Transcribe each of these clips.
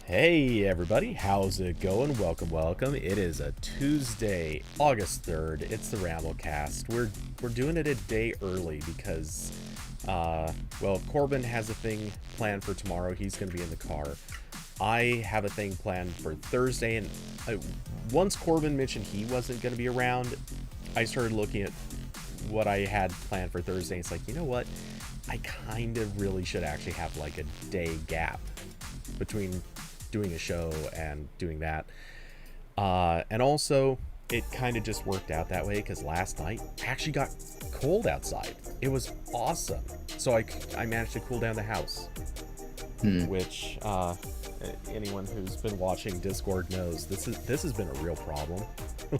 Hey everybody, how's it going? Welcome. It is a Tuesday, August 3rd. It's the RambleCast. We're doing it a day early because Corbin has a thing planned for tomorrow. He's going to be in the car. I have a thing planned for Thursday, and once Corbin mentioned he wasn't going to be around, I started looking at what I had planned for Thursday. It's like, you know what? I kind of really should actually have like a day gap between doing a show and doing that. And also, it kind of just worked out that way because last night actually got cold outside. It was awesome. So I managed to cool down the house, which anyone who's been watching Discord knows this has been a real problem,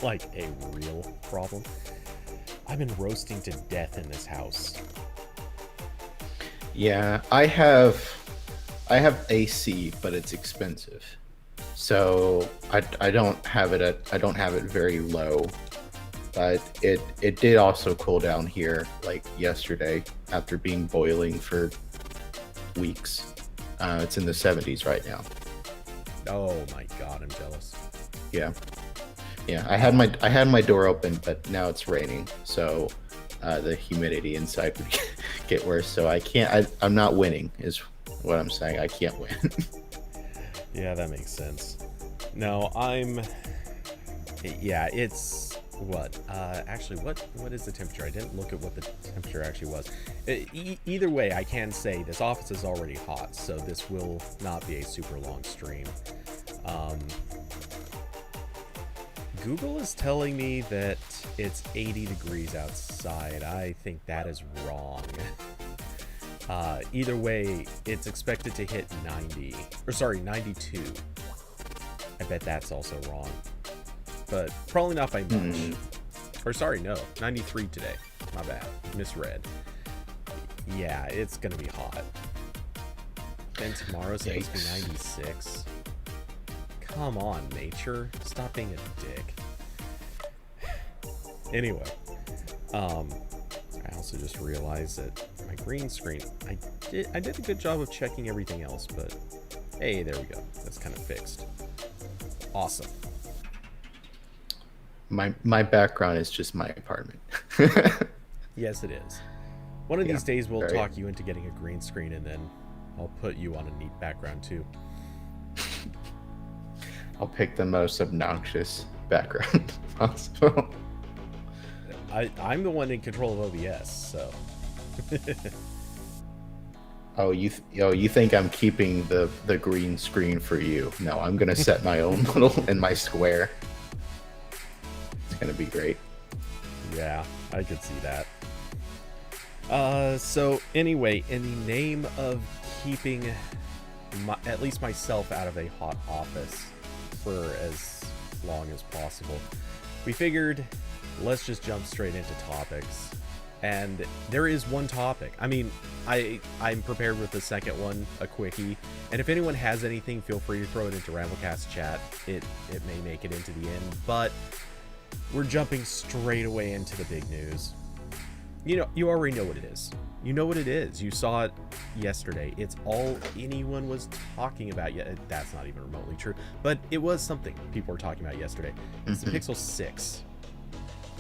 like a real problem. I've been roasting to death in this house. Yeah, I have AC, but it's expensive. So I don't have it very low, but it did also cool down here like yesterday after being boiling for weeks. It's in the 70s right now. Oh my god, I'm jealous. Yeah. Yeah, I had my door open, but now it's raining, so the humidity inside would get worse. So I'm not winning, is what I'm saying. I can't win. Yeah, that makes sense. No, it's what? Actually, what is the temperature? I didn't look at what the temperature actually was. Either way, I can say this office is already hot, so this will not be a super long stream. Google is telling me that it's 80 degrees outside. I think that is wrong. Either way, it's expected to hit 92. I bet that's also wrong. But probably not by much. Or sorry, no, 93 today. My bad. Misread. Yeah, it's gonna be hot. Then tomorrow's supposed to be 96. Come on, nature. Stop being a dick. Anyway, I also just realized that my green screen, I did a good job of checking everything else, but hey, there we go. That's kind of fixed. Awesome. My background is just my apartment. Yes, it is. One of these days we'll talk you into getting a green screen, and then I'll put you on a neat background too. I'll pick the most obnoxious background possible. I'm the one in control of OBS, so. You think I'm keeping the green screen for you? No, I'm gonna set my own little in my square. It's gonna be great. Yeah, I could see that. So anyway, in the name of keeping at least myself out of a hot office for as long as possible, we figured let's just jump straight into topics. And there is one topic. I mean, I'm prepared with the second one, a quickie. And if anyone has anything, feel free to throw it into RambleCast chat. It may make it into the end, but we're jumping straight away into the big news. You know, you already know what it is. You know what it is. You saw it yesterday. It's all anyone was talking about. Yeah, that's not even remotely true, but it was something people were talking about yesterday. It's the Pixel 6.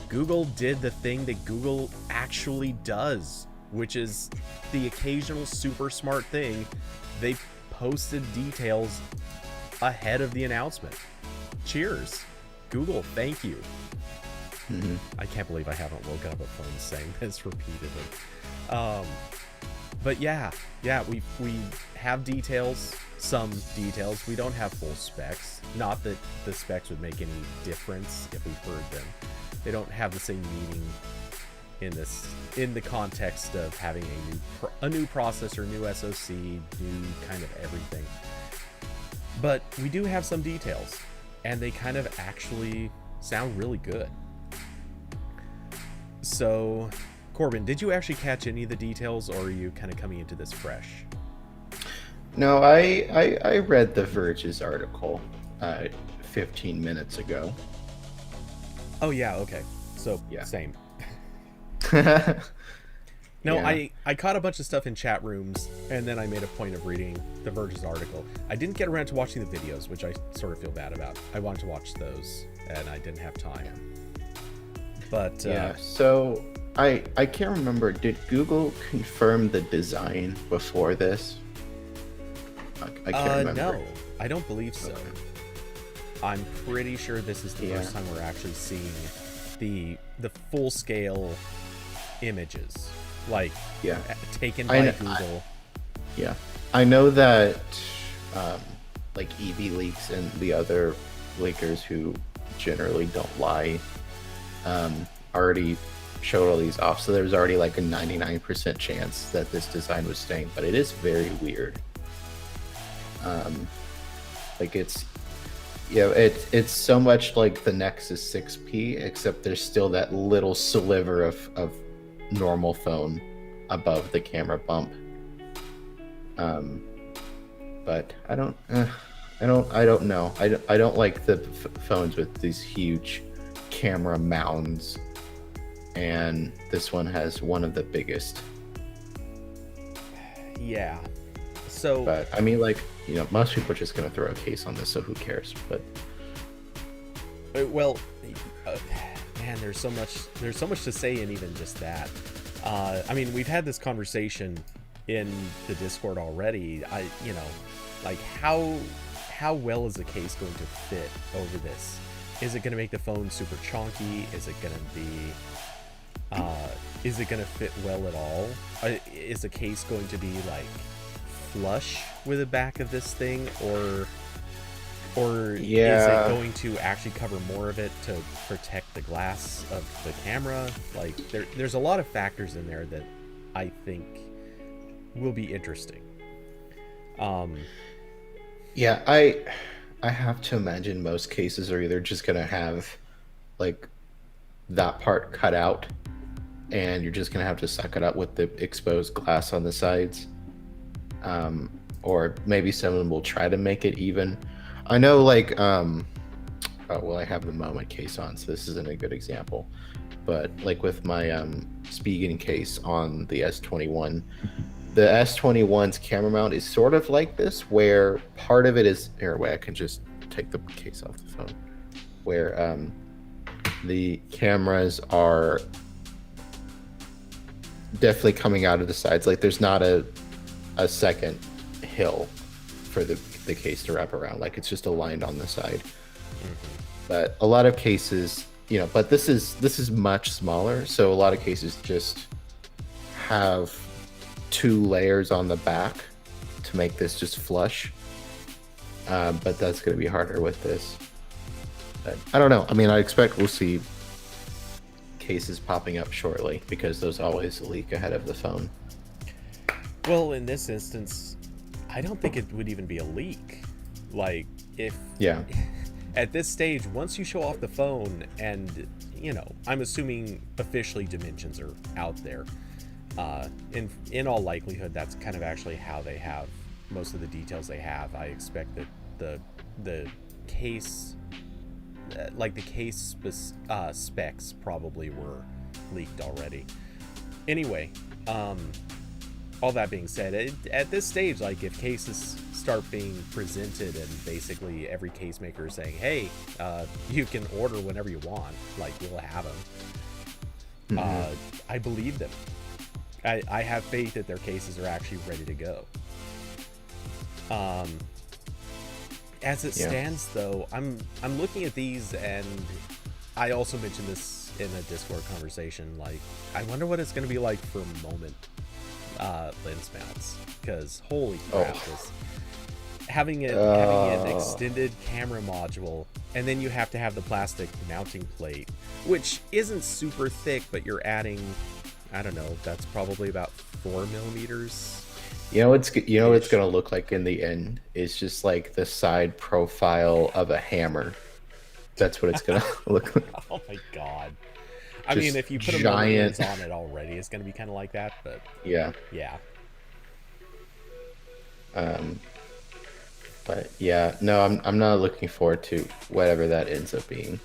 Google did the thing that Google actually does, which is the occasional super smart thing. They posted details ahead of the announcement. Cheers. Google, thank you. I can't believe I haven't woken up a phone saying this repeatedly. But yeah, we have details, some details. We don't have full specs. Not that the specs would make any difference if we heard them. They don't have the same meaning in the context of having a new processor, new SoC, new kind of everything. But we do have some details, and they kind of actually sound really good. So, Corbin, did you actually catch any of the details, or are you kind of coming into this fresh? No, I read the Verge's article 15 minutes ago. Oh yeah, okay. So Yeah. same. No, Yeah. I caught a bunch of stuff in chat rooms, and then I made a point of reading The Verge's article. I didn't get around to watching the videos, which I sort of feel bad about. I wanted to watch those, and I didn't have time. But Yeah. So I can't remember. Did Google confirm the design before this? I can't remember. no, I don't believe so. Okay. I'm pretty sure this is the first time we're actually seeing the full scale images, like Yeah. taken by Google. Yeah. I know that like EV Leaks and the other leakers who generally don't lie already showed all these off, so there's already like a 99% chance that this design was staying, but it is very weird. Like it's so much like the Nexus 6P, except there's still that little sliver of normal phone above the camera bump. But I don't know. I don't like the phones with these huge camera mounds, and this one has one of the biggest. Yeah. So, But I mean, like, you know, most people are just gonna throw a case on this, so who cares? But well, man, there's so much to say in even just that. I mean, we've had this conversation in the Discord already. Like how well is the case going to fit over this? Is it going to make the phone super chonky? Is it going to fit well at all? Is the case going to be like flush with the back of this thing, or is it going to actually cover more of it to protect the glass of the camera? Like there's a lot of factors in there that I think will be interesting. yeah, I have to imagine most cases are either just gonna have like that part cut out, and you're just gonna have to suck it up with the exposed glass on the sides, or maybe someone will try to make it even. I know, like, oh, well, I have the Moment case on, so this isn't a good example. But like with my Spigen case on the S21, the S21's camera mount is sort of like this, where part of it is here. Wait, I can just take the case off the phone. Where the cameras are definitely coming out of the sides. Like there's not a second hill for the case to wrap around, like it's just aligned on the side. But a lot of cases, you know, but this is much smaller, so a lot of cases just have 2 layers on the back to make this just flush, but that's going to be harder with this. But I don't know. I mean, I expect we'll see cases popping up shortly, because those always leak ahead of the phone. Well, in this instance, I don't think it would even be a leak. Like, if at this stage, once you show off the phone, and you know, I'm assuming officially dimensions are out there. In all likelihood, that's kind of actually how they have most of the details they have. I expect that the case, like the case specs, probably were leaked already. Anyway, all that being said, at this stage, like if cases start being presented and basically every case maker is saying, hey, you can order whenever you want, like we'll have them, I believe them. I have faith that their cases are actually ready to go. As it stands, though, I'm looking at these, and I also mentioned this in a Discord conversation. Like, I wonder what it's going to be like for Moment lens mounts, because holy crap, this having an extended camera module, and then you have to have the plastic mounting plate, which isn't super thick, but you're adding, I don't know, that's probably about 4 millimeters. You know what it's gonna look like in the end is just like the side profile of a hammer. That's what it's gonna look like. Oh my god. I mean, if you put a giant on it already, it's gonna be kind of like that, but yeah. But yeah, no, I'm not looking forward to whatever that ends up being.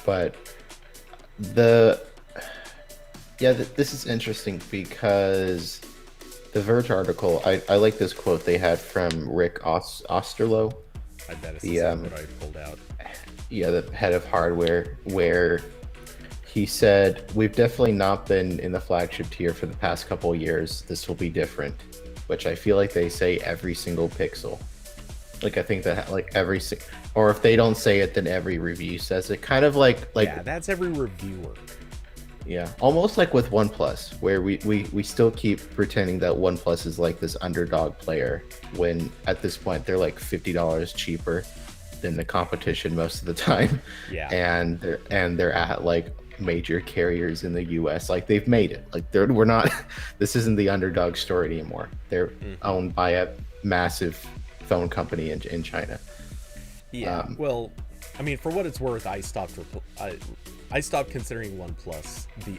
But Yeah, this is interesting because the Verge article, I like this quote they had from Rick Osterloh, I bet it's the the same that I pulled out. yeah, the head of hardware, where he said, "We've definitely not been in the flagship tier for the past couple of years. This will be different," which I feel like they say every single Pixel. Like I think that like or if they don't say it, then every review says it. Kind of like Yeah, that's every reviewer. yeah, almost like with OnePlus, where we still keep pretending that OnePlus is like this underdog player when at this point they're like $50 cheaper than the competition most of the time. Yeah. And they're at like major carriers in the US. Like they've made it. Like we're not this isn't the underdog story anymore. They're owned by a massive phone company in China. Yeah. Well, I mean, for what it's worth, I stopped considering OnePlus the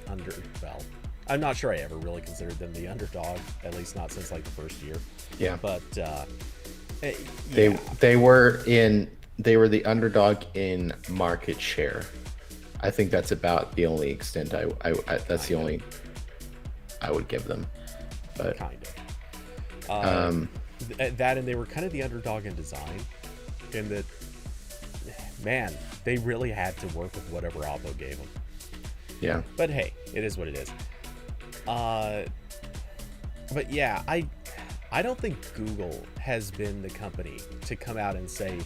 well, I'm not sure I ever really considered them the underdog, at least not since like the first year. Yeah. But yeah. They were the underdog in market share. I think that's about the only extent that's the only I would give them. But kind of. That and they were kind of the underdog in design, in that, man, they really had to work with whatever Oppo gave them. Yeah. But hey, it is what it is. But yeah, I don't think Google has been the company to come out and say,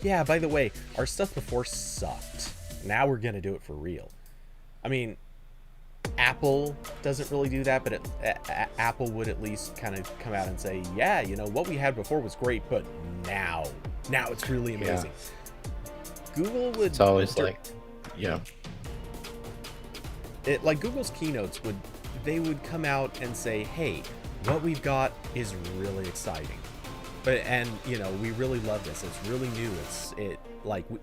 yeah, by the way, our stuff before sucked. Now we're going to do it for real. I mean, Apple doesn't really do that, but Apple would at least kind of come out and say, yeah, you know, what we had before was great, but now it's really amazing. Yeah. Google would... It's always like, yeah. Like Google's keynotes they would come out and say, hey, what we've got is really exciting. And, you know, we really love this. It's really new.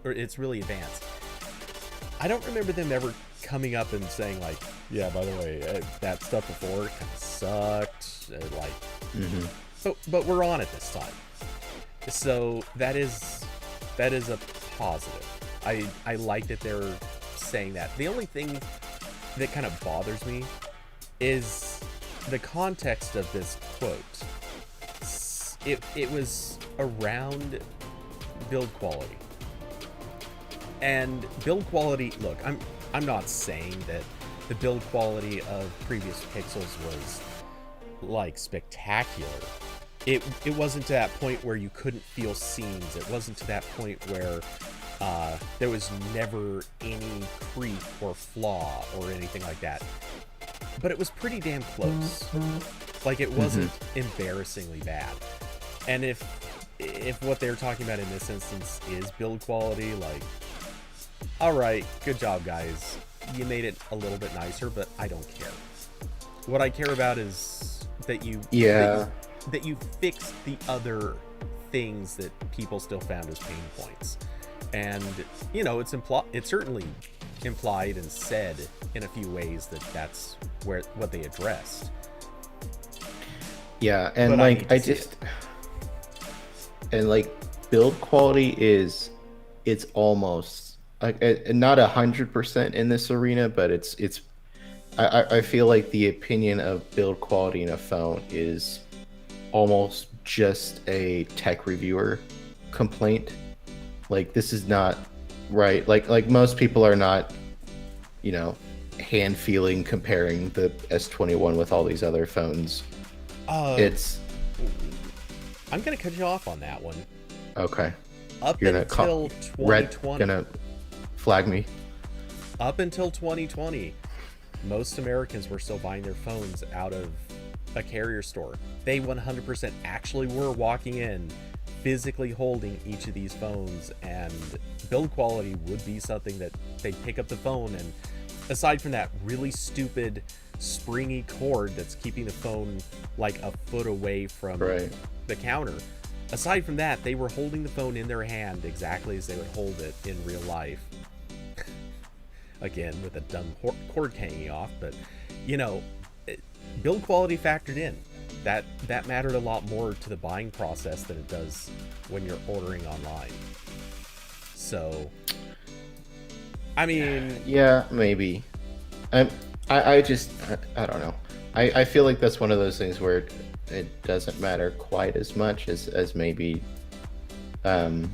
It's really advanced. I don't remember them ever coming up and saying like, yeah, by the way, that stuff before kind of sucked. But we're on it this time. So that is a positive. I like that they're saying that. The only thing that kind of bothers me is the context of this quote. It was around build quality. And build quality, look, I'm not saying that the build quality of previous Pixels was like spectacular. It wasn't to that point where you couldn't feel seams. It wasn't to that point where there was never any creak or flaw or anything like that. But it was pretty damn close. Like, it wasn't embarrassingly bad. And if what they're talking about in this instance is build quality, like, all right, good job, guys. You made it a little bit nicer, but I don't care. What I care about is that you fixed the other things that people still found as pain points. And, you know, it's certainly implied and said in a few ways that that's what they addressed. Yeah, and like build quality it's almost like not 100% in this arena, but it's I feel like the opinion of build quality in a phone is almost just a tech reviewer complaint. Like, this is not right. Like most people are not, you know, hand feeling comparing the S21 with all these other phones. I'm gonna cut you off on that one. Okay. Until 2020, gonna flag me. Up until 2020, most Americans were still buying their phones out of a carrier store. They 100% actually were walking in, physically holding each of these phones, and build quality would be something that they'd pick up the phone, and aside from that really stupid springy cord that's keeping the phone like a foot away from the counter, aside from that, they were holding the phone in their hand exactly as they would hold it in real life. Again, with a dumb cord hanging off, but, you know, build quality factored in. That mattered a lot more to the buying process than it does when you're ordering online. So, I mean... Yeah, maybe. I don't know. I feel like that's one of those things where it doesn't matter quite as much as maybe um,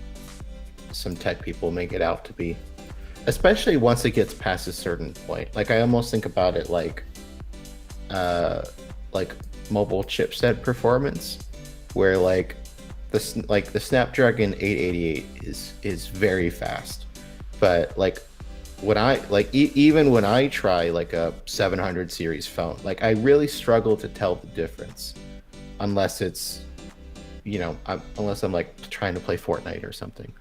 some tech people make it out to be. Especially once it gets past a certain point. Like I almost think about it uh, like mobile chipset performance, where the Snapdragon 888 is very fast, but like when even when I try like a 700 series phone, like I really struggle to tell the difference, unless it's unless I'm like trying to play Fortnite or something.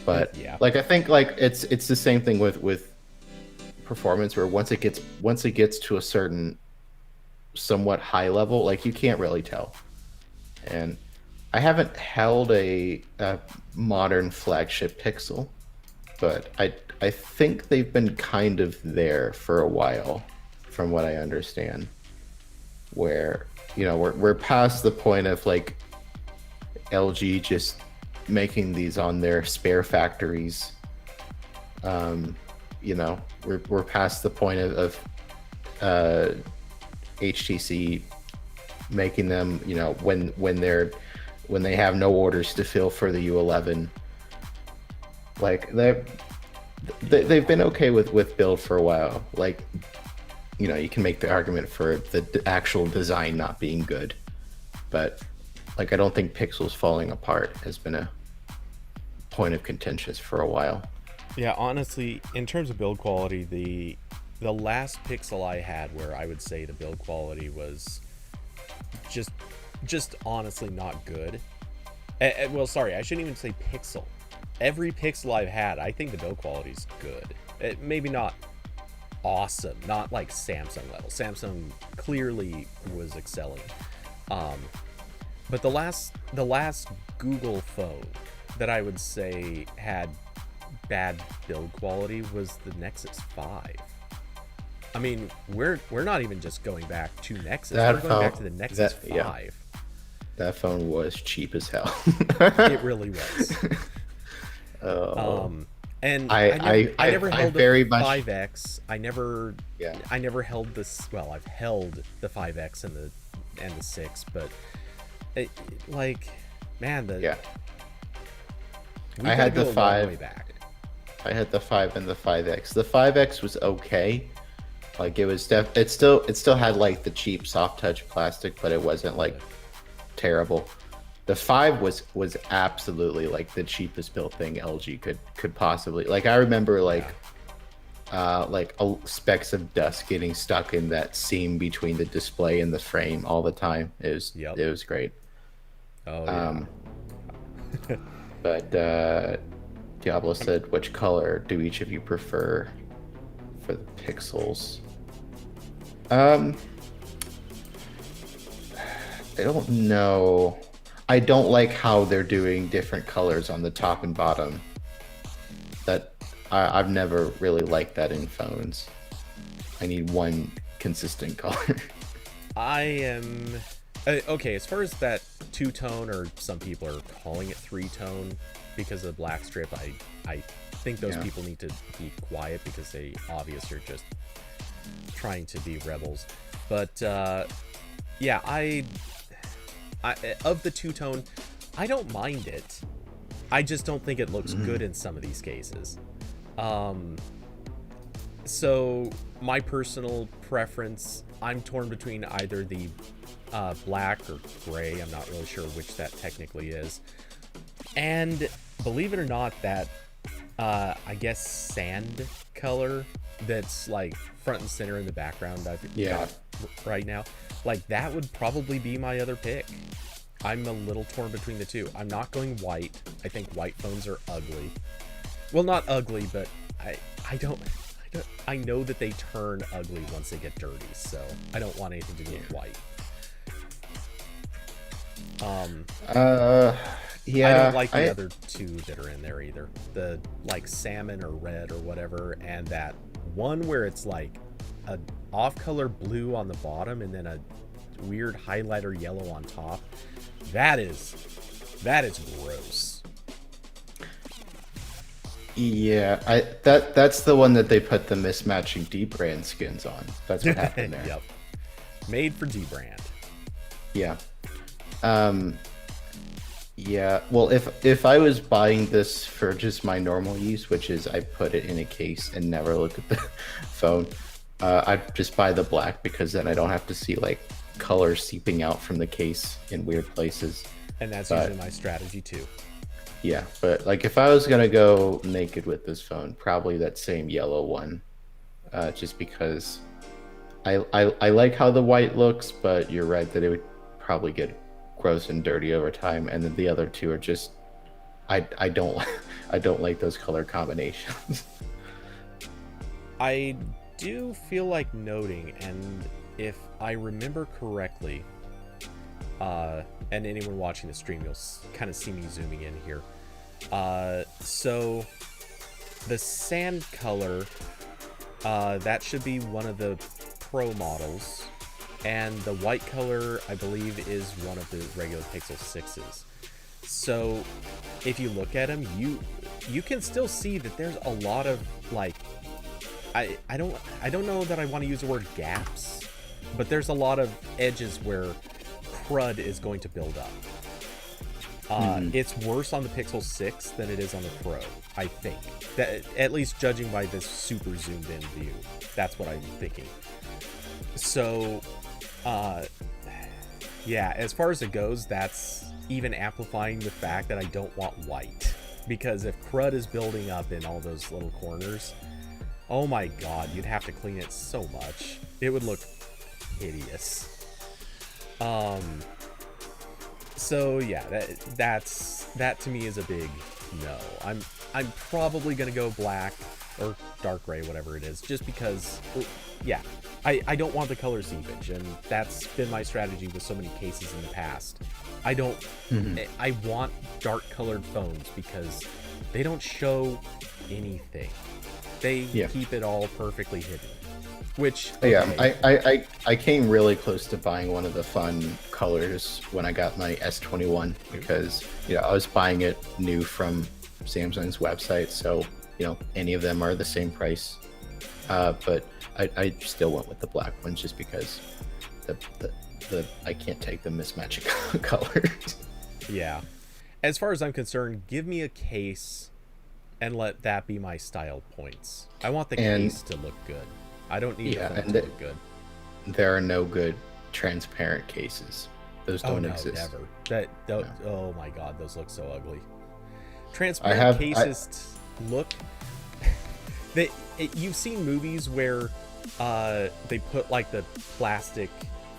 But Yeah. like I think like it's the same thing with performance, where once it gets to a certain somewhat high level, like you can't really tell. And I haven't held a modern flagship Pixel, but I think they've been kind of there for a while, from what I understand. Where we're past the point of like LG just making these on their spare factories. We're past the point of HTC making them, when they have no orders to fill for the U11. Like they've been okay with build for a while. Like, you can make the argument for the actual design not being good, but like I don't think Pixel's falling apart has been a point of contention for a while. Yeah, honestly, in terms of build quality, the last Pixel I had where I would say the build quality was just honestly not good. Well, sorry, I shouldn't even say Pixel. Every Pixel I've had, I think the build quality is good. Maybe not awesome, not like Samsung level. Samsung clearly was excelling. But the last Google phone that I would say had bad build quality was the Nexus 5. I mean, we're not even just going back to Nexus. We're going back to the Nexus 5. Yeah. That phone was cheap as hell. It really was. And I never held the 5X. I never held this. Well, I've held the 5X and the 6, but I had the 5. I had the 5 and the 5X. The 5X was okay. Like it was it still had like the cheap soft touch plastic, but it wasn't like terrible. The 5 was absolutely like the cheapest built thing LG could possibly. Like I remember specks of dust getting stuck in that seam between the display and the frame all the time. It was great. Oh yeah. But Diablo said, which color do each of you prefer for the pixels? I don't know. I don't like how they're doing different colors on the top and bottom. I've never really liked that in phones. I need one consistent color. I am okay as far as that two-tone, or some people are calling it three-tone because of the black strip. I think those people need to be quiet because they obviously are just trying to be rebels. But I of the two-tone, I don't mind it. I just don't think it looks good in some of these cases. So my personal preference, I'm torn between either the black or gray. I'm not really sure which that technically is. And believe it or not, that I guess sand color that's like front and center in the background I've got right now, like that would probably be my other pick. I'm a little torn between the two. I'm not going white. I think white phones are ugly. Well, not ugly, but I know that they turn ugly once they get dirty, so I don't want anything to do with white. I don't like the other two that are in there either. The like salmon or red or whatever, and that one where it's like a off-color blue on the bottom and then a weird highlighter yellow on top. That is gross. Yeah, that's the one that they put the mismatching D brand skins on. That's what happened there. Yep. Made for D brand. Yeah. Um, yeah. Well, if I was buying this for just my normal use, which is I put it in a case and never look at the phone, I'd just buy the black because then I don't have to see like color seeping out from the case in weird places. And that's But usually my strategy too. yeah, but like if I was gonna go naked with this phone, probably that same yellow one, just because I like how the white looks, but you're right that it would probably get gross and dirty over time, and then the other two are just I don't I don't like those color combinations. I do feel like noting, and if I remember correctly, and anyone watching the stream, you'll kind of see me zooming in here. So the sand color, that should be one of the Pro models, and the white color, I believe, is one of the regular Pixel 6s. So if you look at them, you can still see that there's a lot of like, I don't know that I want to use the word gaps, but there's a lot of edges where crud is going to build up. It's worse on the Pixel 6 than it is on the Pro, I think. That, at least judging by this super zoomed in view. That's what I'm thinking. So, yeah, as far as it goes, that's even amplifying the fact that I don't want white. Because if crud is building up in all those little corners, oh my god, you'd have to clean it so much. It would look hideous. So yeah, that to me is a big no. I'm probably gonna go black or dark gray, whatever it is, just because, yeah, I don't want the color seepage, and that's been my strategy with so many cases in the past. I don't, I want dark colored phones because they don't show anything. They keep it all perfectly hidden. Which, okay. Yeah, I came really close to buying one of the fun colors when I got my S21 because I was buying it new from Samsung's website, so any of them are the same price. But I still went with the black one just because the I can't take the mismatching colors. Yeah, as far as I'm concerned, give me a case and let that be my style points. I want the case to look good. I don't need the phone to look good. There are no good transparent cases. Those don't exist. Never. Oh my god, those look so ugly. Transparent cases look. You've seen movies where they put like the plastic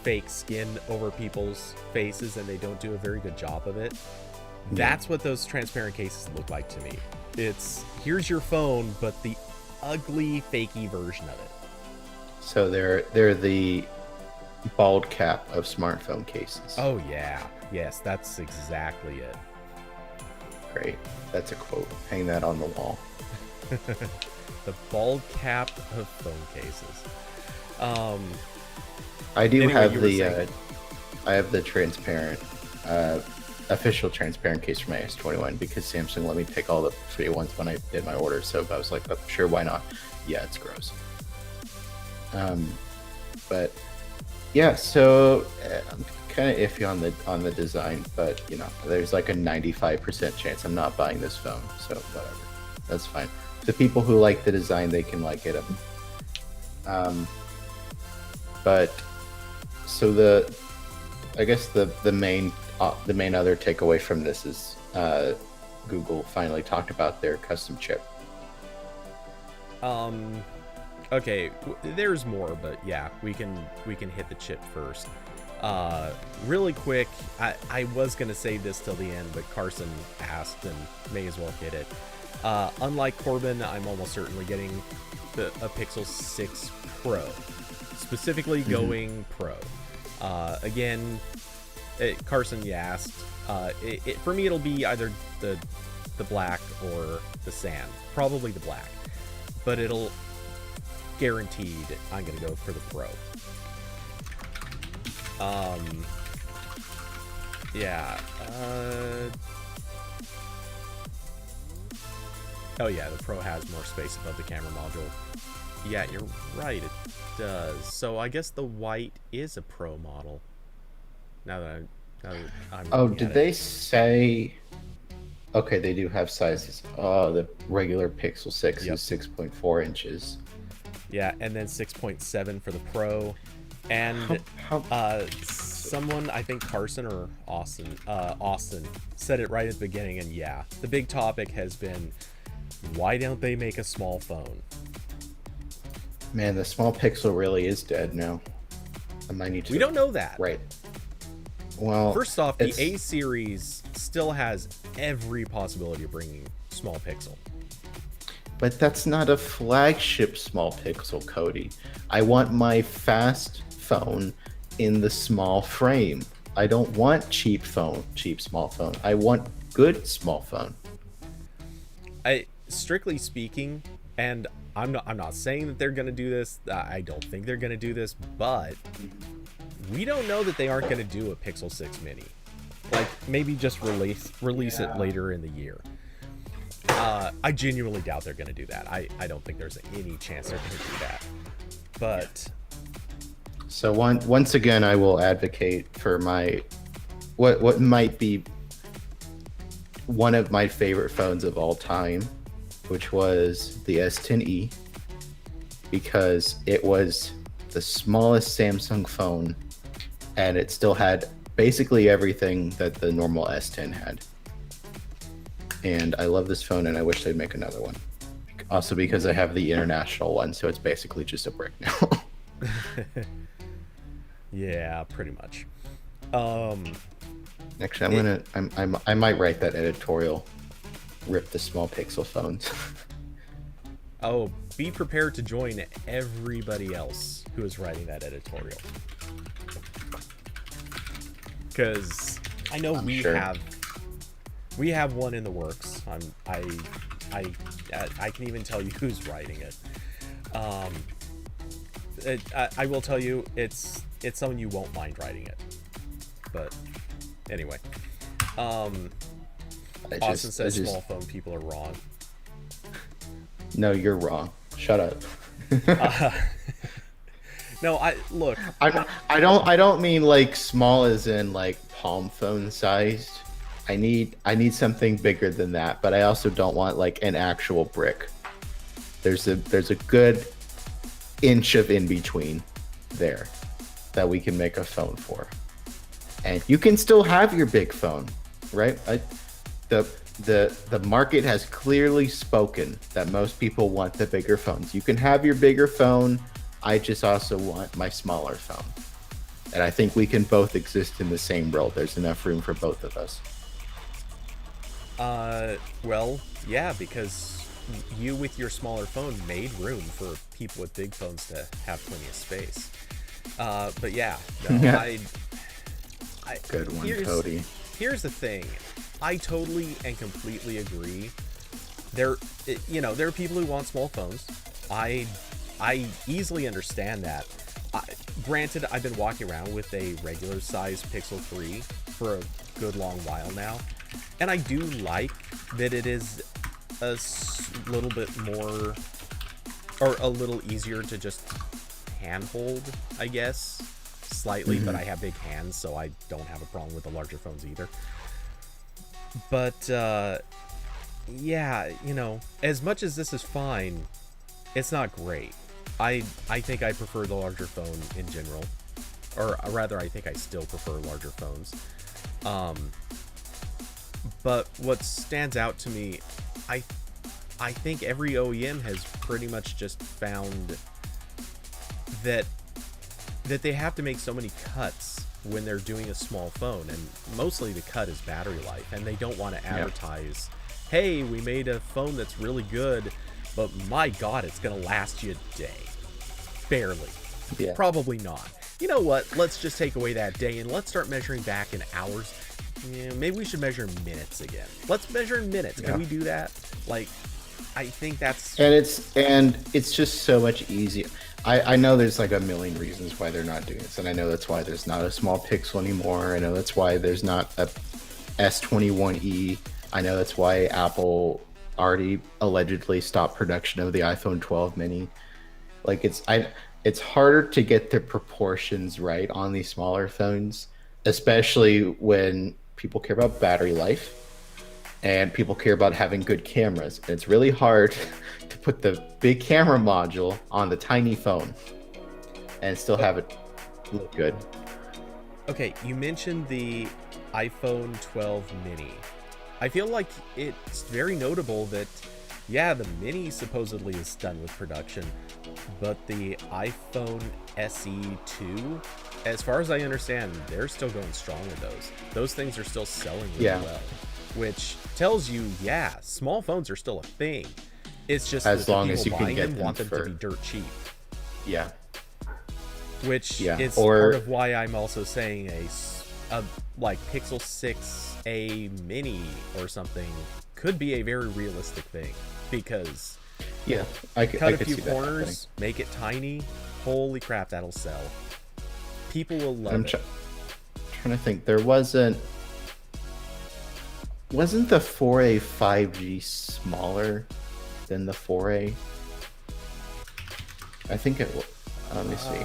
fake skin over people's faces and they don't do a very good job of it. That's what those transparent cases look like to me. It's here's your phone, but the ugly fakey version of it. So they're the bald cap of smartphone cases. Oh yeah, yes, that's exactly it. Great, that's a quote. Hang that on the wall. The bald cap of phone cases. I do have I have the transparent, official transparent case for my S21 because Samsung let me pick all the free ones when I did my order. So I was like, oh, sure, why not? Yeah, it's gross. But yeah, so I'm kind of iffy on the design, but there's like a 95% chance I'm not buying this phone, so whatever, that's fine. The people who like the design, they can like it. But so I guess the main other takeaway from this is Google finally talked about their custom chip. Okay, there's more, but yeah, we can hit the chip first. Really quick, I was gonna save this till the end, but Carson asked and may as well hit it. Unlike Corbin, I'm almost certainly getting a Pixel 6 Pro, specifically going Pro. Again, Carson, you asked. For me, it'll be either the black or the sand, probably the black, but it'll guaranteed I'm gonna go for the Pro. Oh yeah, the Pro has more space above the camera module. Yeah, you're right, it does. So I guess the white is a Pro model. Now that I'm Oh, looking did at they it. say? Okay, they do have sizes. Oh, the regular Pixel 6 Yep. is 6.4 inches. Yeah, and then 6.7 for the Pro. And How? someone, I think Carson or Austin said it right at the beginning. And yeah, the big topic has been, why don't they make a small phone? Man, the small Pixel really is dead now. I might need to. We don't know that. Right. Well, First off, the it's, A series still has every possibility of bringing small pixel. but that's not a flagship small Pixel, Cody. I want my fast phone in the small frame. I don't want cheap small phone. I want good small phone. Strictly speaking, and I'm not saying that they're going to do this. I don't think they're going to do this, but we don't know that they aren't going to do a Pixel 6 Mini. Like, maybe just release it later in the year. I genuinely doubt they're going to do that. I don't think there's any chance they're going to do that. But So once again, I will advocate for my what might be one of my favorite phones of all time, which was the S10e, because it was the smallest Samsung phone, and it still had basically everything that the normal S10 had. And I love this phone, and I wish they'd make another one. Also because I have the international one, so it's basically just a brick now. yeah, pretty much. Actually, I might write that editorial. Rip the small Pixel phones. Oh, be prepared to join everybody else who is writing that editorial. Because I know I'm we sure. have one in the works. I can even tell you who's writing it. I will tell you it's someone you won't mind writing it. But anyway, Austin says small phone people are wrong. No, you're wrong. Shut up. No, look. I don't mean like small as in like palm phone sized. I need something bigger than that, but I also don't want like an actual brick. There's a good inch of in between there that we can make a phone for. And you can still have your big phone, right? The market has clearly spoken that most people want the bigger phones. You can have your bigger phone. I just also want my smaller phone. And I think we can both exist in the same world. There's enough room for both of us. Well, yeah, because you with your smaller phone made room for people with big phones to have plenty of space. But yeah, no, Yeah. Good one, Cody. Here's the thing. I totally and completely agree. There are people who want small phones. I easily understand that. Granted, I've been walking around with a regular size Pixel 3 for a good long while now, and I do like that it is a little bit more, or a little easier to just handhold, I guess, slightly. But I have big hands, so I don't have a problem with the larger phones either. But yeah, as much as this is fine, it's not great. I think I prefer the larger phone in general, or rather, I think I still prefer larger phones. But what stands out to me, I think every OEM has pretty much just found that they have to make so many cuts when they're doing a small phone, and mostly the cut is battery life, and they don't want to advertise, hey, we made a phone that's really good, but my god, it's gonna last you a day. Barely. Yeah. Probably not. You know what, let's just take away that day and let's start measuring back in hours. Yeah, maybe we should measure minutes again. Let's measure in minutes. Can we do that? Like, I think that's... And it's just so much easier. I know there's like a million reasons why they're not doing this, and I know that's why there's not a small Pixel anymore. I know that's why there's not a S21e. I know that's why Apple already allegedly stopped production of the iPhone 12 mini. Like it's harder to get the proportions right on these smaller phones, especially when people care about battery life and people care about having good cameras. And it's really hard to put the big camera module on the tiny phone and still have it look good. Okay, you mentioned the iPhone 12 mini. I feel like it's very notable that, yeah, the mini supposedly is done with production, but the iPhone SE 2, as far as I understand, they're still going strong with those. Those things are still selling really well, which tells you, yeah, small phones are still a thing. It's just as that long the as you people can buying get them them want them for, to be dirt cheap. Yeah. Which is or, part of why I'm also saying a like Pixel 6a mini or something could be a very realistic thing, because I cut a could few see that corners, make it tiny, holy crap, that'll sell. People will love it. Trying to think, there wasn't the 4A 5G smaller than the 4A? I think it was. Let me see.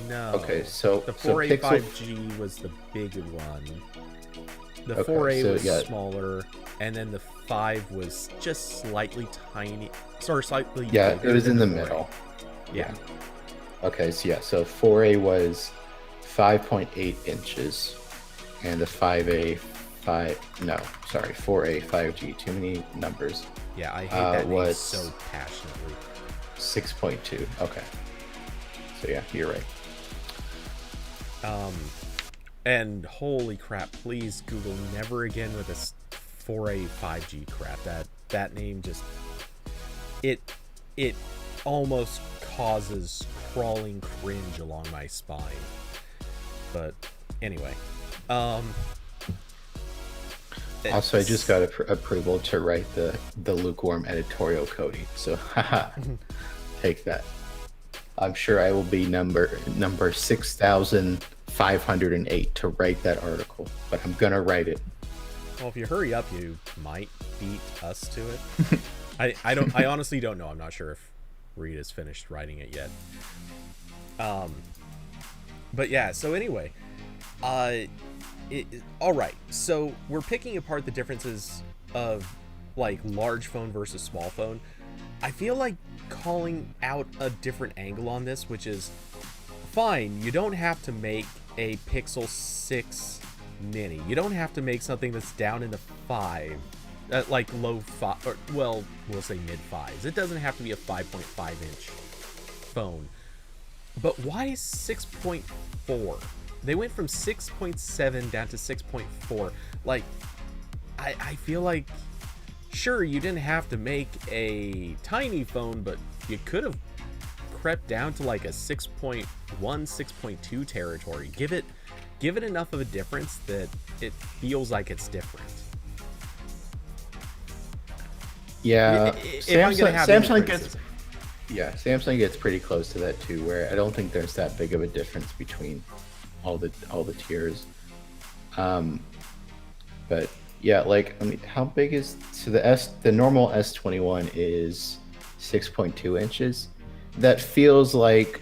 No. Okay, so the 4A 5G was the big one. The 4A was smaller, and then the 5 was just slightly tiny. Sorry, slightly bigger. It was in the middle. Yeah. Okay, so 4A was 5.8 inches, and the 4A 5G. Too many numbers. Yeah, I hate that name so passionately. 6.2. Okay. So yeah, you're right. And holy crap, please Google never again with this 4A 5G crap. That name just it almost causes crawling cringe along my spine. But anyway, also, I just got approval to write the lukewarm editorial, Cody. So haha, take that. I'm sure I will be number 6,508 to write that article, but I'm gonna write it. Well, if you hurry up, you might beat us to it. I honestly don't know. I'm not sure if Rita's finished writing it yet. But yeah. So anyway, all right. So we're picking apart the differences of like large phone versus small phone. I feel like calling out a different angle on this, which is fine. You don't have to make a Pixel 6 mini. You don't have to make something that's down in the 5, like low 5, or well, we'll say mid 5s. It doesn't have to be a 5.5 inch phone. But why 6.4? They went from 6.7 down to 6.4. Like, I feel like, sure, you didn't have to make a tiny phone, but you could have crept down to like a 6.1, 6.2 territory. Give it enough of a difference that it feels like it's different. Yeah, Samsung gets pretty close to that too, where I don't think there's that big of a difference between all the tiers. But yeah, like, I mean, how big is the normal S21 is 6.2 inches. That feels like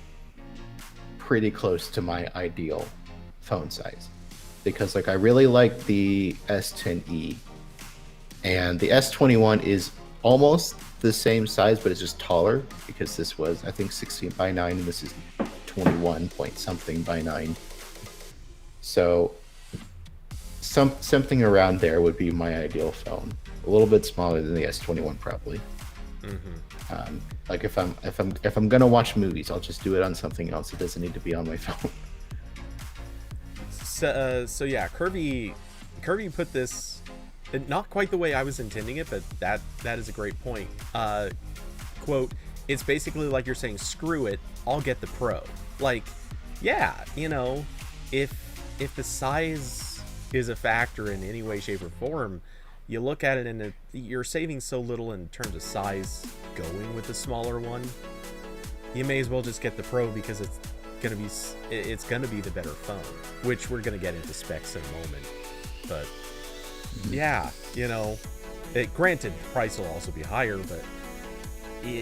pretty close to my ideal phone size, because like I really like the S10e, and the S21 is almost the same size, but it's just taller, because this was, I think, 16 by 9 and this is 21 point something by 9. So something around there would be my ideal phone. A little bit smaller than the S21 probably. Mm-hmm. Like if I'm gonna watch movies, I'll just do it on something else. It doesn't need to be on my phone. So yeah, Kirby put this not quite the way I was intending it, but that is a great point. Quote, it's basically like you're saying, screw it, I'll get the Pro. Like, yeah, you know, if the size is a factor in any way, shape, or form, you look at it and you're saving so little in terms of size going with the smaller one. You may as well just get the Pro, because it's gonna be the better phone, which we're gonna get into specs in a moment. But yeah, you know, Granted, price will also be higher, but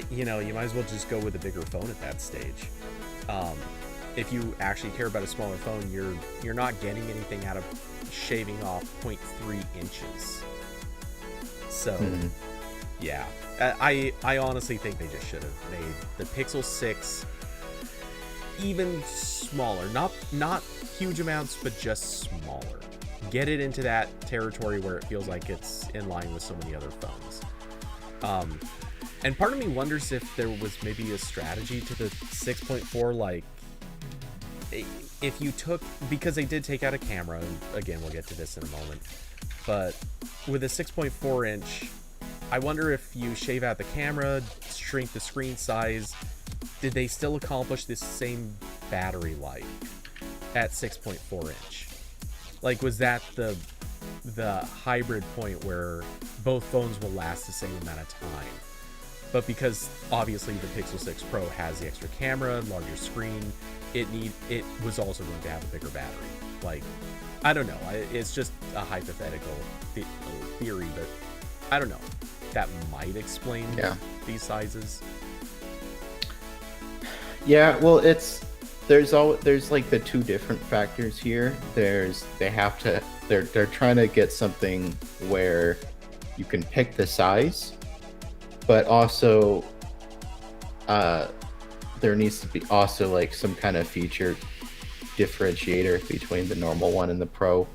you know, you might as well just go with a bigger phone at that stage. If you actually care about a smaller phone, you're not getting anything out of shaving off 0.3 inches. So, yeah, I honestly think they just should have made the Pixel 6 even smaller. Not huge amounts, but just smaller. Get it into that territory where it feels like it's in line with so many other phones. And part of me wonders if there was maybe a strategy to the 6.4, like if you took, because they did take out a camera, and again, we'll get to this in a moment, but with a 6.4 inch, I wonder if you shave out the camera, shrink the screen size, did they still accomplish this same battery life at 6.4 inch? Like, was that the hybrid point where both phones will last the same amount of time? But because obviously the Pixel 6 Pro has the extra camera, larger screen, it was also going to have a bigger battery. Like, I don't know. It's just a hypothetical theory, but I don't know. That might explain these sizes. Yeah, well, there's like the two different factors here. They're trying to get something where you can pick the size, but also there needs to be also like some kind of feature differentiator between the normal one and the Pro.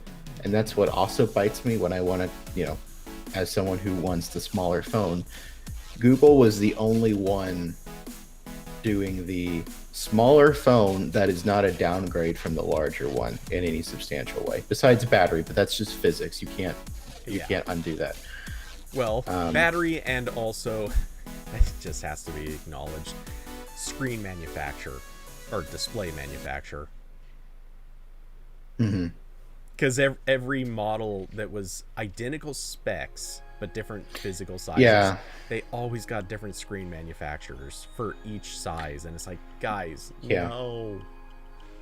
And that's what also bites me when I want to, you know, as someone who wants the smaller phone. Google was the only one doing the smaller phone that is not a downgrade from the larger one in any substantial way, besides battery, but that's just physics. You can't undo that. Well, battery, and also it just has to be acknowledged, screen manufacturer or display manufacturer. Because every model that was identical specs but different physical sizes, they always got different screen manufacturers for each size, and it's like, guys,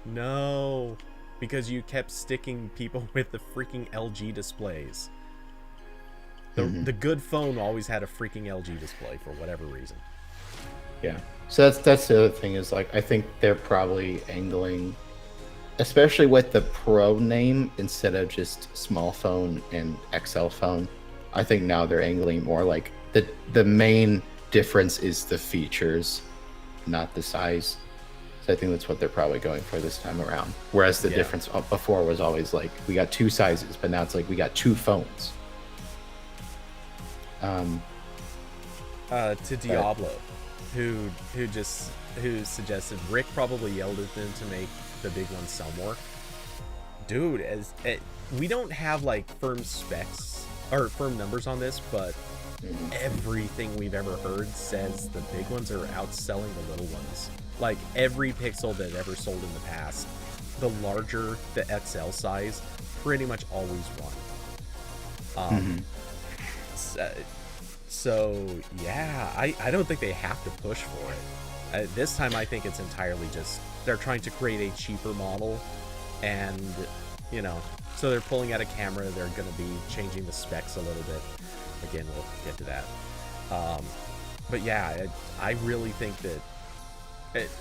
no, because you kept sticking people with the freaking LG displays. The good phone always had a freaking LG display for whatever reason. Yeah, so that's the other thing, is like, I think they're probably angling, especially with the Pro name instead of just small phone and XL phone. I think now they're angling more like the main difference is the features, not the size. So I think that's what they're probably going for this time around. Whereas the difference before was always like, we got two sizes, but now it's like we got two phones. To Diablo, who suggested Rick probably yelled at them to make the big one sell more. Dude, we don't have like firm specs or firm numbers on this, but everything we've ever heard says the big ones are outselling the little ones. Like, every Pixel that ever sold in the past, the larger the XL size pretty much always won. So yeah, I don't think they have to push for it. This time I think it's entirely just they're trying to create a cheaper model, and you know, so they're pulling out a camera, they're going to be changing the specs a little bit. Again, we'll get to that. But yeah, I really think that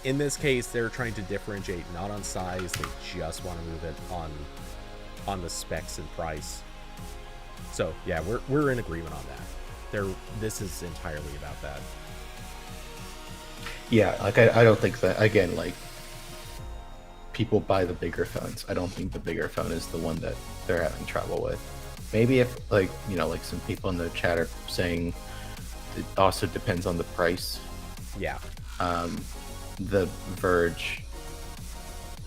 in this case they're trying to differentiate not on size, they just want to move it on the specs and price. So yeah, we're in agreement on that. This is entirely about that. Yeah, like I don't think that, again, like, people buy the bigger phones. I don't think the bigger phone is the one that they're having trouble with. Maybe if, like, you know, like some people in the chat are saying it also depends on the price. Yeah. The Verge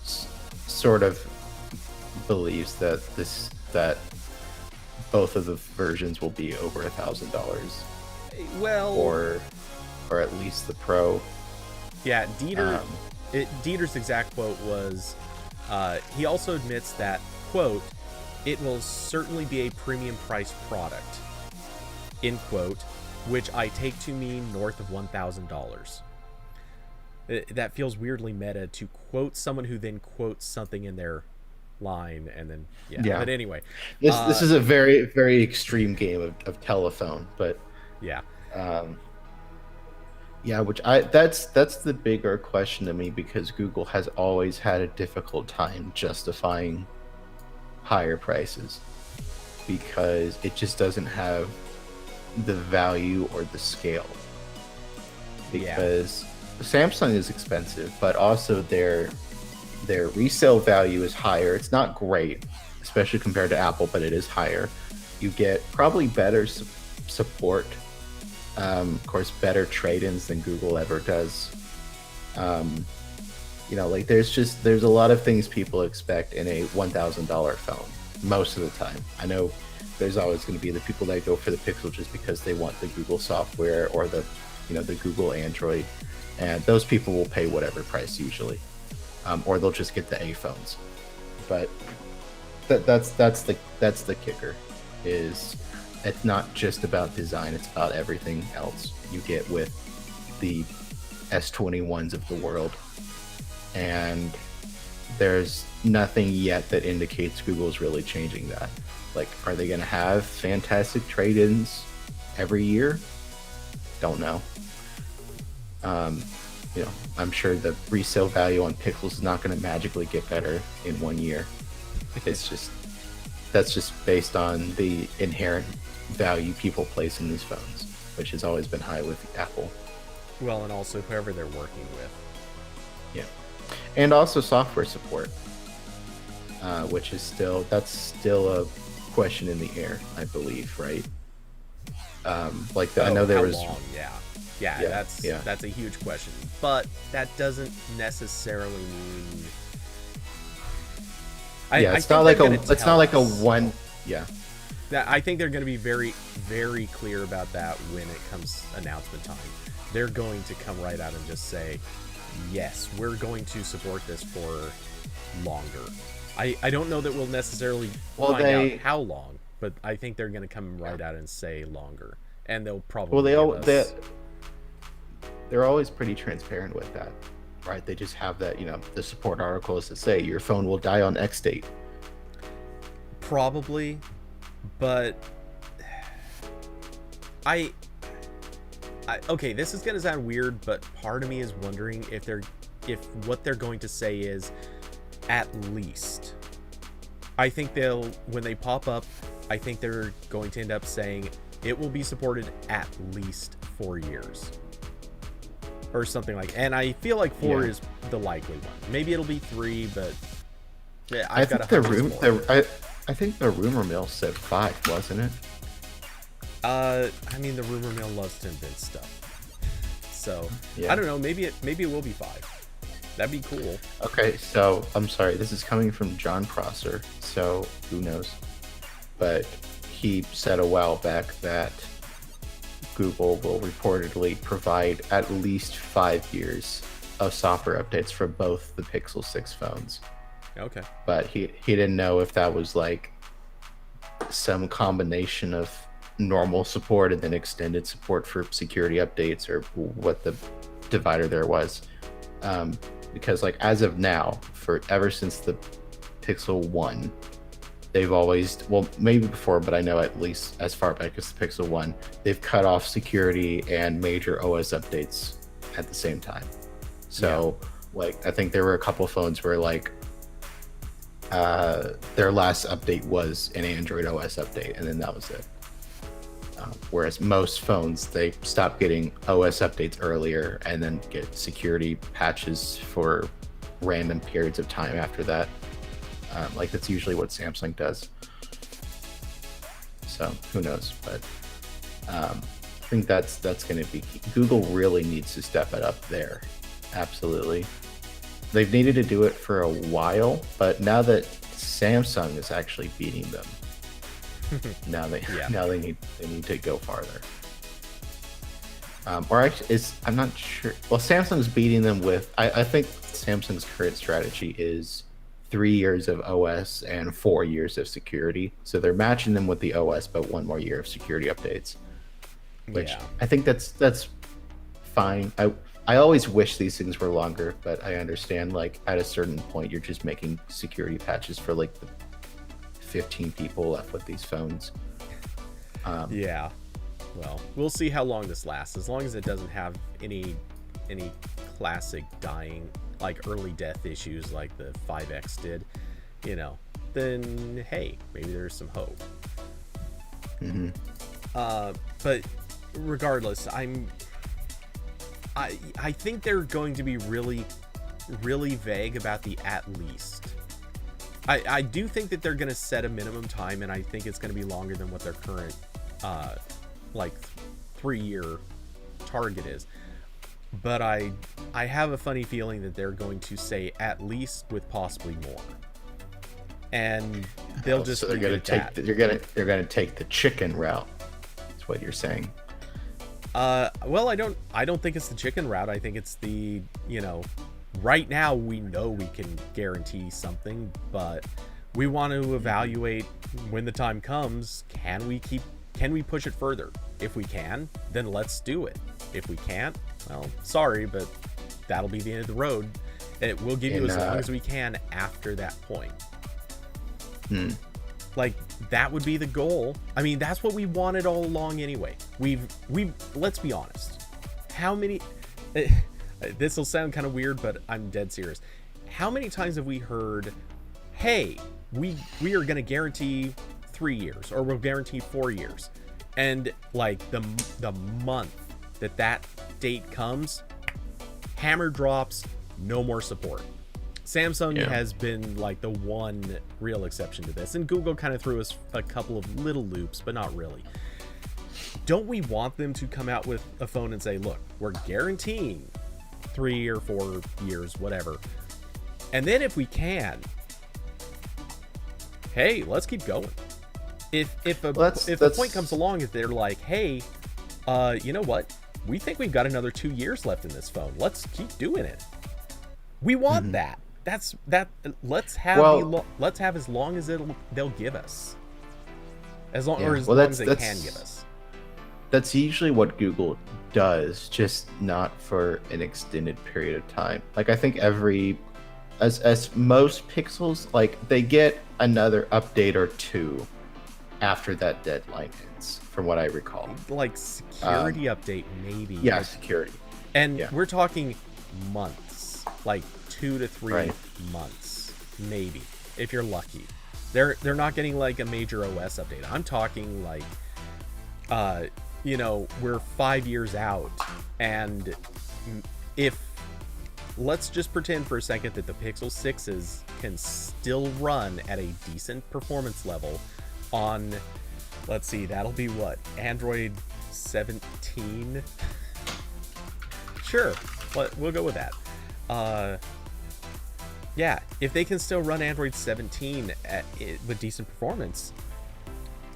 sort of believes that both of the versions will be over $1,000. Well, or at least the Pro. Yeah, Dieter's exact quote was, he also admits that, quote, "It will certainly be a premium price product," end quote, which I take to mean north of $1,000. That feels weirdly meta to quote someone who then quotes something in their line, and then Yeah. But anyway, This is a very, very extreme game of telephone, but yeah, um, yeah, which that's the bigger question to me, because Google has always had a difficult time justifying higher prices, because it just doesn't have the value or the scale. Because Samsung is expensive, but also their resale value is higher. It's not great, especially compared to Apple, but it is higher. You get probably better support, of course, better trade-ins than Google ever does. You know, like there's a lot of things people expect in a $1,000 phone most of the time. I know there's always going to be the people that go for the Pixel just because they want the Google software or the Google Android, and those people will pay whatever price usually, or they'll just get the A phones. But that's the kicker, is it's not just about design, it's about everything else you get with the S21s of the world. And there's nothing yet that indicates Google's really changing that. Like, are they going to have fantastic trade-ins every year? Don't know. You know, I'm sure the resale value on Pixels is not going to magically get better in 1 year. That's just based on the inherent value people place in these phones, which has always been high with Apple. Well, and also whoever they're working with. Yeah, and also software support, which is still a question in the air, I believe, right? I know there was long? Yeah, that's a huge question, but that doesn't necessarily mean. It's not like a one. Yeah, I think they're going to be very, very clear about that when it comes announcement time. They're going to come right out and just say, yes, we're going to support this for longer. I don't know that we'll necessarily find out how long, but I think they're going to come right out and say longer, and they'll probably they're always pretty transparent with that, right? They just have that, the support articles that say your phone will die on X date. Probably, but okay, this is gonna sound weird, but part of me is wondering if what they're going to say is at least. I think when they pop up, I think they're going to end up saying it will be supported at least 4 years. Or something like, and I feel like 4 is the likely one. Maybe it'll be 3, but I think the rumor mill said 5, wasn't it? I mean, the rumor mill loves to invent stuff, so I don't know. Maybe it will be 5. That'd be cool. Okay, so I'm sorry. This is coming from John Prosser, so who knows? But he said a while back that Google will reportedly provide at least 5 years of software updates for both the Pixel 6 phones. Okay. But he didn't know if that was like some combination of normal support and then extended support for security updates, or what the divider there was. Because like as of now, ever since the Pixel 1, they've always, well, maybe before, but I know at least as far back as the Pixel 1, they've cut off security and major OS updates at the same time. So, like, I think there were a couple phones where, like, their last update was an Android OS update, and then that was it. Whereas most phones, they stop getting OS updates earlier and then get security patches for random periods of time after that. Like that's usually what Samsung does. So who knows? But I think that's going to be key. Google really needs to step it up there. Absolutely. They've needed to do it for a while, but now that Samsung is actually beating them, now they need to go farther. Or actually, I'm not sure. Well, Samsung's beating them with. I think Samsung's current strategy is 3 years of OS and 4 years of security. So they're matching them with the OS, but 1 more year of security updates. Which I think that's fine. I always wish these things were longer, but I understand like at a certain point you're just making security patches for like the 15 people left with these phones. Yeah. Well, we'll see how long this lasts. As long as it doesn't have any classic dying, like early death issues like the 5X did, you know, then hey, maybe there's some hope. Mm-hmm. But regardless, I think they're going to be really, really vague about the at least. I do think that they're going to set a minimum time, and I think it's going to be longer than what their current, like 3-year target is. But I have a funny feeling that they're going to say at least with possibly more. And they'll just so they're going to take they're going to take the chicken route. That's what you're saying. Well, I don't think it's the chicken route. I think it's the, you know, right now we know we can guarantee something, but we want to evaluate when the time comes. Can we push it further? If we can, then let's do it. If we can't, well, sorry, but that'll be the end of the road. It will give you as long as we can after that point. Like, that would be the goal. I mean, that's what we wanted all along anyway. We've let's be honest. How many this will sound kind of weird, but I'm dead serious. How many times have we heard, hey, we are going to guarantee 3 years, or we'll guarantee 4 years, and like the month that date comes, hammer drops, no more support. Samsung has been like the one real exception to this, and Google kind of threw us a couple of little loops, but not really. Don't we want them to come out with a phone and say, look, we're guaranteeing 3 or 4 years, whatever, and then if we can, hey, let's keep going. If a point comes along that they're like, hey, you know what, we think we've got another 2 years left in this phone, let's keep doing it. We want that. Let's have as long as they'll give us, as long as they can give us. That's usually what Google does, just not for an extended period of time. Like I think as most Pixels, like they get another update or two after that deadline ends, from what I recall. Like security update, maybe. Yeah, like, security. And we're talking months, like 2 to 3 months, maybe, if you're lucky. They're not getting like a major OS update. I'm talking like, you know, we're 5 years out, and if let's just pretend for a second that the Pixel 6s can still run at a decent performance level on, let's see, that'll be what, Android 17? Sure, we'll go with that. Yeah, if they can still run Android 17 with decent performance,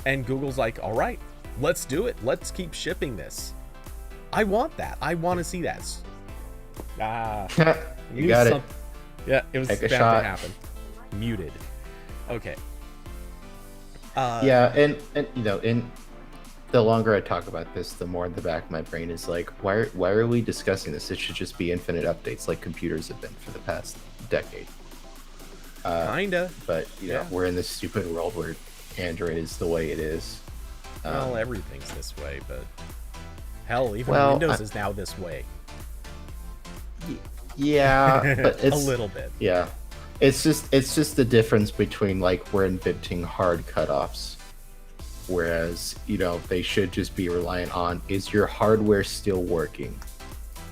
and Google's like, all right, let's do it. Let's keep shipping this. I want that. I want to see that. You got it. Yeah, it was bound to happen. Muted. Okay. Yeah, and you know, and the longer I talk about this, the more in the back of my brain is like, why are we discussing this? It should just be infinite updates like computers have been for the past decade. Kinda. But you know, we're in this stupid world where Android is the way it is. Well, everything's this way, but hell, even Windows is now this way. Yeah, but it's a little bit. Yeah, it's just the difference between like we're inventing hard cutoffs, whereas you know they should just be reliant on, is your hardware still working?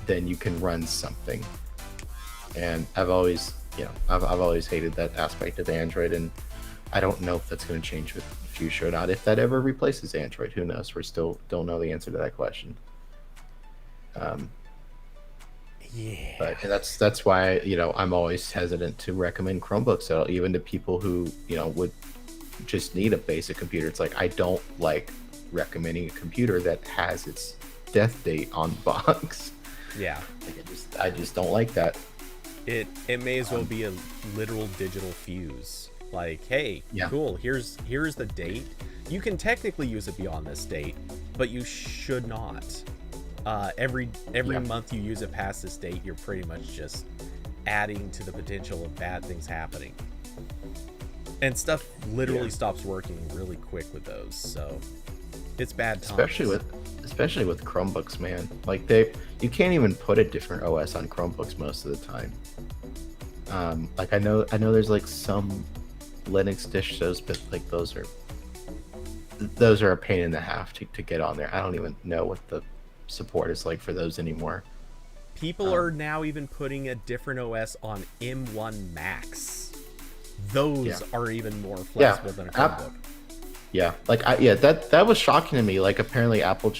Then you can run something. And I've always hated that aspect of Android, and I don't know if that's going to change with the future or not. If that ever replaces Android, who knows? We still don't know the answer to that question. Yeah. But that's why, you know, I'm always hesitant to recommend Chromebooks at all, even to people who, you know, would just need a basic computer. It's like I don't like recommending a computer that has its death date on the box. Yeah. Like I just don't like that. It may as well be a literal digital fuse. Like, hey, cool, here's the date. You can technically use it beyond this date, but you should not. Every month you use it past this date, you're pretty much just adding to the potential of bad things happening. And stuff literally stops working really quick with those, so it's bad times. Especially with Chromebooks, man. Like you can't even put a different OS on Chromebooks most of the time. Like I know there's like some Linux distros, but like those are a pain in the half to get on there. I don't even know what the support is like for those anymore. People are now even putting a different OS on M1 Max. Those are even more flexible than a Chromebook. That was shocking to me. Like apparently Apple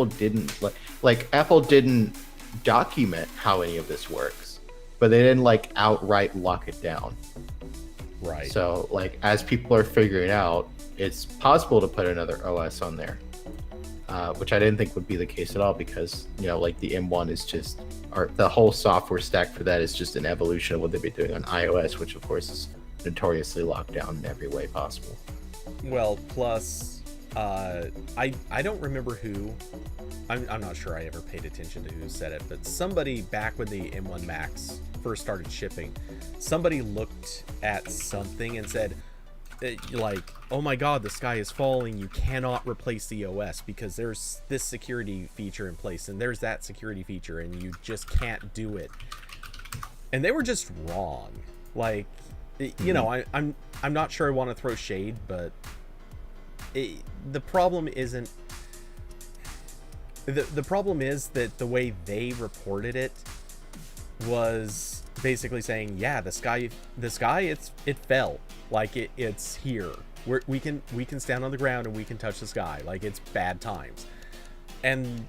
didn't document how any of this works, but they didn't like outright lock it down. Right. So like as people are figuring out, it's possible to put another OS on there, which I didn't think would be the case at all, because like the M1 is just, or the whole software stack for that is just an evolution of what they've been doing on iOS, which of course is notoriously locked down in every way possible. Well, plus, I don't remember who. I'm not sure I ever paid attention to who said it, but somebody back when the M1 Max first started shipping, somebody looked at something and said, like, oh my god, the sky is falling, you cannot replace the OS because there's this security feature in place and there's that security feature and you just can't do it. And they were just wrong. Like, I'm not sure I want to throw shade, but the problem isn't. The problem is that the way they reported it was basically saying, yeah, the sky, it fell. Like it's here. We can stand on the ground and we can touch the sky. Like it's bad times. And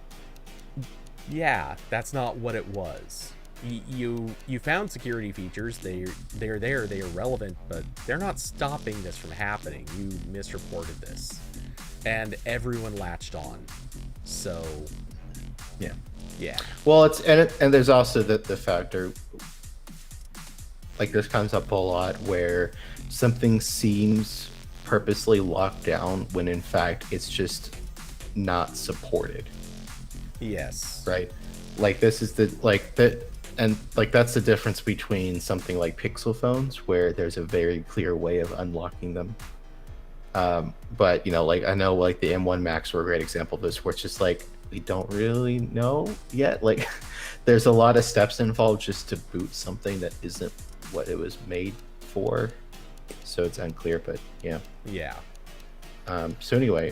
yeah, that's not what it was. You found security features. They're there. They are relevant, but they're not stopping this from happening. You misreported this, and everyone latched on. So, yeah. Well, and there's also the factor. Like this comes up a lot where something seems purposely locked down when in fact it's just not supported. Yes. Right. Like this is and that's the difference between something like Pixel phones, where there's a very clear way of unlocking them. But like I know like the M1 Max were a great example of this, where it's just like we don't really know yet. Like there's a lot of steps involved just to boot something that isn't what it was made for, so it's unclear. But yeah. So anyway,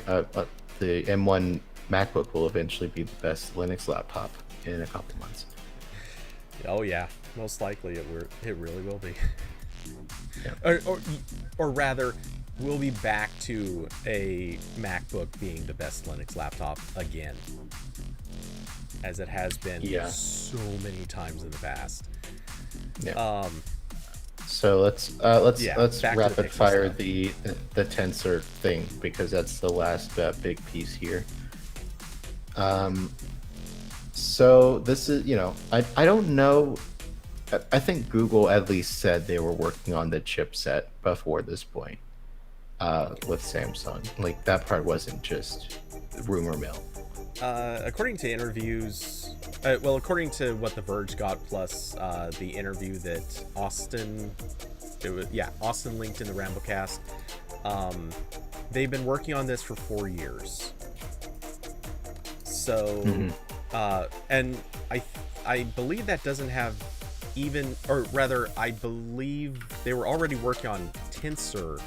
the M1 MacBook will eventually be the best Linux laptop in a couple months. Oh yeah, most likely it really will be. Yeah. Or rather, we'll be back to a MacBook being the best Linux laptop again, as it has been so many times in the past. Yeah. So let's rapid fire the Tensor thing, because that's the last big piece here. So this is, I don't know. I think Google at least said they were working on the chipset before this point with Samsung. Like that part wasn't just rumor mill. According to interviews, according to what The Verge got, plus the interview that Austin linked in the RambleCast, they've been working on this for 4 years. So, and I believe that doesn't have even, or rather, I believe they were already working on Tensor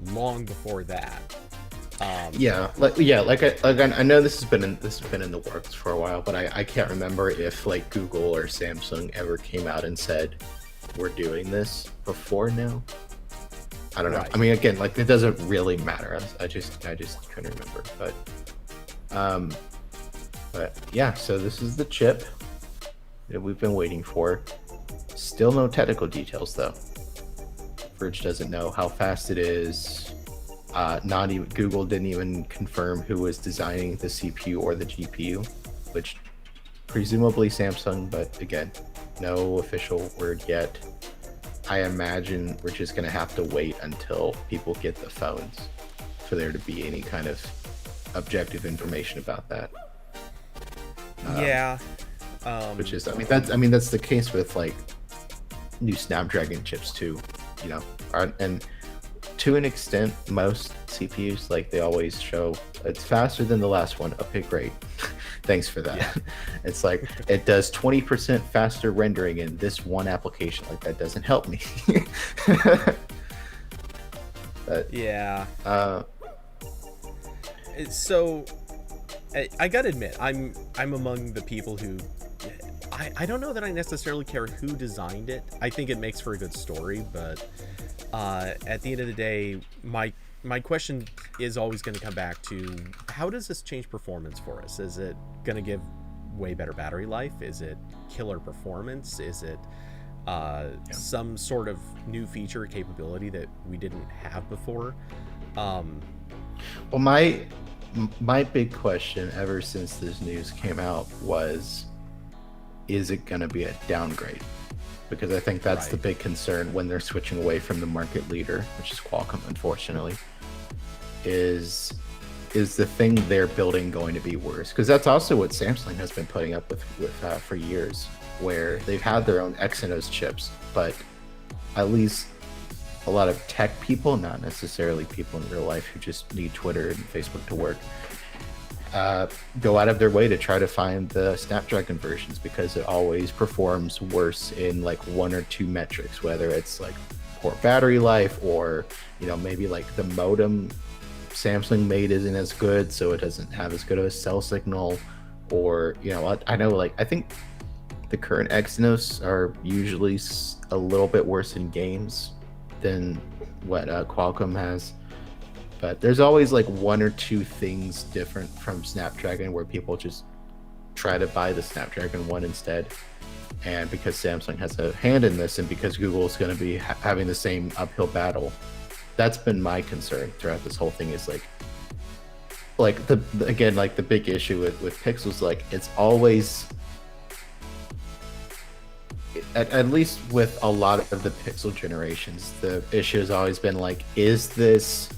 long before that. I know this has been in the works for a while, but I can't remember if like Google or Samsung ever came out and said we're doing this before now. I don't know. I mean, again, like it doesn't really matter. I just couldn't remember. But yeah, so this is the chip that we've been waiting for. Still no technical details though. Verge doesn't know how fast it is. Not even Google didn't even confirm who was designing the CPU or the GPU, which presumably Samsung, but again, no official word yet. I imagine we're just going to have to wait until people get the phones for there to be any kind of objective information about that. Yeah. Which is, that's the case with like new Snapdragon chips too, you know, and to an extent, most CPUs, like, they always show it's faster than the last one. Okay, great. Thanks for that. Yeah. It's like it does 20% faster rendering in this one application. Like, that doesn't help me. But, Yeah. uh, So I gotta admit, I'm among the people who I don't know that I necessarily care who designed it. I think it makes for a good story, but at the end of the day, my question is always going to come back to, how does this change performance for us? Is it going to give way better battery life? Is it killer performance? Is it some sort of new feature or capability that we didn't have before? well, my big question ever since this news came out was, is it going to be a downgrade? Because I think that's the big concern when they're switching away from the market leader, which is Qualcomm, unfortunately. Is the thing they're building going to be worse? Because that's also what Samsung has been putting up with for years, where they've had their own Exynos chips, but at least a lot of tech people, not necessarily people in real life who just need Twitter and Facebook to work, go out of their way to try to find the Snapdragon versions, because it always performs worse in like one or two metrics, whether it's like poor battery life, or, you know, maybe like the modem Samsung made isn't as good, so it doesn't have as good of a cell signal, or, you know, I know, like, I think the current Exynos are usually a little bit worse in games than what Qualcomm has. But there's always like one or two things different from Snapdragon where people just try to buy the Snapdragon one instead. And because Samsung has a hand in this, and because Google is going to be having the same uphill battle, that's been my concern throughout this whole thing. Is like the big issue with Pixels, like, it's always, at least with a lot of the Pixel generations, the issue has always been like, is this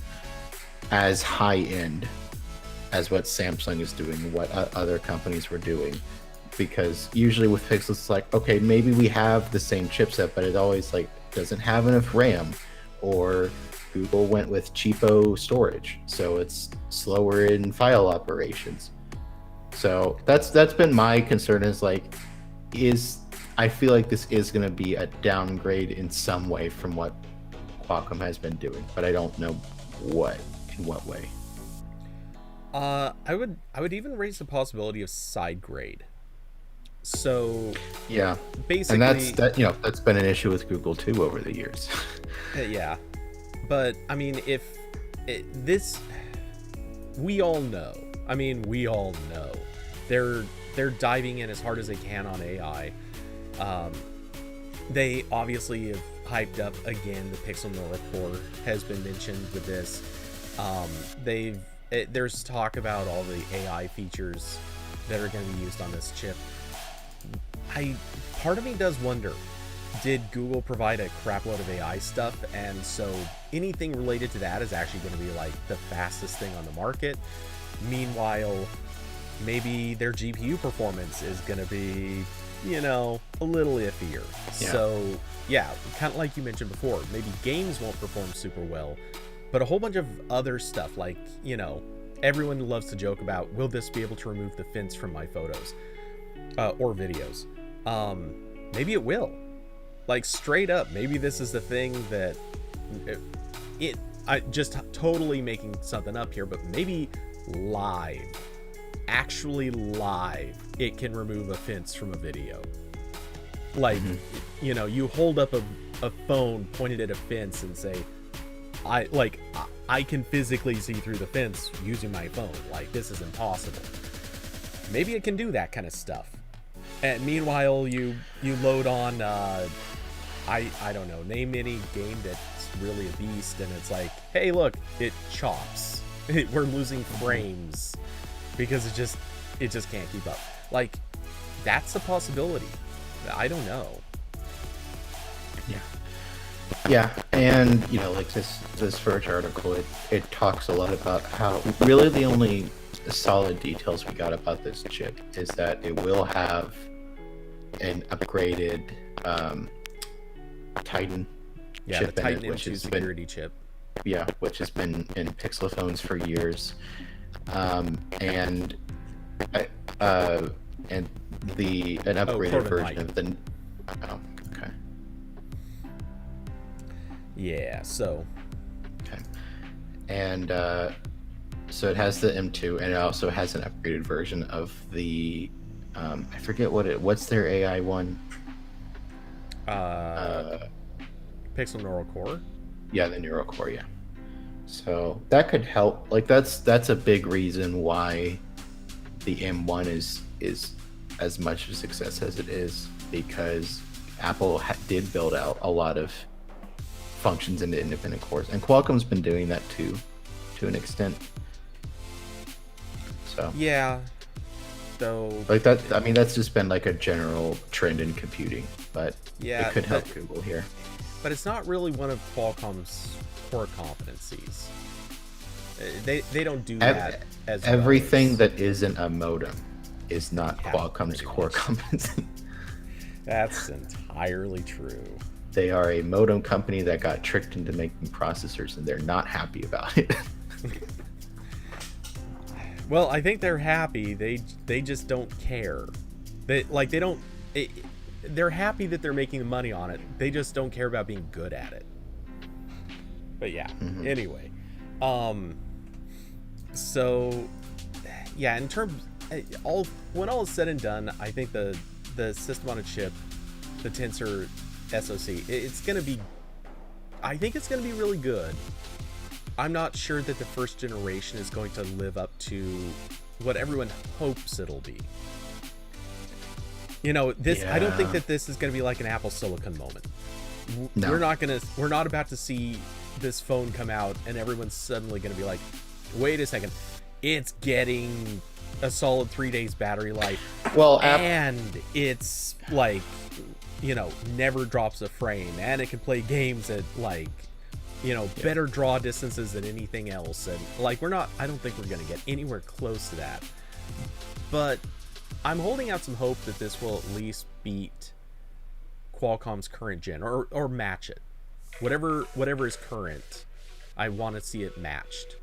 as high end as what Samsung is doing, what other companies were doing? Because usually with Pixels, it's like, okay, maybe we have the same chipset, but it always like doesn't have enough RAM, or Google went with cheapo storage, so it's slower in file operations. So that's been my concern, is like, I feel like this is going to be a downgrade in some way from what Qualcomm has been doing, but I don't know in what way. I would even raise the possibility of side grade. So yeah, basically, and that's been an issue with Google too over the years. Yeah, but I mean, we all know. I mean, we all know they're diving in as hard as they can on AI. They obviously have hyped up again. The Pixel Nora Core has been mentioned with this. There's talk about all the AI features that are going to be used on this chip. Part of me does wonder, did Google provide a crap load of AI stuff, and so anything related to that is actually going to be like the fastest thing on the market? Meanwhile, maybe their GPU performance is going to be, you know, a little iffier. Yeah. So yeah, kind of like you mentioned before, maybe games won't perform super well, but a whole bunch of other stuff, like, you know, everyone loves to joke about, will this be able to remove the fence from my photos or videos? Maybe it will. Like, straight up, maybe this is the thing that I just totally making something up here, but maybe actually live, it can remove a fence from a video. Like, you know, you hold up a phone pointed at a fence and say, I can physically see through the fence using my phone. Like, this is impossible. Maybe it can do that kind of stuff. And meanwhile, you load on, I don't know, name any game that's really a beast, and it's like, hey, look, it chops. We're losing frames because it just can't keep up. Like, that's a possibility. I don't know. Yeah, and, you know, like this Verge article, it talks a lot about how really the only solid details we got about this chip is that it will have an upgraded Titan chip the in Titan it, which M2 has security chip. Yeah, which has been in Pixel phones for years, and an upgraded Corbin version Light. of the. Oh, okay. Yeah. So. Okay. And so it has the M2, and it also has an upgraded version of the. I forget what's their AI one. Pixel Neural Core. Yeah, the Neural Core. Yeah. So that could help. Like that's a big reason why the M1 is as much a success as it is, because Apple did build out a lot of functions into independent cores, and Qualcomm's been doing that too, to an extent. So yeah, though, like that. I mean, that's just been like a general trend in computing, but yeah, it could help Google here. But it's not really one of Qualcomm's core competencies. They don't do that as everything well as, that isn't a modem is not Yeah, Qualcomm's pretty core much. competency. That's entirely true. They are a modem company that got tricked into making processors, and they're not happy about it. Well, I think they're happy. They just don't care. They're happy that they're making money on it. They just don't care about being good at it. But yeah. Anyway, so yeah, in terms when all is said and done, I think the system on a chip, the Tensor SoC, I think it's gonna be really good. I'm not sure that the first generation is going to live up to what everyone hopes it'll be. You know, I don't think that this is going to be like an Apple Silicon moment. No. We're not about to see this phone come out and everyone's suddenly going to be like, wait a second, it's getting a solid 3 days battery life. Well, and it's like, you know, never drops a frame, and it can play games at like, you know, better draw distances than anything else. And like, I don't think we're going to get anywhere close to that. But I'm holding out some hope that this will at least beat Qualcomm's current gen, or match it. Whatever is current, I want to see it matched.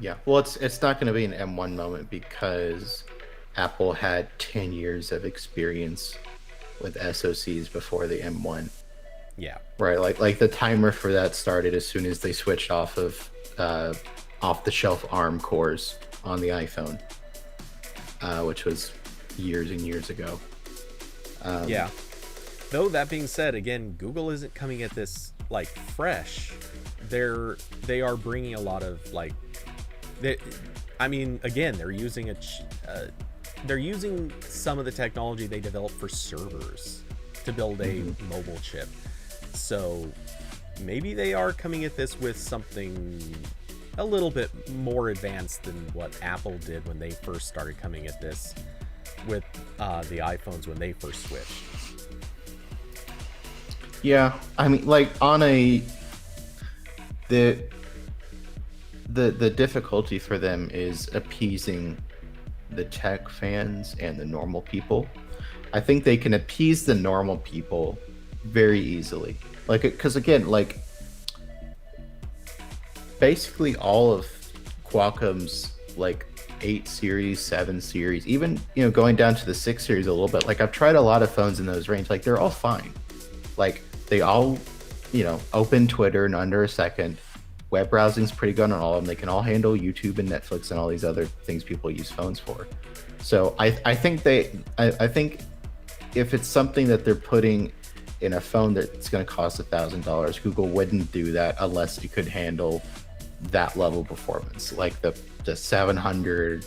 Yeah, well, it's not going to be an M1 moment because Apple had 10 years of experience with SoCs before the M1. Yeah. Right, like the timer for that started as soon as they switched off of off-the-shelf ARM cores on the iPhone, which was years and years ago. Yeah. Though that being said, again, Google isn't coming at this like fresh. They are bringing a lot of like, again, they're using they're using some of the technology they developed for servers to build a mobile chip. So maybe they are coming at this with something a little bit more advanced than what Apple did when they first started coming at this with the iPhones when they first switched. Yeah, I mean, like on the difficulty for them is appeasing the tech fans and the normal people. I think they can appease the normal people very easily, like, because again, like, basically all of Qualcomm's like 8 series, 7 series, even, you know, going down to the 6 series a little bit, like I've tried a lot of phones in those range, like they're all fine. Like they all, you know, open Twitter in under a second. Web browsing's pretty good on all of them. They can all handle YouTube and Netflix and all these other things people use phones for. So I think I think if it's something that they're putting in a phone that's going to cost $1,000, Google wouldn't do that unless it could handle that level of performance, like the 700,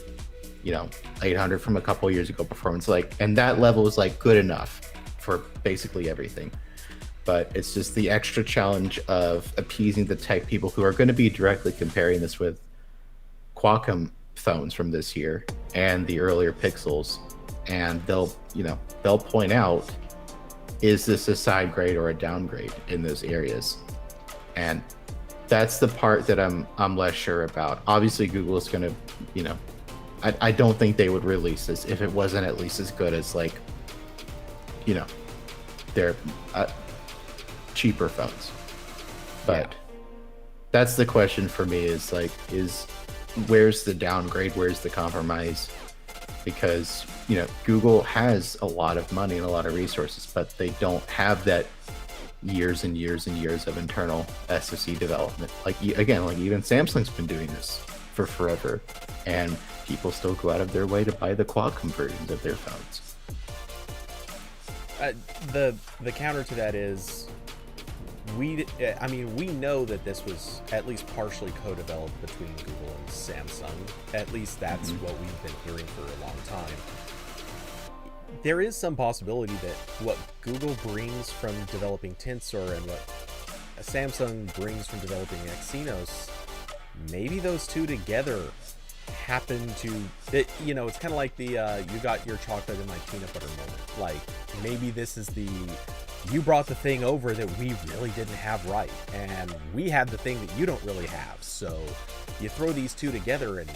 you know, 800 from a couple years ago performance, like, and that level is like good enough for basically everything. But it's just the extra challenge of appeasing the tech people who are going to be directly comparing this with Qualcomm phones from this year and the earlier Pixels, and they'll point out, is this a side grade or a downgrade in those areas? And that's the part that I'm less sure about. Obviously, Google is gonna, I don't think they would release this if it wasn't at least as good as like, you know, their cheaper phones. But that's the question for me is like, where's the downgrade? Where's the compromise? Because, Google has a lot of money and a lot of resources, but they don't have that years and years and years of internal SoC development. Like, again, like even Samsung's been doing this for forever, and people still go out of their way to buy the Qualcomm versions of their phones. The counter to that is, we know that this was at least partially co-developed between Google and Samsung. At least that's what we've been hearing for a long time. There is some possibility that what Google brings from developing Tensor and what Samsung brings from developing Exynos, maybe those two together happen to, it's kind of like the you got your chocolate in my peanut butter moment. Like, maybe this is the, you brought the thing over that we really didn't have right, and we had the thing that you don't really have. So you throw these two together and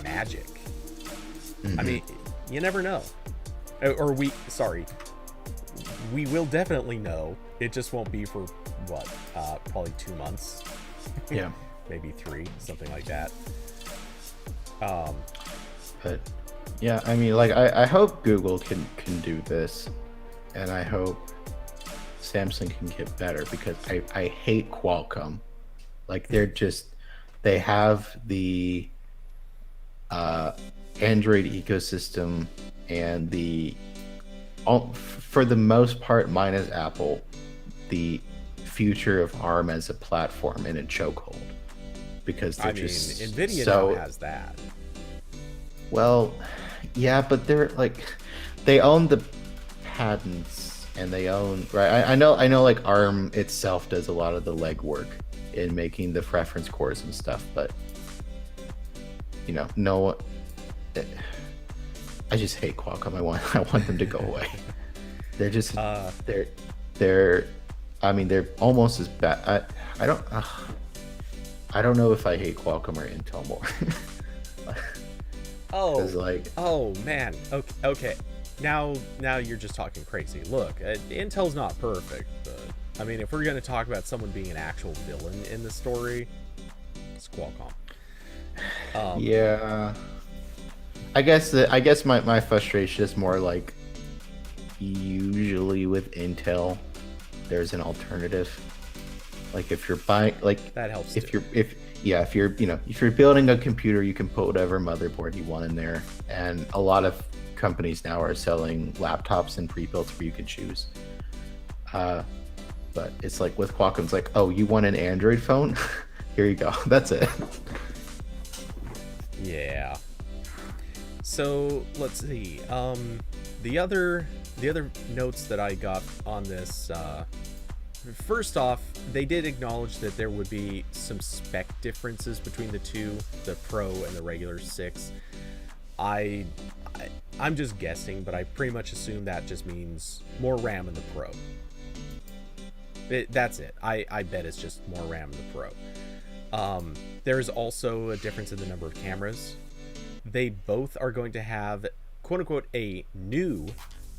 magic. I mean, you never know. Or we will definitely know. It just won't be for probably 2 months. Yeah. Maybe 3, something like that. But yeah, I mean, like, I hope Google can do this, and I hope Samsung can get better, because I hate Qualcomm. Like, they have the Android ecosystem, and for the most part, minus Apple, the future of ARM as a platform in a chokehold, because they're NVIDIA now has that. Well, yeah, but they're like, they own the patents, and they own, right? I know like ARM itself does a lot of the legwork in making the reference cores and stuff, but no. I just hate Qualcomm. I want them to go away. They're just they're almost as bad. I don't know if I hate Qualcomm or Intel more. Oh man. Okay. Now you're just talking crazy. Look, Intel's not perfect, but if we're going to talk about someone being an actual villain in the story, it's Qualcomm. Yeah. I guess my frustration is more like, usually with Intel, there's an alternative. Like, if you're buying, like, that helps. If you're building a computer, you can put whatever motherboard you want in there, and a lot of companies now are selling laptops and pre-built where you can choose. But it's like with Qualcomm, it's like, oh, you want an Android phone? Here you go. That's it. Yeah. So let's see. The other notes that I got on this. First off, they did acknowledge that there would be some spec differences between the two, the Pro and the regular 6. I'm just guessing, but I pretty much assume that just means more RAM in the Pro. That's it. I bet it's just more RAM in the Pro. There's also a difference in the number of cameras. They both are going to have, quote unquote, a new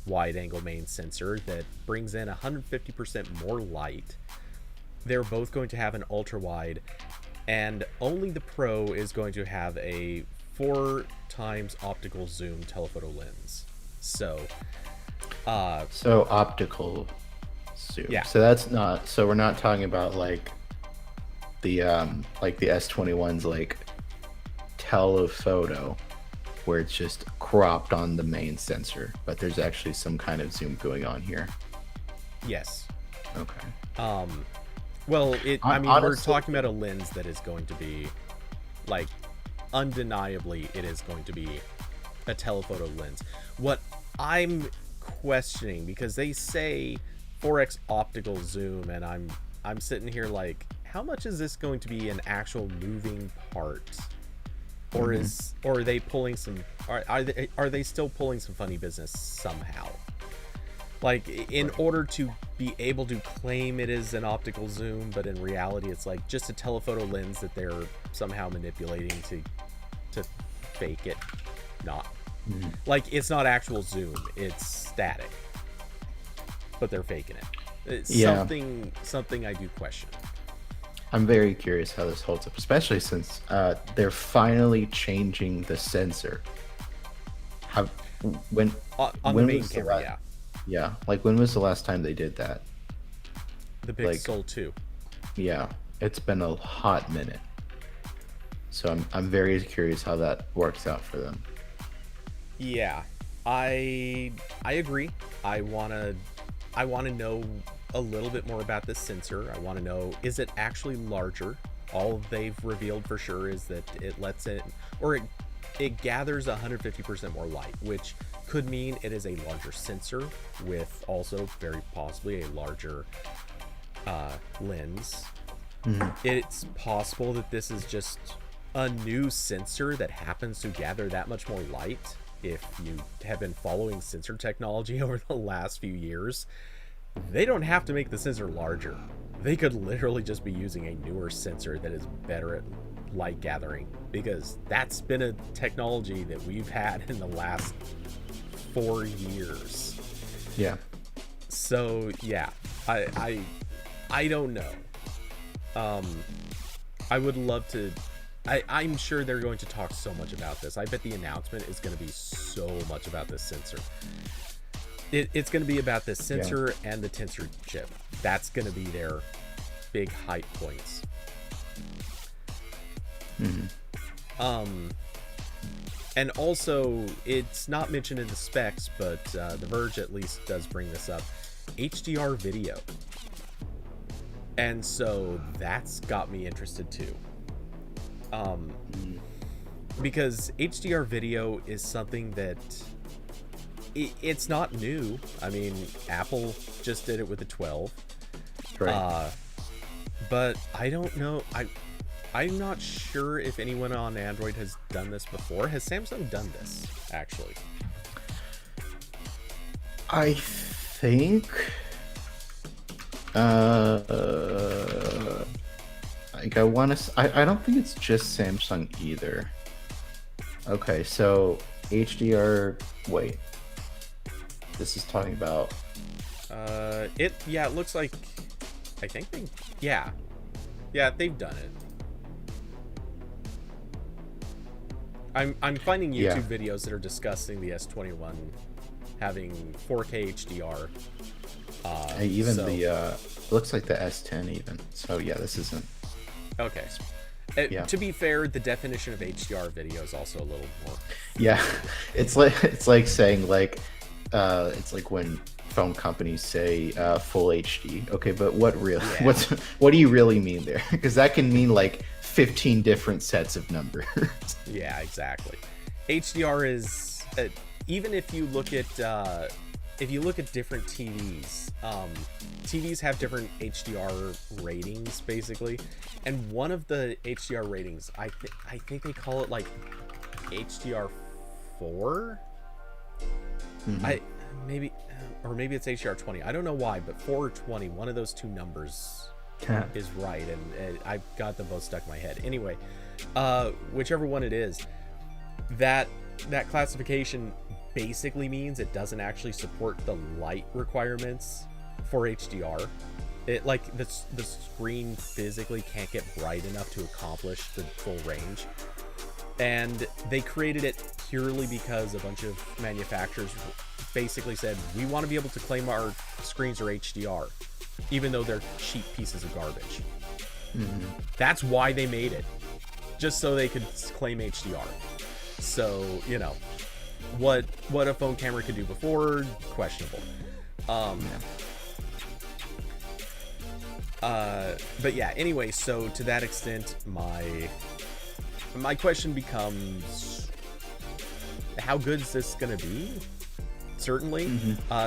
wide-angle main sensor that brings in 150% more light. They're both going to have an ultra-wide, and only the Pro is going to have a 4x optical zoom telephoto lens. So optical zoom. Yeah. So that's not. So we're not talking about like the S21's like telephoto, where it's just cropped on the main sensor, but there's actually some kind of zoom going on here. Yes. Okay. Well, honestly, we're talking about a lens that is going to be, like, undeniably, it is going to be a telephoto lens. What I'm questioning, because they say 4x optical zoom, and I'm sitting here like, how much is this going to be an actual moving part? Or are they pulling some? Are they still pulling some funny business somehow? Like, in order to be able to claim it is an optical zoom, but in reality it's like just a telephoto lens that they're somehow manipulating to fake it. Not. Like, it's not actual zoom, it's static. But they're faking it. It's something I do question. I'm very curious how this holds up, especially since they're finally changing the sensor. When on the main camera, yeah. Yeah, like when was the last time they did that? The Pixel 2. Yeah, it's been a hot minute. So I'm very curious how that works out for them. Yeah, I agree. I wanna know a little bit more about this sensor. I want to know, is it actually larger? All they've revealed for sure is that it lets it, or it gathers 150% more light, which could mean it is a larger sensor with also very possibly a larger lens. It's possible that this is just a new sensor that happens to gather that much more light. If you have been following sensor technology over the last few years, they don't have to make the sensor larger. They could literally just be using a newer sensor that is better at light gathering, because that's been a technology that we've had in the last 4 years. Yeah. So yeah, I don't know. I would love to. I'm sure they're going to talk so much about this. I bet the announcement is going to be so much about this sensor. It's going to be about the sensor and the tensor chip. That's going to be their big hype points. And also, it's not mentioned in the specs, but The Verge at least does bring this up. HDR video. And so that's got me interested too. Because HDR video is something that it's not new. I mean, Apple just did it with the 12. Right. But I don't know. I'm not sure if anyone on Android has done this before. Has Samsung done this, actually? I think like I don't think it's just Samsung either. Okay, so HDR, wait. This is talking about it looks like, I think they've done it. I'm finding YouTube videos that are discussing the S21 having 4K HDR. Even the looks like the S10 even. So yeah, this isn't okay. To be fair, the definition of HDR video is also a little more. Yeah, it's like saying like it's like when phone companies say full HD. Okay, but what do you really mean there? Because that can mean like 15 different sets of numbers. Yeah, exactly. HDR is even if you look at different TVs, TVs have different HDR ratings basically, and one of the HDR ratings, I think they call it like HDR 4. Maybe it's HDR 20. I don't know why, but 4 or 20, one of those two numbers is right, and I've got them both stuck in my head. Anyway, whichever one it is, that classification basically means it doesn't actually support the light requirements for HDR. It like the screen physically can't get bright enough to accomplish the full range, and they created it purely because a bunch of manufacturers basically said, we want to be able to claim our screens are HDR even though they're cheap pieces of garbage. That's why they made it, just so they could claim HDR. So, you know, what a phone camera could do before, questionable. But yeah, anyway, so to that extent, my question becomes, how good is this gonna be? Certainly.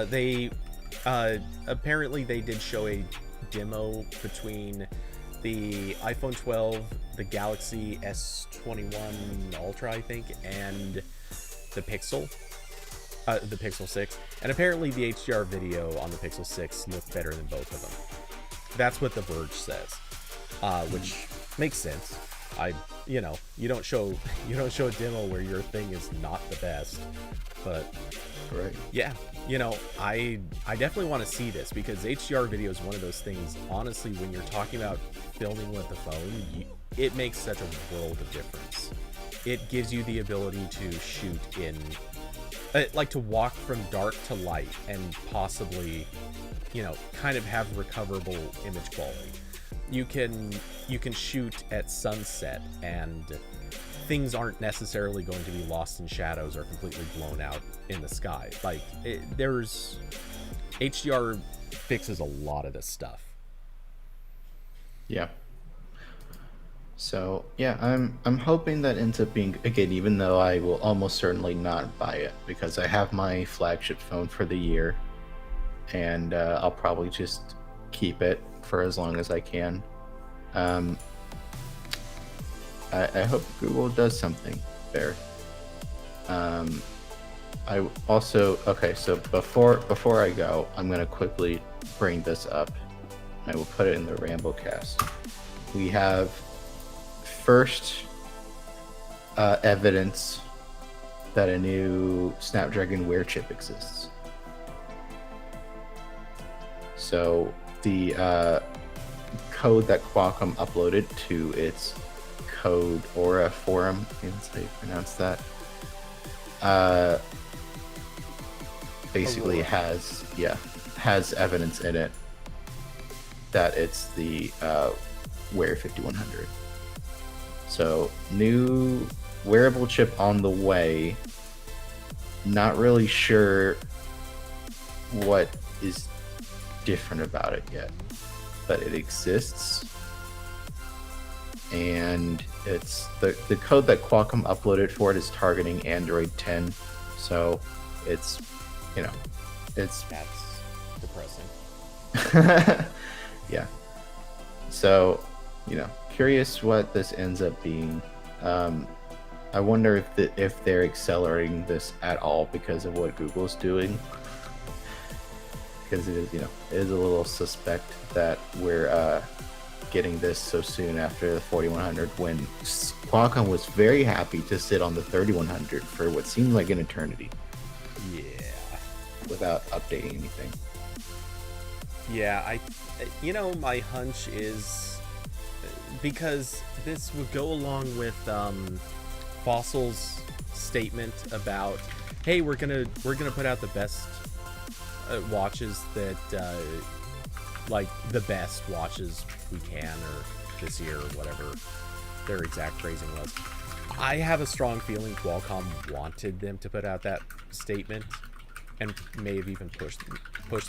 They apparently they did show a demo between the iPhone 12, the Galaxy S21 Ultra, I think, and the Pixel. the Pixel 6, and apparently the HDR video on the Pixel 6 looked better than both of them. That's what The Verge says, which makes sense. You don't show a demo where your thing is not the best, but Right. yeah, I definitely want to see this, because HDR video is one of those things, honestly, when you're talking about filming with the phone, it makes such a world of difference. It gives you the ability to shoot in, like, to walk from dark to light and possibly, kind of have recoverable image quality. You can shoot at sunset, and things aren't necessarily going to be lost in shadows or completely blown out in the sky. Like, there's HDR fixes a lot of this stuff. Yeah. So yeah, I'm hoping that ends up being, again, even though I will almost certainly not buy it because I have my flagship phone for the year, and I'll probably just keep it for as long as I can. I hope Google does something there. I also, okay, so before I go, I'm gonna quickly bring this up. I will put it in the RambleCast. We have first evidence that a new Snapdragon Wear chip exists. So the code that Qualcomm uploaded to its Code Aura forum, I think that's how you pronounce that, basically has evidence in it that it's the Wear 5100. So new wearable chip on the way. Not really sure what is different about it yet, but it exists, and it's the code that Qualcomm uploaded for it is targeting Android 10, so it's That's depressing. yeah. So curious what this ends up being. I wonder if they're accelerating this at all because of what Google's doing, because it is a little suspect that we're getting this so soon after the 4100, when Qualcomm was very happy to sit on the 3100 for what seemed like an eternity. Yeah. Without updating anything. Yeah, my hunch is, because this would go along with Fossil's statement about, hey, we're gonna put out the best watches that like the best watches we can, or this year, or whatever their exact phrasing was. I have a strong feeling Qualcomm wanted them to put out that statement, and may have even pushed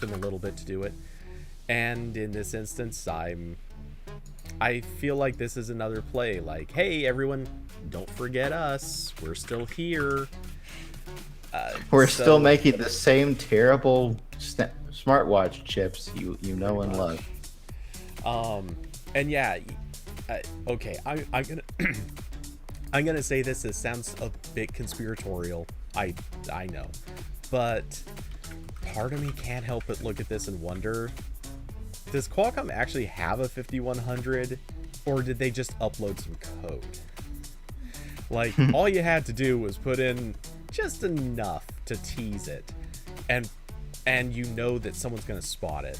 them a little bit to do it. And in this instance, I feel like this is another play, like, hey, everyone, don't forget us. We're still here. We're still making the same terrible smartwatch chips you know and love. And yeah, okay, I'm gonna I'm gonna say this. This sounds a bit conspiratorial. I know, but part of me can't help but look at this and wonder: does Qualcomm actually have a 5100, or did they just upload some code? Like, all you had to do was put in just enough to tease it, and that someone's gonna spot it.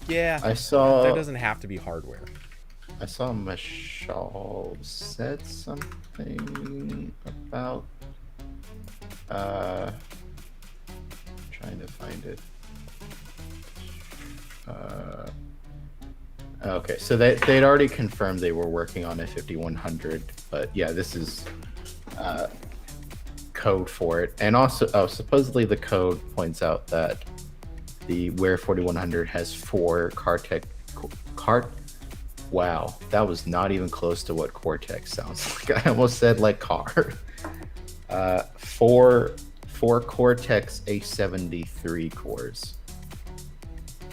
Yeah, there doesn't have to be hardware. I saw Mashal said something about trying to find it. Okay, so they'd already confirmed they were working on a 5100, but yeah, this is code for it. And also, supposedly the code points out that the Wear 4100 has 4 wow, that was not even close to what Cortex sounds like. I almost said like car. 4 Cortex A73 cores.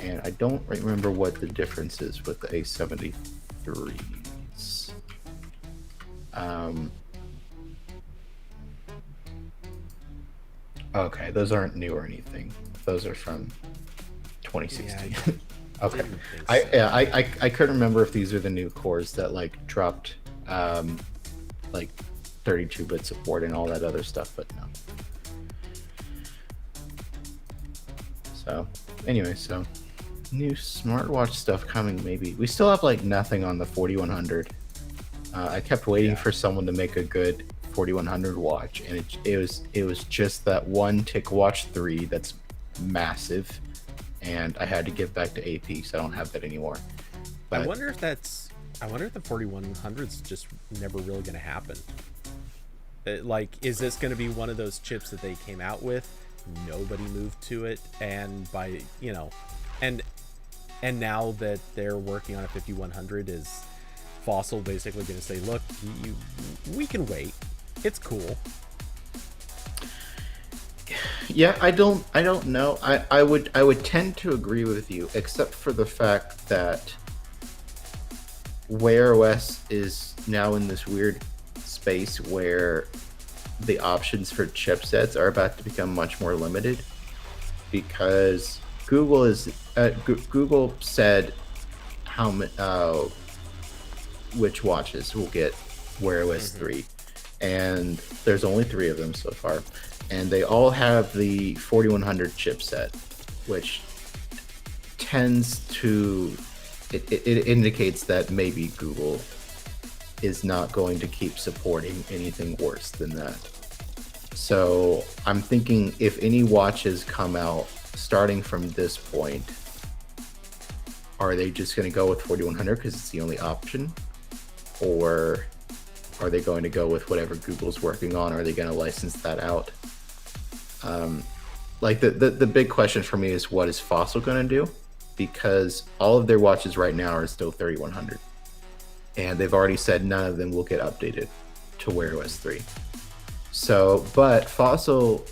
And I don't remember what the difference is with the A73s. Okay, those aren't new or anything. Those are from Yeah, 2016. I Okay. didn't think I so. yeah, I couldn't remember if these are the new cores that like dropped like 32-bit support and all that other stuff, but no. So anyway, so new smartwatch stuff coming maybe. We still have like nothing on the 4100. I kept waiting Yeah. for someone to make a good 4100 watch, and it was just that one TicWatch 3 that's massive, and I had to give back to AP, so I don't have that anymore. I But wonder if I wonder if the 4100's just never really going to happen. Like, is this going to be one of those chips that they came out with, nobody moved to it, and by, you know, and now that they're working on a 5100, is Fossil basically going to say, look, we can wait, it's cool. yeah, I don't know. I would tend to agree with you, except for the fact that Wear OS is now in this weird space where the options for chipsets are about to become much more limited because Google said which watches will get Wear OS 3, and there's only 3 of them so far, and they all have the 4100 chipset, which tends to it indicates that maybe Google is not going to keep supporting anything worse than that. So I'm thinking if any watches come out starting from this point, are they just going to go with 4100 because it's the only option? Or are they going to go with whatever Google's working on? Are they going to license that out? Like the big question for me is, what is Fossil going to do? Because all of their watches right now are still 3100. And they've already said none of them will get updated to Wear OS 3. So, but Fossil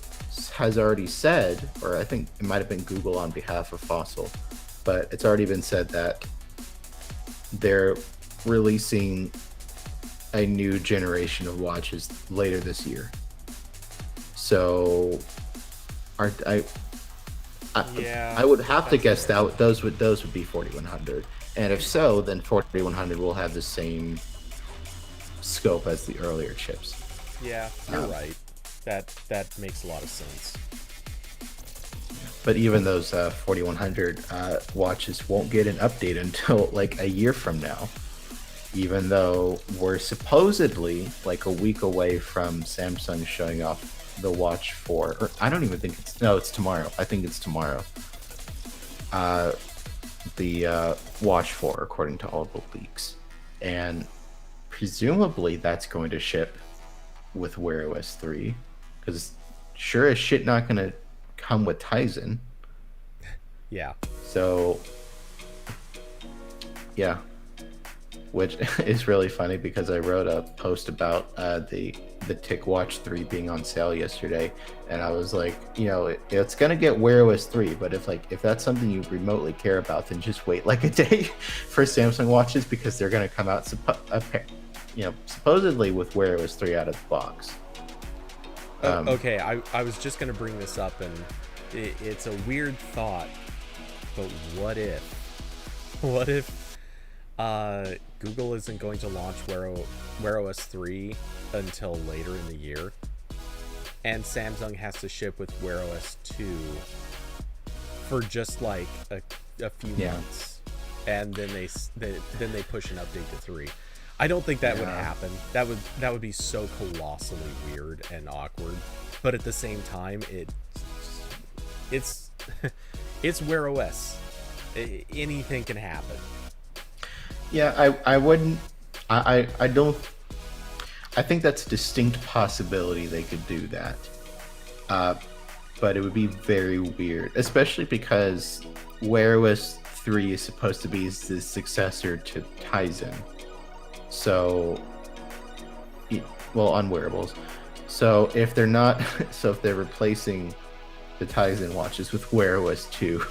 has already said, or I think it might have been Google on behalf of Fossil, but it's already been said that they're releasing a new generation of watches later this year. So, Yeah, I would have to that's guess fair. that those would be 4100, and if so, then 4100 will have the same scope as the earlier chips. Yeah, you're right. That makes a lot of sense. But even those 4100 watches won't get an update until like a year from now, even though we're supposedly like a week away from Samsung showing off the watch for, or I don't even think it's tomorrow. I think it's tomorrow. The watch 4, according to all the leaks, and presumably that's going to ship with Wear OS 3, because sure as shit not going to come with Tizen. Yeah. So yeah, which is really funny because I wrote a post about the TicWatch 3 being on sale yesterday, and I was like, it's gonna get Wear OS 3, but if that's something you remotely care about, then just wait like a day for Samsung watches, because they're gonna come out supposedly with Wear OS 3 out of the box. Okay, I was just going to bring this up, and it's a weird thought, but what if Google isn't going to launch Wear OS 3 until later in the year, and Samsung has to ship with Wear OS 2 for just like a few months, and then they push an update to 3. I don't think that would happen. That would be so colossally weird and awkward. But at the same time, it's it's Wear OS. Anything can happen. Yeah, I wouldn't. I don't. I think that's a distinct possibility they could do that. But it would be very weird, especially because Wear OS 3 is supposed to be the successor to Tizen. So, on wearables. So if they're not, if they're replacing the Tizen watches with Wear OS 2,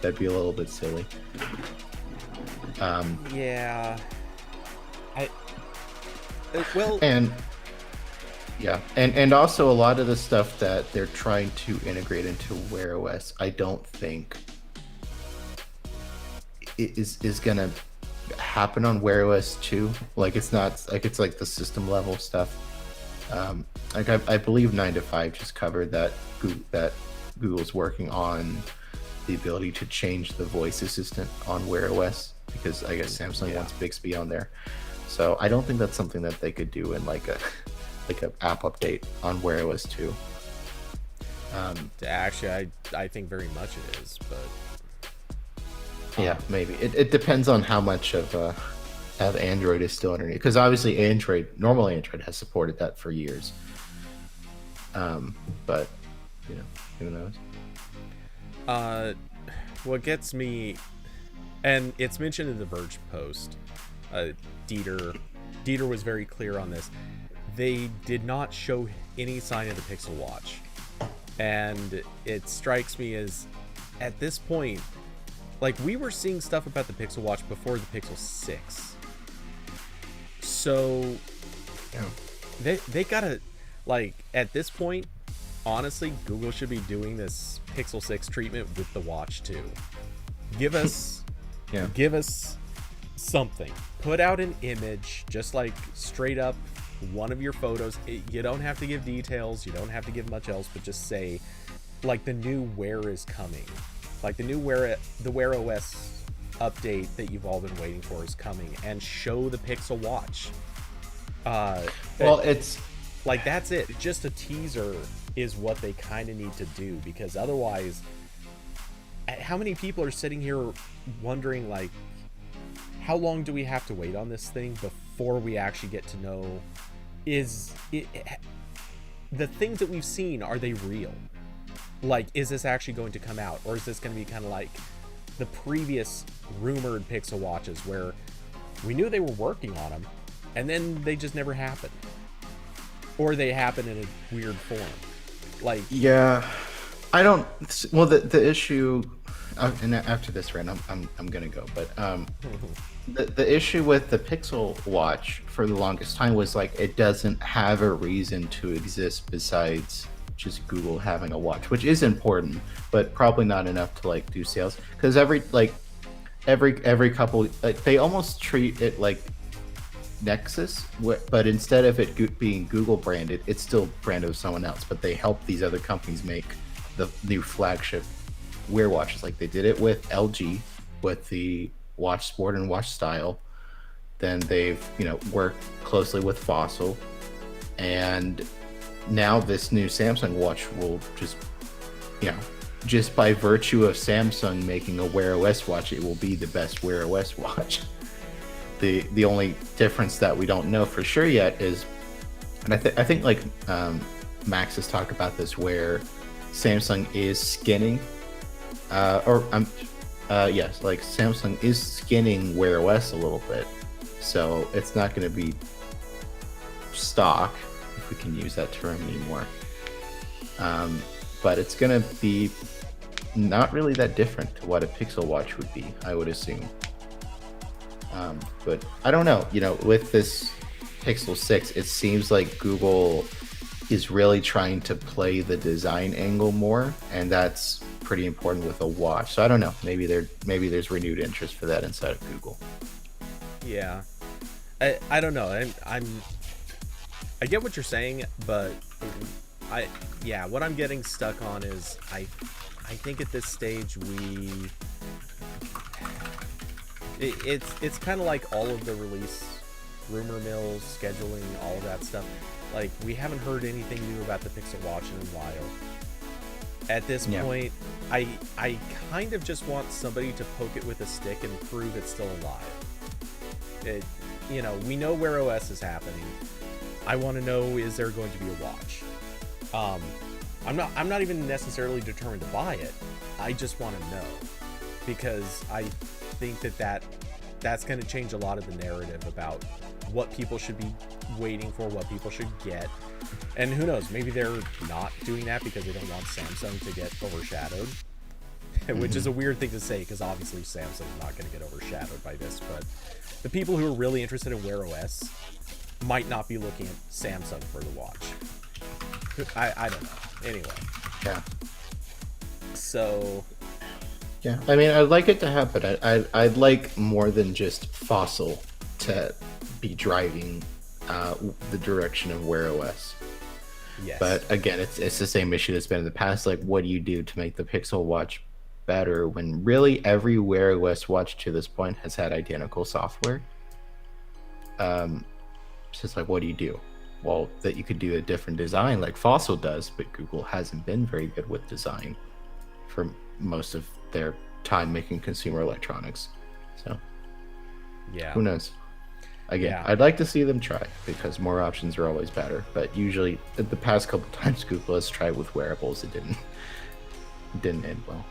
that'd be a little bit silly. Yeah. Yeah, and also a lot of the stuff that they're trying to integrate into Wear OS, I don't think is gonna happen on Wear OS 2. Like it's not like it's like the system level stuff. Like I believe 9 to 5 just covered that Google's working on the ability to change the voice assistant on Wear OS because I guess Samsung wants Bixby on there. So I don't think that's something that they could do in like a app update on Wear OS 2. Actually, I think very much it is, but yeah, maybe it depends on how much of Android is still underneath, because obviously normal Android has supported that for years. But you know, who knows? What gets me, and it's mentioned in the Verge post, Dieter was very clear on this. They did not show any sign of the Pixel Watch, and it strikes me as, at this point, like, we were seeing stuff about the Pixel Watch before the Pixel 6. So they gotta, like, at this point, honestly, Google should be doing this Pixel 6 treatment with the Watch too. Give us something. Put out an image, just like straight up one of your photos. You don't have to give details, you don't have to give much else, but just say, like, the new Wear is coming. Like, the new the Wear OS update that you've all been waiting for is coming, and show the Pixel Watch. Well, it's like, that's it. Just a teaser is what they kind of need to do, because otherwise, how many people are sitting here wondering, like, how long do we have to wait on this thing before we actually get to know, the things that we've seen, are they real? Like, is this actually going to come out, or is this going to be kind of like the previous rumored Pixel Watches, where we knew they were working on them, and then they just never happened, or they happen in a weird form? Like, yeah, I don't. Well, the issue, and after this rant, I'm gonna go. But the issue with the Pixel Watch for the longest time was, like, it doesn't have a reason to exist besides just Google having a watch, which is important, but probably not enough to, like, do sales. Because every couple, like, they almost treat it like Nexus, but instead of it being Google branded, it's still branded with someone else. But they help these other companies make the new flagship Wear watches. Like, they did it with LG with the Watch Sport and Watch Style. Then they've worked closely with Fossil, and now this new Samsung watch will just by virtue of Samsung making a Wear OS watch, it will be the best Wear OS watch. The only difference that we don't know for sure yet is, and I think like Max has talked about this, where Samsung is skinning, yes, like Samsung is skinning Wear OS a little bit, so it's not going to be stock, if we can use that term anymore. But it's going to be not really that different to what a Pixel Watch would be, I would assume. But I don't know, with this Pixel 6, it seems like Google is really trying to play the design angle more, and that's pretty important with a watch. So I don't know, maybe there's renewed interest for that inside of Google. Yeah, I don't know. I get what you're saying, but what I'm getting stuck on is I think at this stage it's kind of like all of the release rumor mills, scheduling, all of that stuff. Like, we haven't heard anything new about the Pixel Watch in a while. At this point, I kind of just want somebody to poke it with a stick and prove it's still alive. We know Wear OS is happening. I want to know, is there going to be a watch? I'm not even necessarily determined to buy it. I just want to know, because I think that's going to change a lot of the narrative about what people should be waiting for, what people should get. And who knows, maybe they're not doing that because they don't want Samsung to get overshadowed, which is a weird thing to say, because obviously Samsung's not going to get overshadowed by this, but the people who are really interested in Wear OS might not be looking at Samsung for the watch. I don't know. Anyway, Yeah. so Yeah. I mean, I'd like it to happen. I'd like more than just Fossil to be driving the direction of Wear OS. yes. But again, it's the same issue that's been in the past. Like, what do you do to make the Pixel Watch better when really every Wear OS watch to this point has had identical software? So it's like, what do you do? Well, that you could do a different design like Fossil does, but Google hasn't been very good with design for most of their time making consumer electronics. So Yeah. who knows? Again, Yeah. I'd like to see them try because more options are always better. But usually, the past couple times Google has tried with wearables, it didn't end well.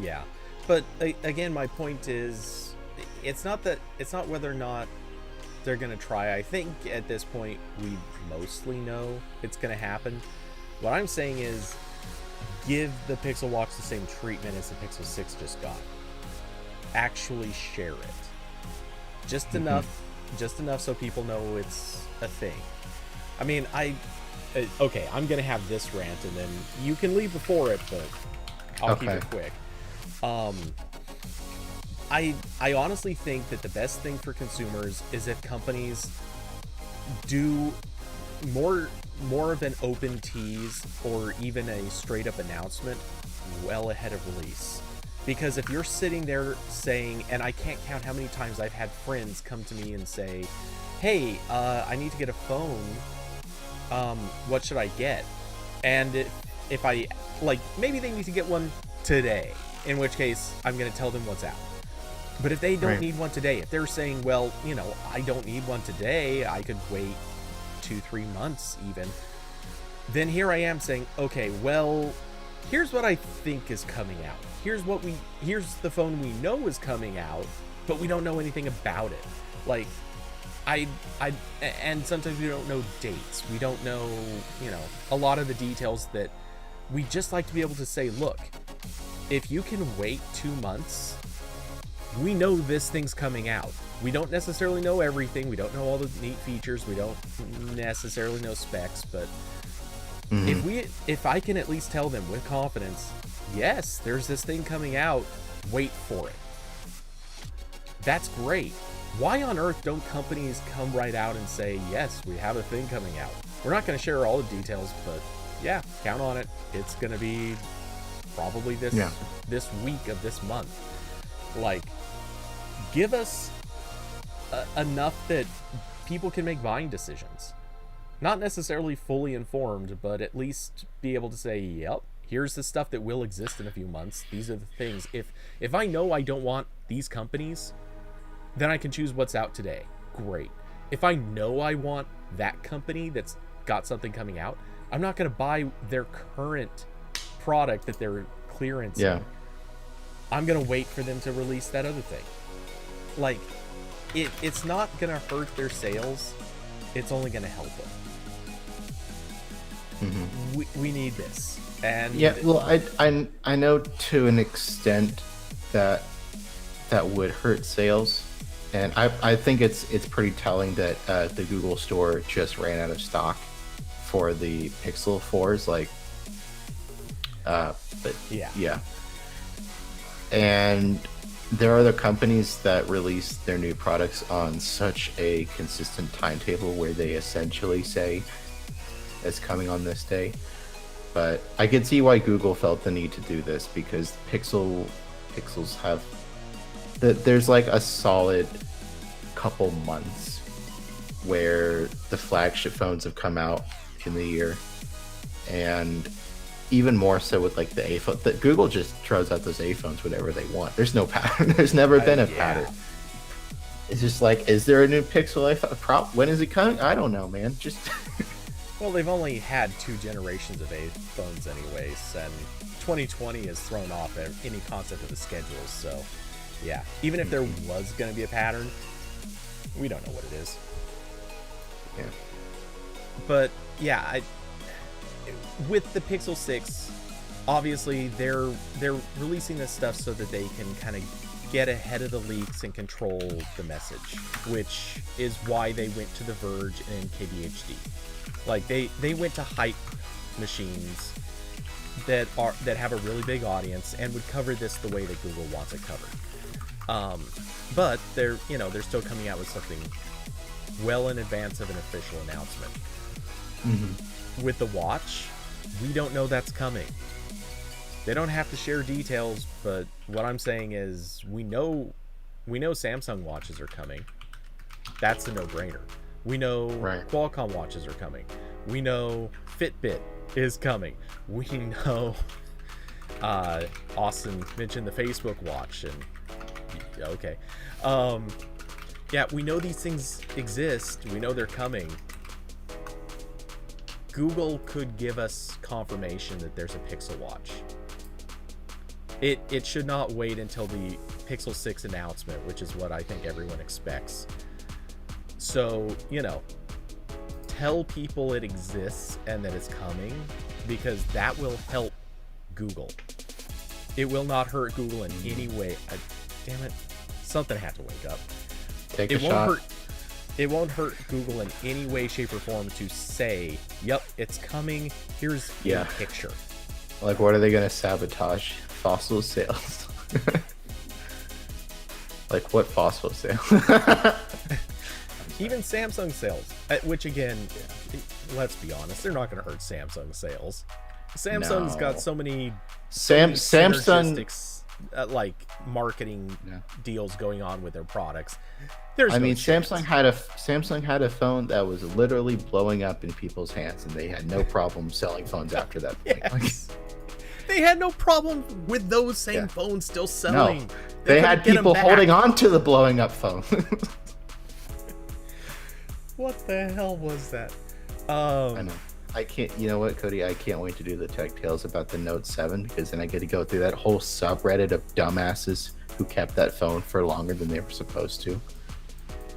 Yeah. But again, my point is, it's not whether or not they're going to try. I think at this point, we mostly know it's going to happen. What I'm saying is, give the Pixel Watch the same treatment as the Pixel 6 just got. Actually share it. Just enough so people know it's a thing. I mean, okay, I'm going to have this rant and then you can leave before it, but I'll keep it quick. I honestly think that the best thing for consumers is if companies do more of an open tease or even a straight up announcement well ahead of release. Because if you're sitting there saying, and I can't count how many times I've had friends come to me and say, hey, I need to get a phone, what should I get? And if I, like, maybe they need to get one today, in which case I'm going to tell them what's out. But if they don't need one today, if they're saying, well, you know, I don't need one today, I could wait 2-3 months even, then here I am saying, okay, well, here's what I think is coming out. Here's the phone we know is coming out, but we don't know anything about it. Like, and sometimes we don't know dates. We don't know, you know, a lot of the details that we just like to be able to say, look, if you can wait 2 months, we know this thing's coming out. We don't necessarily know everything. We don't know all the neat features. We don't necessarily know specs, but if I can at least tell them with confidence, yes, there's this thing coming out, wait for it. That's great. Why on earth don't companies come right out and say, yes, we have a thing coming out? We're not going to share all the details, but yeah, count on it. It's going to be probably this week of this month. Like, give us enough that people can make buying decisions. Not necessarily fully informed, but at least be able to say, yep, here's the stuff that will exist in a few months. These are the things. If I know I don't want these companies, then I can choose what's out today. Great. If I know I want that company that's got something coming out, I'm not going to buy their current product that they're clearancing. Yeah. I'm going to wait for them to release that other thing. Like, it's not going to hurt their sales. It's only going to help them. We need this. And yeah, well, I know to an extent that would hurt sales, and I think it's pretty telling that the Google store just ran out of stock for the Pixel 4s. Like, but yeah. And there are other companies that release their new products on such a consistent timetable where they essentially say it's coming on this day. But I could see why Google felt the need to do this, because Pixels have there's like a solid couple months where the flagship phones have come out in the year, and even more so with like the iPhone. That Google just throws out those iPhones whenever they want. There's no pattern. There's never been a pattern. It's just like, is there a new Pixel iPhone? When is it coming? I don't know, man. Just well, they've only had 2 generations of iPhones anyways, and 2020 has thrown off any concept of the schedule. So yeah, even if there was going to be a pattern, we don't know what it is. Yeah. But yeah, with the Pixel 6, obviously they're releasing this stuff so that they can kind of get ahead of the leaks and control the message, which is why they went to The Verge and KBHD. Like, they went to hype machines that have a really big audience and would cover this the way that Google wants it covered. But they're still coming out with something well in advance of an official announcement. Mm-hmm. With the watch, we don't know that's coming. They don't have to share details, but what I'm saying is we know Samsung watches are coming. That's a no-brainer. We know Qualcomm watches are coming. We know Fitbit is coming. We know Austin mentioned the Facebook watch, and okay. Yeah, we know these things exist. We know they're coming. Google could give us confirmation that there's a Pixel watch. It should not wait until the Pixel 6 announcement, which is what I think everyone expects. So, tell people it exists and that it's coming, because that will help Google. It will not hurt Google in any way. Damn it. Something had to wake up. Take a shot. It won't hurt Google in any way, shape, or form to say, yep, it's coming. Here's a picture. Like, what are they going to sabotage? Fossil sales. Like, what fossil sales? Even Samsung sales, which again, let's be honest, they're not going to hurt Samsung sales. Samsung's got so many Samsung like marketing deals going on with their products. Samsung had a phone that was literally blowing up in people's hands, and they had no problem selling phones after that point. Yes. They had no problem with those same phones still selling. No. They had people holding on to the blowing up phone. What the hell was that? I know. I can't. You know what, Cody? I can't wait to do the tech tales about the Note 7, because then I get to go through that whole subreddit of dumbasses who kept that phone for longer than they were supposed to,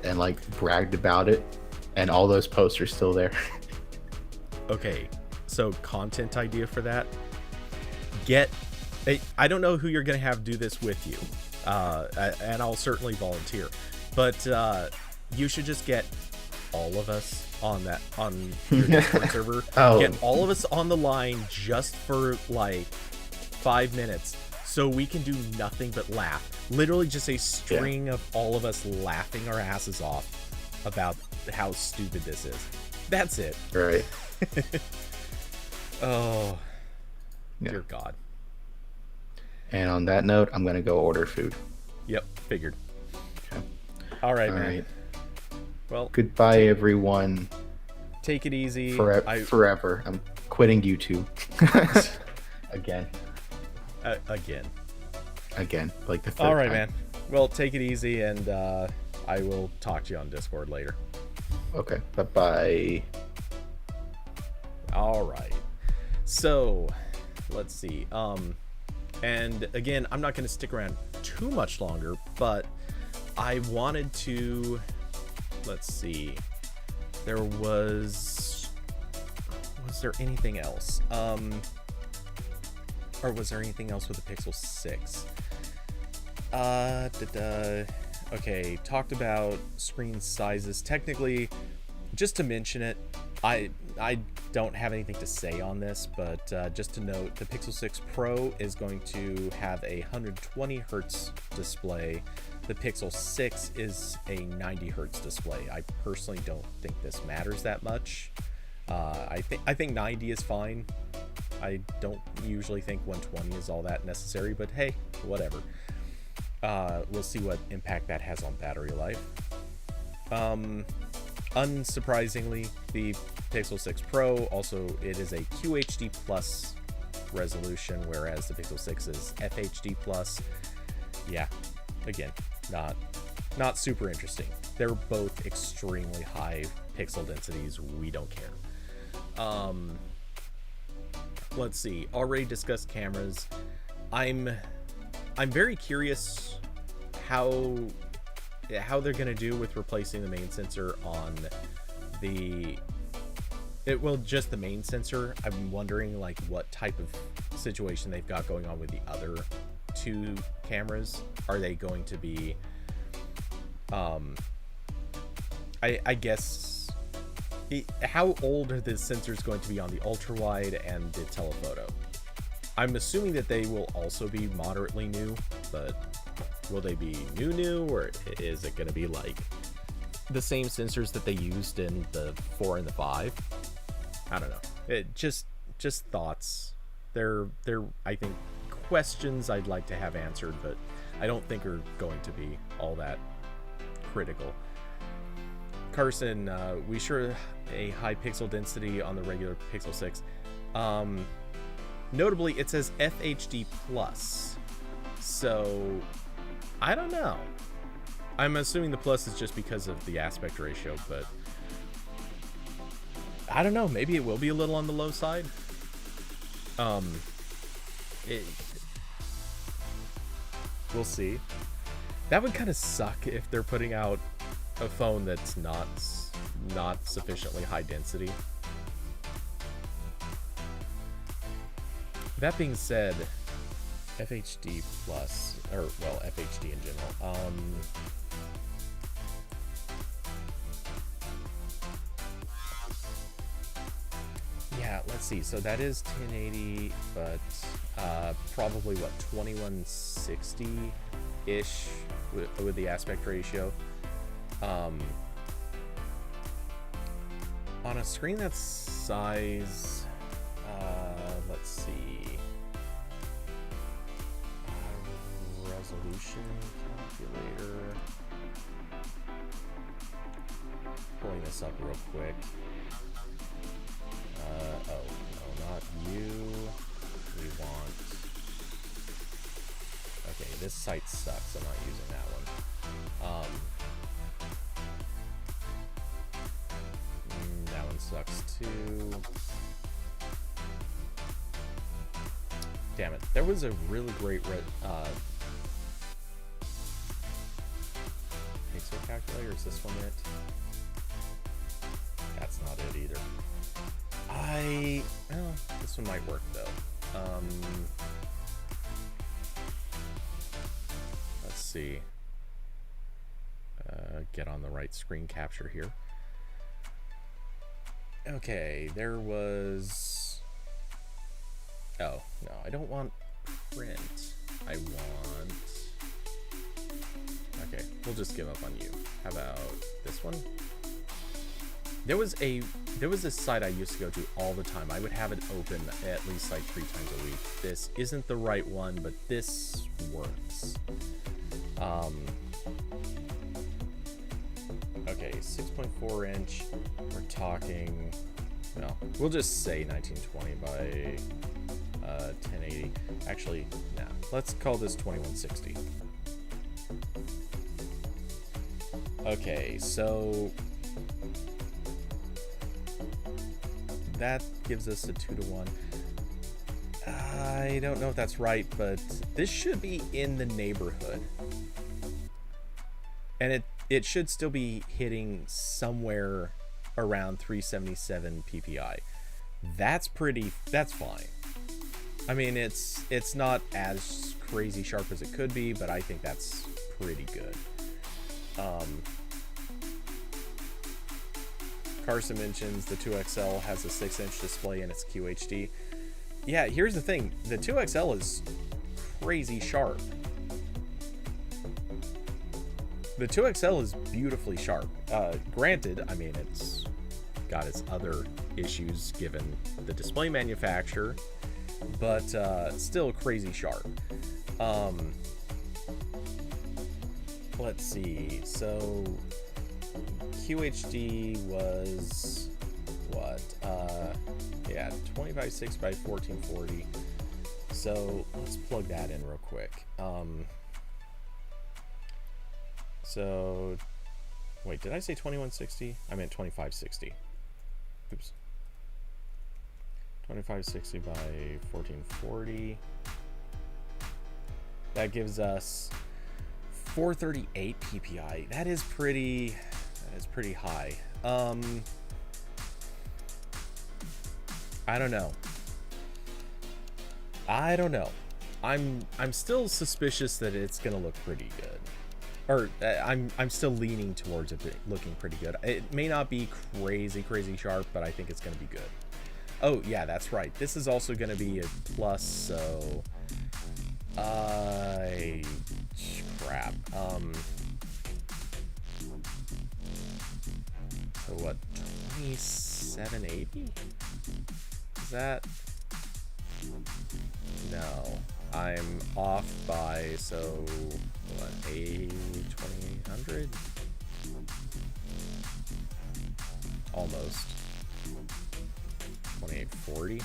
and like bragged about it, and all those posts are still there. Okay, so content idea for that. I don't know who you're going to have do this with you, and I'll certainly volunteer, but you should just get all of us on your Discord server. Get all of us on the line just for like 5 minutes, so we can do nothing but laugh. Literally just a string of all of us laughing our asses off about how stupid this is. That's it. Right. Oh, dear God. And on that note, I'm gonna go order food. Yep, figured. Okay. All right, man. Right. Well, goodbye, everyone. Take it easy. Forever. I'm quitting YouTube. Again. Again. Like the third All right, time. man. Well, take it easy, and I will talk to you on Discord later. Okay. Bye-bye. All right. So, let's see. And again, I'm not going to stick around too much longer, but I wanted to... Let's see. Was there anything else? Or was there anything else with the Pixel 6? Okay, talked about screen sizes. Technically, just to mention it, I don't have anything to say on this, but just to note, the Pixel 6 Pro is going to have a 120 hertz display. The Pixel 6 is a 90 hertz display. I personally don't think this matters that much. I think 90 is fine. I don't usually think 120 is all that necessary, but hey, whatever. We'll see what impact that has on battery life. Unsurprisingly, the Pixel 6 Pro also, it is a QHD plus resolution, whereas the Pixel 6 is FHD plus. Yeah, again, not super interesting. They're both extremely high pixel densities. We don't care. Let's see. Already discussed cameras. I'm very curious how they're gonna do with replacing the main sensor on just the main sensor. I'm wondering like what type of situation they've got going on with the other two cameras. Are they going to be I guess how old are the sensors going to be on the ultra wide and the telephoto? I'm assuming that they will also be moderately new, but will they be new, or is it going to be like the same sensors that they used in the 4 and the 5? I don't know. It just thoughts. They're I think questions I'd like to have answered, but I don't think are going to be all that critical. Carson, we sure a high pixel density on the regular Pixel 6. Notably, it says FHD plus, so I don't know. I'm assuming the plus is just because of the aspect ratio, but I don't know. Maybe it will be a little on the low side. We'll see. That would kind of suck if they're putting out a phone that's not sufficiently high density. That being said, FHD plus, or well, FHD in general. Yeah, let's see. So that is 1080, but probably what, 2160-ish with the aspect ratio. On a screen that's size, let's see, resolution calculator. Pulling this up real quick. Oh, no, not you. We want... Okay, this site sucks. I'm not using that one. That one sucks too. Damn it. There was a really great pixel calculator. Is this one it? That's not it either. Well, this one might work though. Let's see. Get on the right screen capture here. Okay, there was... Oh, no, I don't want print. I want... Okay, we'll just give up on you. How about this one? There was a site I used to go to all the time. I would have it open at least like 3 times a week. This isn't the right one, but this works. Okay, 6.4 inch. We're talking, no, we'll just say 1920 by 1080. Actually, no, let's call this 2160. Okay, so that gives us a 2-to-1. I don't know if that's right, but this should be in the neighborhood. And it should still be hitting somewhere around 377 PPI. That's fine. I mean, it's not as crazy sharp as it could be, but I think that's pretty good. Carson mentions the 2XL has a 6-inch display and it's QHD. Yeah, here's the thing. The 2XL is crazy sharp. The 2XL is beautifully sharp. Granted, I mean, it's got its other issues given the display manufacturer, but still crazy sharp. Let's see. So QHD was what? Yeah, 25.6 by 1440. So let's plug that in real quick. So wait, did I say 2160? I meant 2560. Oops. 2560 by 1440. That gives us 438 PPI. That is pretty high. I don't know. I'm still suspicious that it's gonna look pretty good. or I'm still leaning towards it looking pretty good. It may not be crazy sharp, but I think it's going to be good. Oh yeah, that's right. This is also going to be a plus, so crap. So what, 2780? Is that? No, I'm off by, so what, 2000? Almost. 2840.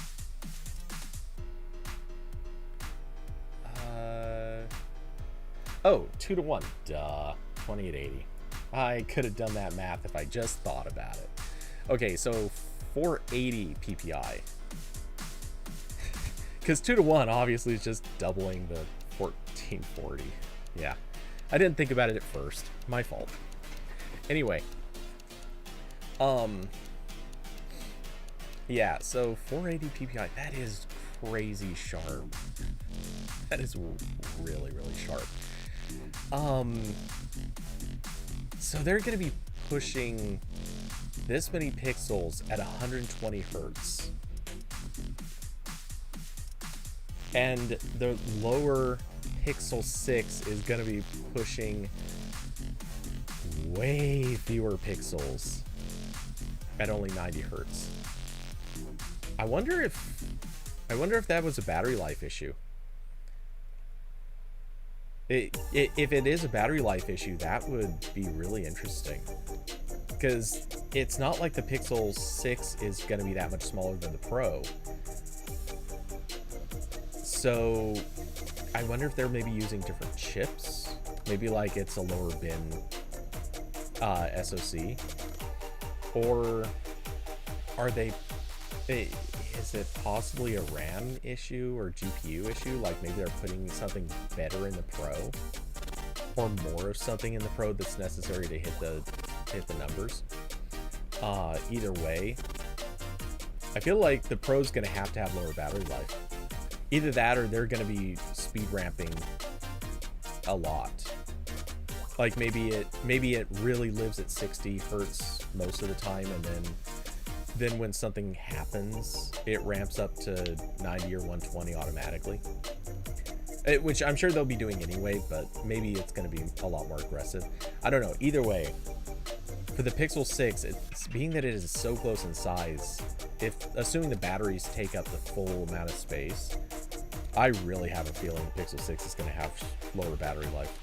Oh, 2-to-1. Duh. 2880. I could have done that math if I just thought about it. Okay, so 480 PPI. Because 2-to-1 obviously is just doubling the 1440. Yeah. I didn't think about it at first. My fault. Anyway. Yeah, so 480 PPI. That is crazy sharp. That is really sharp. So they're going to be pushing this many pixels at 120 hertz. And the lower Pixel 6 is going to be pushing way fewer pixels at only 90 hertz. I wonder if that was a battery life issue. If it is a battery life issue, that would be really interesting. Because it's not like the Pixel 6 is going to be that much smaller than the Pro. So I wonder if they're maybe using different chips. Maybe like it's a lower bin SoC. Or are they... Is it possibly a RAM issue or GPU issue? Like maybe they're putting something better in the Pro, or more of something in the Pro that's necessary to hit the numbers. Either way, I feel like the Pro's going to have lower battery life. Either that, or they're going to be speed ramping a lot. Like maybe it really lives at 60 hertz most of the time, and then when something happens, it ramps up to 90 or 120 automatically. Which I'm sure they'll be doing anyway, but maybe it's going to be a lot more aggressive. I don't know. Either way, for the Pixel 6, it's being that it is so close in size, assuming the batteries take up the full amount of space, I really have a feeling Pixel 6 is going to have lower battery life.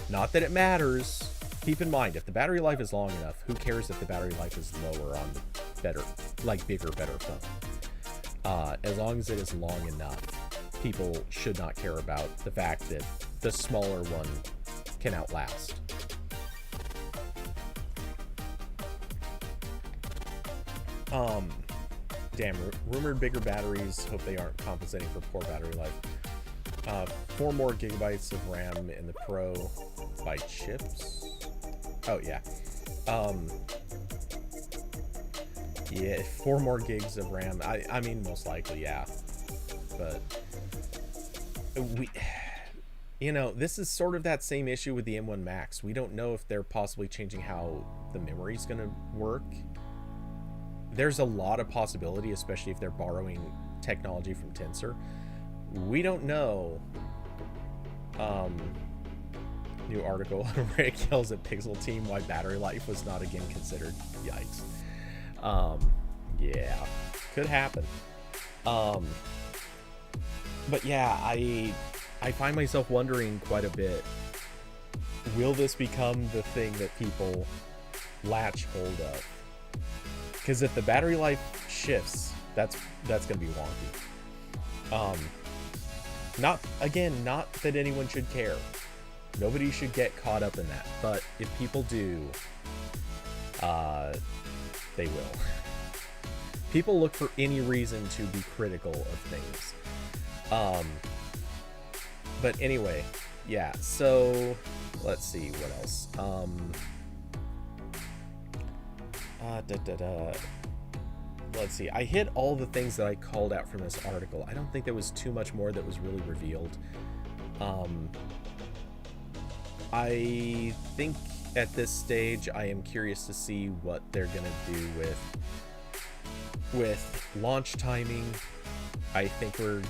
Not that it matters. Keep in mind, if the battery life is long enough, who cares if the battery life is lower on the better, like bigger, better phone? As long as it is long enough, people should not care about the fact that the smaller one can outlast. Damn, rumored bigger batteries. Hope they aren't compensating for poor battery life. 4 more gigabytes of RAM in the Pro by chips. Oh yeah. Yeah, 4 more gigs of RAM. I mean, most likely, yeah. But this is sort of that same issue with the M1 Max. We don't know if they're possibly changing how the memory is going to work. There's a lot of possibility, especially if they're borrowing technology from Tensor. We don't know. New article, Rick yells at Pixel Team why battery life was not again considered. Yikes. Yeah, could happen. But yeah, I find myself wondering quite a bit, will this become the thing that people latch hold of? Because if the battery life shifts, that's gonna be wonky. Not that anyone should care. Nobody should get caught up in that. But if people do, they will. People look for any reason to be critical of things. But anyway, yeah, so let's see what else. Let's see. I hit all the things that I called out from this article. I don't think there was too much more that was really revealed. I think at this stage, I am curious to see what they're gonna do with launch timing. I think we're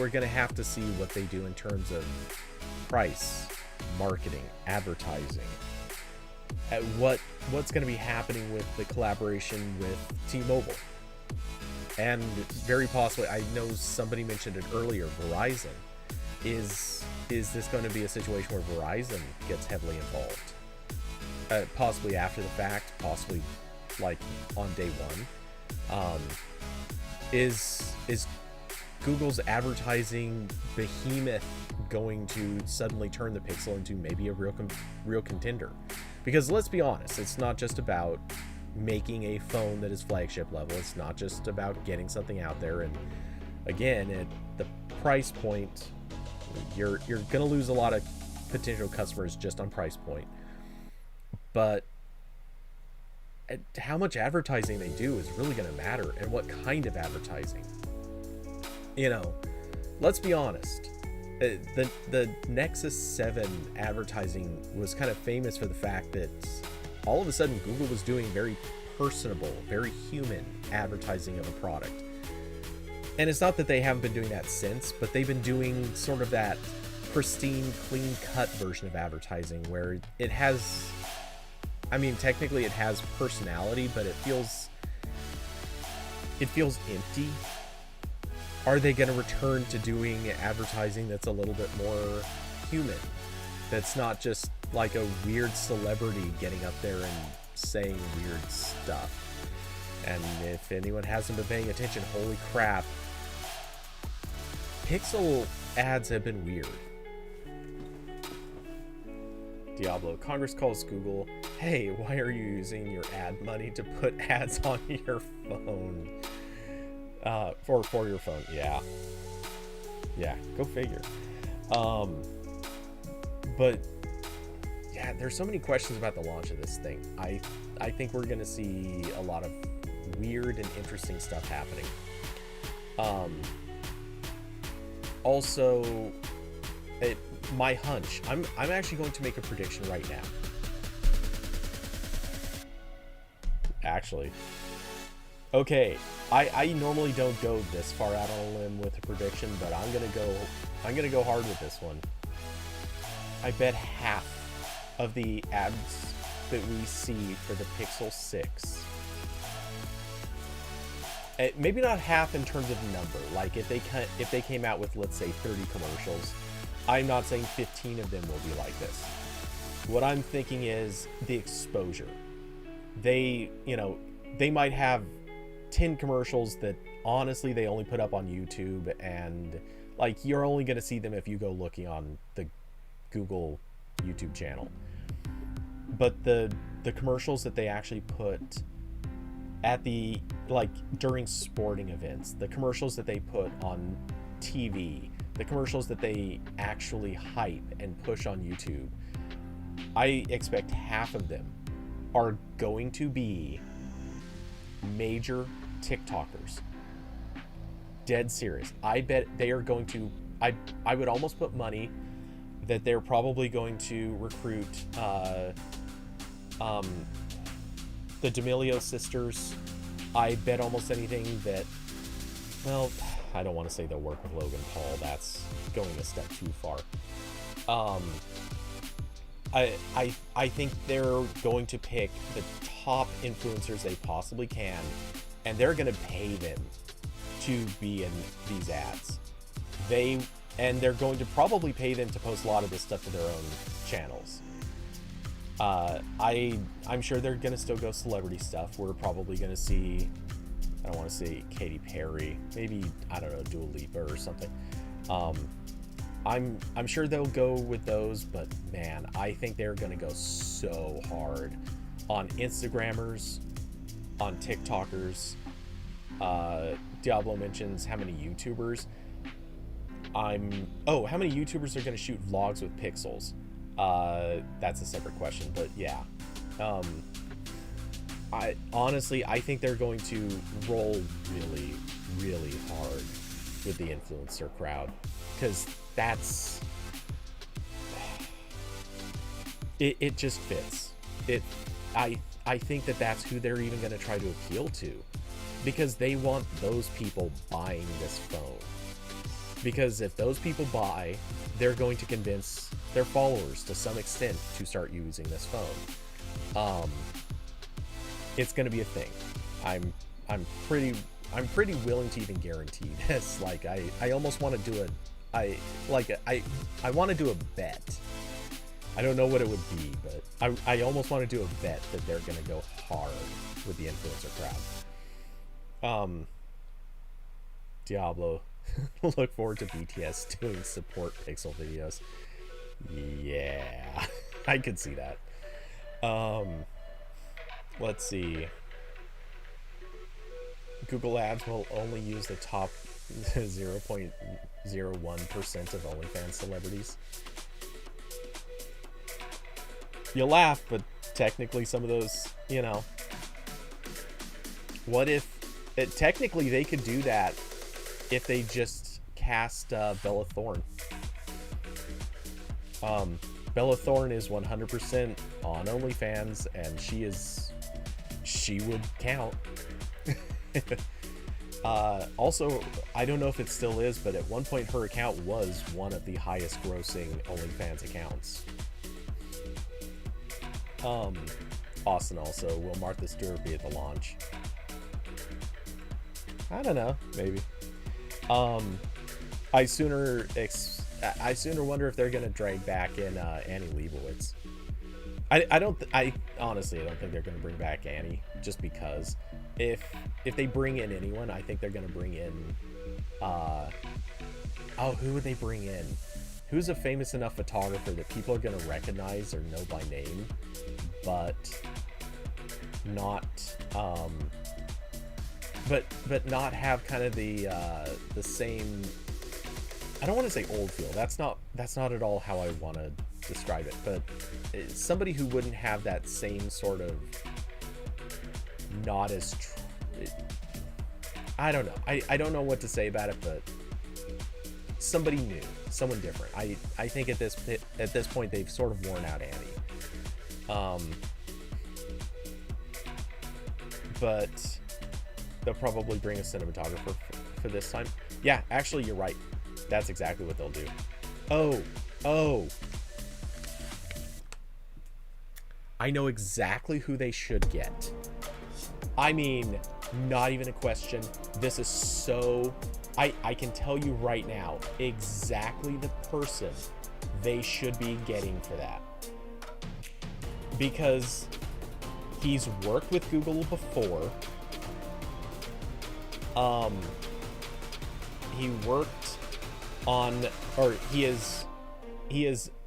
gonna have to see what they do in terms of price, marketing, advertising. At what's going to be happening with the collaboration with T-Mobile, and very possibly, I know somebody mentioned it earlier, Verizon. Is this going to be a situation where Verizon gets heavily involved? Possibly after the fact, possibly like on day one. Is Google's advertising behemoth going to suddenly turn the Pixel into maybe a real contender? Because let's be honest, it's not just about making a phone that is flagship level. It's not just about getting something out there. And again, at the price point, you're gonna lose a lot of potential customers just on price point. But how much advertising they do is really gonna matter, and what kind of advertising. You know, let's be honest. The Nexus 7 advertising was kind of famous for the fact that all of a sudden Google was doing very personable, very human advertising of a product. And it's not that they haven't been doing that since, but they've been doing sort of that pristine, clean-cut version of advertising where it has, I mean, technically it has personality, but it feels empty. Are they going to return to doing advertising that's a little bit more human? That's not just like a weird celebrity getting up there and saying weird stuff. And if anyone hasn't been paying attention, holy crap, Pixel ads have been weird. Diablo, Congress calls Google, hey, why are you using your ad money to put ads on your phone? For your phone, yeah, go figure. But yeah, there's so many questions about the launch of this thing. I think we're gonna see a lot of weird and interesting stuff happening. Also, my hunch, I'm actually going to make a prediction right now. Actually, okay, I normally don't go this far out on a limb with a prediction, but I'm gonna go hard with this one. I bet half of the ads that we see for the Pixel 6, maybe not half in terms of number, like if they came out with, let's say, 30 commercials, I'm not saying 15 of them will be like this. What I'm thinking is the exposure. They might have 10 commercials that honestly they only put up on YouTube, and like you're only going to see them if you go looking on the Google YouTube channel. But the commercials that they actually put at the, like, during sporting events, the commercials that they put on TV, the commercials that they actually hype and push on YouTube, I expect half of them are going to be major TikTokers. Dead serious. I bet they are going to, I would almost put money that they're probably going to recruit the D'Amelio sisters. I bet almost anything that, well, I don't want to say they'll work with Logan Paul. That's going a step too far. I think they're going to pick the top influencers they possibly can, and they're going to pay them to be in these ads. And they're going to probably pay them to post a lot of this stuff to their own channels. I'm sure they're going to still go celebrity stuff. We're probably going to see, I don't want to say Katy Perry, maybe, I don't know, Dua Lipa or something. I'm sure they'll go with those, but man, I think they're going to go so hard on Instagrammers, on TikTokers. Diablo mentions how many YouTubers. How many YouTubers are going to shoot vlogs with Pixels? That's a separate question, but yeah. I think they're going to roll really, really hard with the influencer crowd, because it just fits. I think that's who they're even going to try to appeal to, because they want those people buying this phone. Because if those people buy, they're going to convince their followers to some extent to start using this phone. It's going to be a thing. I'm pretty willing to even guarantee this. Like I almost want to do I want to do a bet. I don't know what it would be, but I almost want to do a bet that they're going to go hard with the influencer crowd. Diablo. Look forward to BTS doing support pixel videos. Yeah, I could see that. Let's see. Google Ads will only use the top 0.01% of OnlyFans celebrities. You'll laugh, but technically some of those, you know. What if... technically they could do that if they just cast Bella Thorne. Bella Thorne is 100% on OnlyFans, and she would count. Also, I don't know if it still is, but at one point her account was one of the highest grossing OnlyFans accounts. Austin also, will Martha Stewart be at the launch? I don't know, maybe. I sooner wonder if they're gonna drag back in Annie Leibovitz. I honestly don't think they're gonna bring back Annie, just because if they bring in anyone, I think they're gonna bring in who would they bring in? Who's a famous enough photographer that people are gonna recognize or know by name, but not but not have kind of the same, I don't want to say old feel. That's not at all how I want to describe it, but somebody who wouldn't have that same sort of not as I don't know. I don't know what to say about it, but somebody new, someone different. I think at this point they've sort of worn out Annie. But they'll probably bring a cinematographer for this time. Yeah, actually, you're right. That's exactly what they'll do. Oh. I know exactly who they should get. I mean, not even a question. This is so... I can tell you right now exactly the person they should be getting for that. Because he's worked with Google before. He worked on, or he is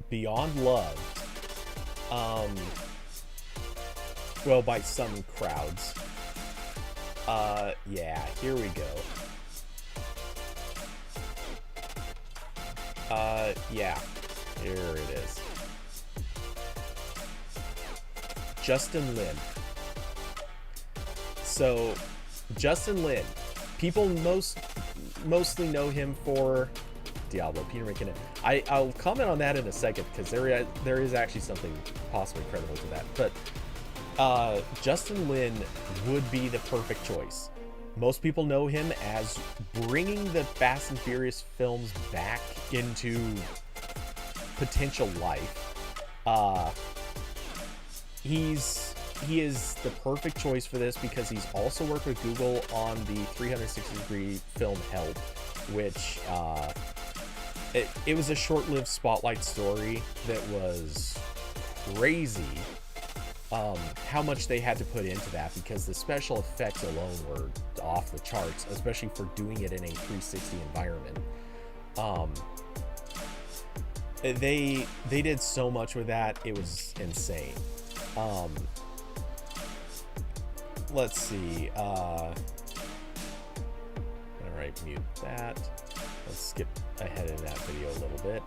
beyond loved. Well, by some crowds. Yeah, here we go. Yeah, here it is. Justin Lin. So, Justin Lin, people mostly know him for Diablo, Peter McKinnon. I'll comment on that in a second, because there is actually something possibly credible to that. But Justin Lin would be the perfect choice. Most people know him as bringing the Fast and Furious films back into potential life. He is the perfect choice for this, because he's also worked with Google on the 360-degree film Help, which it was a short-lived spotlight story that was crazy. How much they had to put into that, because the special effects alone were off the charts, especially for doing it in a 360 environment. They did so much with that, it was insane. Let's see. All right, mute that. Let's skip ahead in that video a little bit,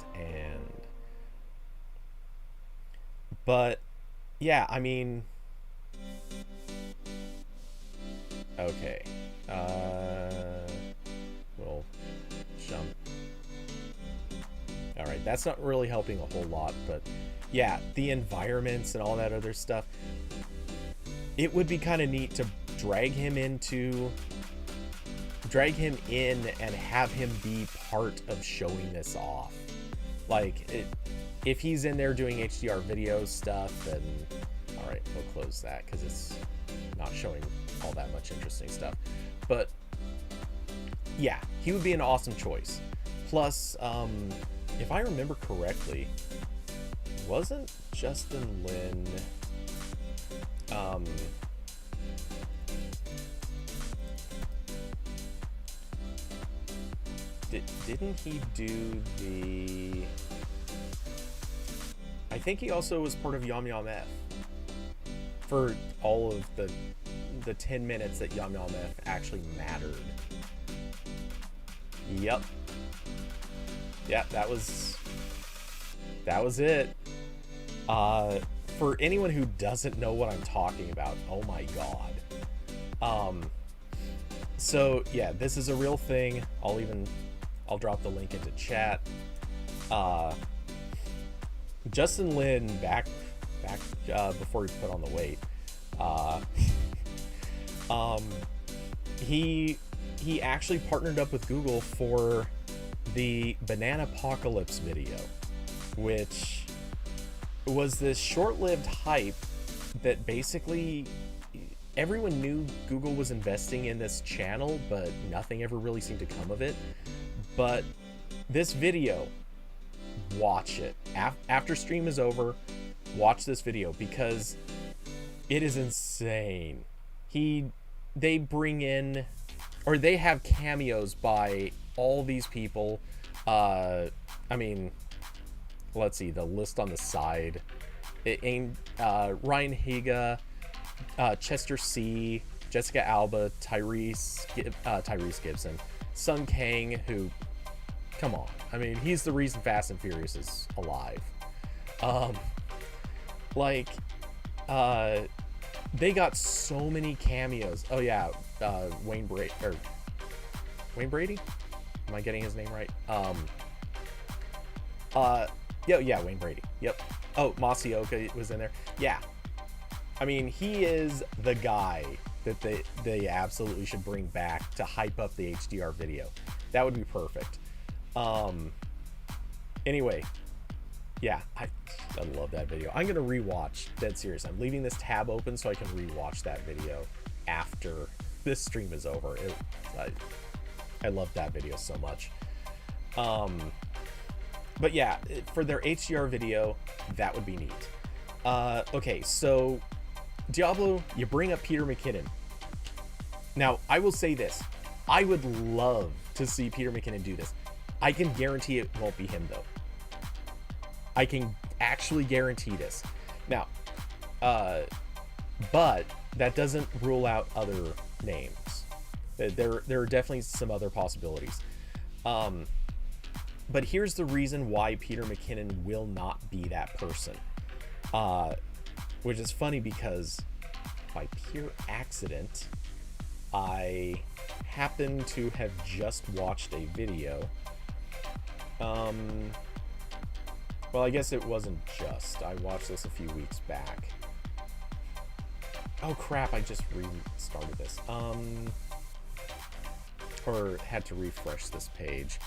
but yeah, I mean, okay. We'll jump. All right, that's not really helping a whole lot, but yeah, the environments and all that other stuff. It would be kind of neat to drag him in and have him be part of showing this off. Like, if he's in there doing HDR video stuff, then all right, we'll close that because it's not showing all that much interesting stuff. But yeah, he would be an awesome choice. Plus, if I remember correctly, wasn't Justin Lin didn't he do the... I think he also was part of Yum Yum F for all of the 10 minutes that Yum Yum F actually mattered. Yep. Yeah, that was it. For anyone who doesn't know what I'm talking about, oh my god. So yeah, this is a real thing. I'll drop the link into chat. Justin Lin, back before he put on the weight, he actually partnered up with Google for the Banana Apocalypse video, which was this short-lived hype that basically everyone knew Google was investing in this channel, but nothing ever really seemed to come of it. But this video, watch it. After stream is over, watch this video because it is insane. They bring in, or they have cameos by all these people. I mean, let's see the list on the side. Ryan Higa, Chester C, Jessica Alba, Tyrese Gibson, Sun Kang, who, come on, I mean, he's the reason Fast and Furious is alive. They got so many cameos. Oh yeah, Wayne Brady. Am I getting his name right? Yeah, Wayne Brady. Yep. Oh, Masioka was in there. Yeah. I mean, he is the guy that they absolutely should bring back to hype up the HDR video. That would be perfect. Anyway, yeah, I love that video. I'm gonna rewatch, dead serious. I'm leaving this tab open so I can rewatch that video after this stream is over. I love that video so much. But yeah, for their HDR video, that would be neat. Okay, so Diablo, you bring up Peter McKinnon. Now, I will say this. I would love to see Peter McKinnon do this. I can guarantee it won't be him, though. I can actually guarantee this. Now, but that doesn't rule out other names. There are definitely some other possibilities. But here's the reason why Peter McKinnon will not be that person. Which is funny because by pure accident, I happen to have just watched a video. Well, I guess it wasn't just. I watched this a few weeks back. Oh crap, I just restarted this. Or had to refresh this page.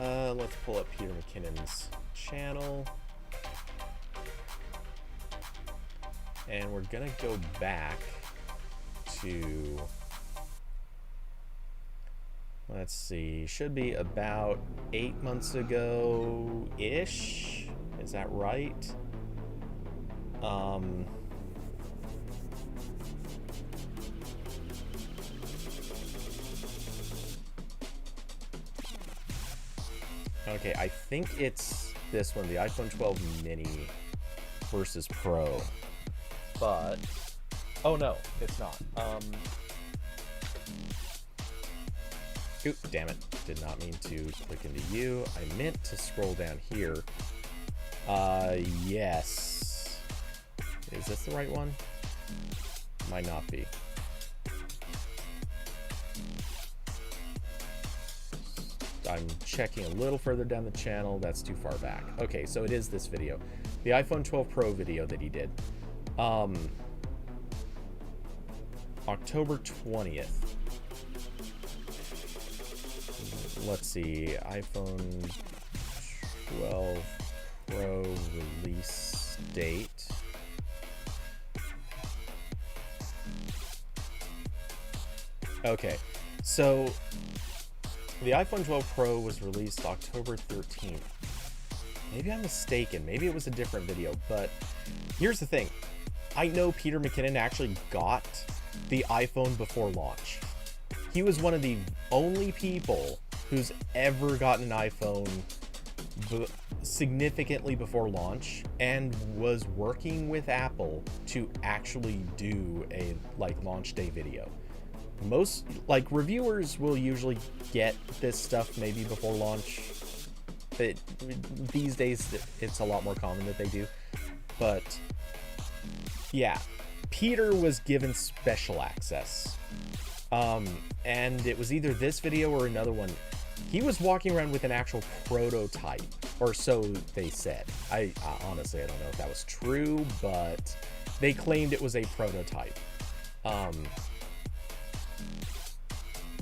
Let's pull up Peter McKinnon's channel. And we're gonna go back to, let's see, should be about 8 months ago-ish. Is that right? Okay, I think it's this one, the iPhone 12 mini versus Pro. But, oh no, it's not. Oop, damn it. Did not mean to click into you. I meant to scroll down here. Yes. Is this the right one? Might not be. I'm checking a little further down the channel. That's too far back. Okay, so it is this video. the iPhone 12 Pro video that he did. October 20th. Let's see, iPhone 12 Pro release date. Okay, so the iPhone 12 Pro was released October 13th. Maybe I'm mistaken. Maybe it was a different video, but here's the thing. I know Peter McKinnon actually got the iPhone before launch. He was one of the only people who's ever gotten an iPhone significantly before launch, and was working with Apple to actually do a launch day video. Most reviewers will usually get this stuff maybe before launch. These days it's a lot more common that they do, but yeah, Peter was given special access, and it was either this video or another one. He was walking around with an actual prototype, or so they said. I honestly, I don't know if that was true, but they claimed it was a prototype.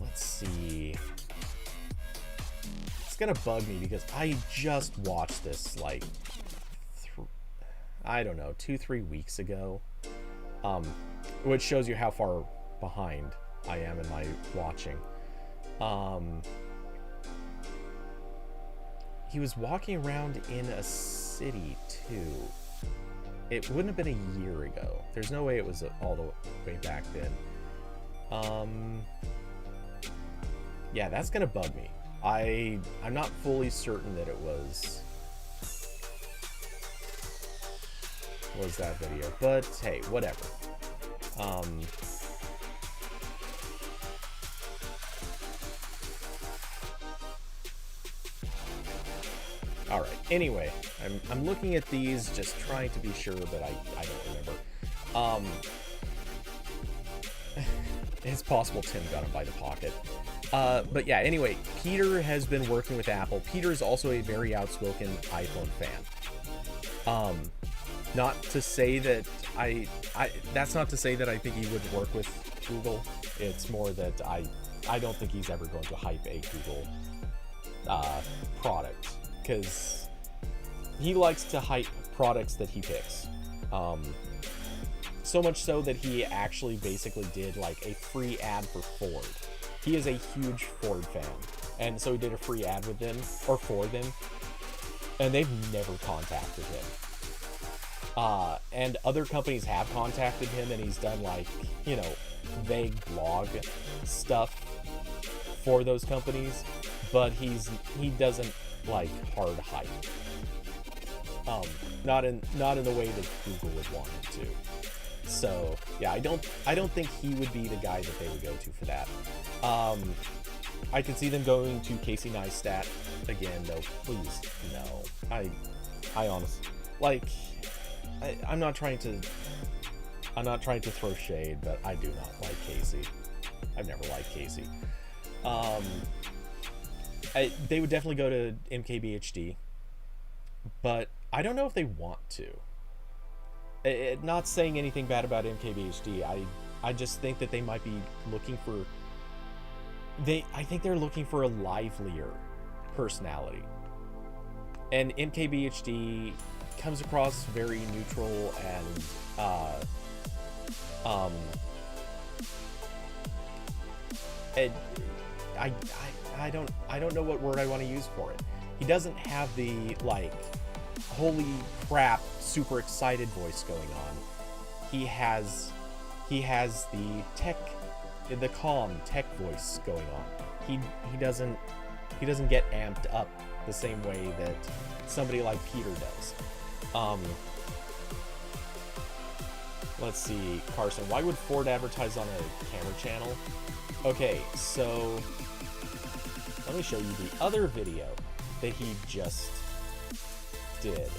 Let's see. It's gonna bug me because I just watched this I don't know, 2-3 weeks ago, which shows you how far behind I am in my watching. He was walking around in a city too. It wouldn't have been a year ago. There's no way it was all the way back then. Yeah, that's gonna bug me. I'm not fully certain that it was that video, but hey, whatever. All right. Anyway, I'm looking at these, just trying to be sure, but I don't remember. It's possible Tim got him by the pocket. But yeah, anyway, Peter has been working with Apple. Peter is also a very outspoken iPhone fan. Not to say that that's not to say that I think he would work with Google. It's more that I don't think he's ever going to hype a Google product, because he likes to hype products that he picks. So much so that he actually basically did a free ad for Ford. He is a huge Ford fan, and so he did a free ad with them, or for them, and they've never contacted him. And other companies have contacted him, and he's done vague blog stuff for those companies, but he doesn't hard hype. Not in the way that Google would want him to. So yeah, I don't think he would be the guy that they would go to for that. I could see them going to Casey Neistat again, though. Please, no. I honestly, I'm not trying to throw shade, but I do not like Casey. I've never liked Casey. They would definitely go to MKBHD, but I don't know if they want to. Not saying anything bad about MKBHD. I just think that they might be looking for. I think they're looking for a livelier personality, and MKBHD comes across very neutral and I don't know what word I want to use for it. He doesn't have the holy crap super excited voice going on. He has the calm tech voice going on. He doesn't get amped up the same way that somebody like Peter does. Let's see, Carson, why would Ford advertise on a camera channel? Okay, so let me show you the other video that he just did.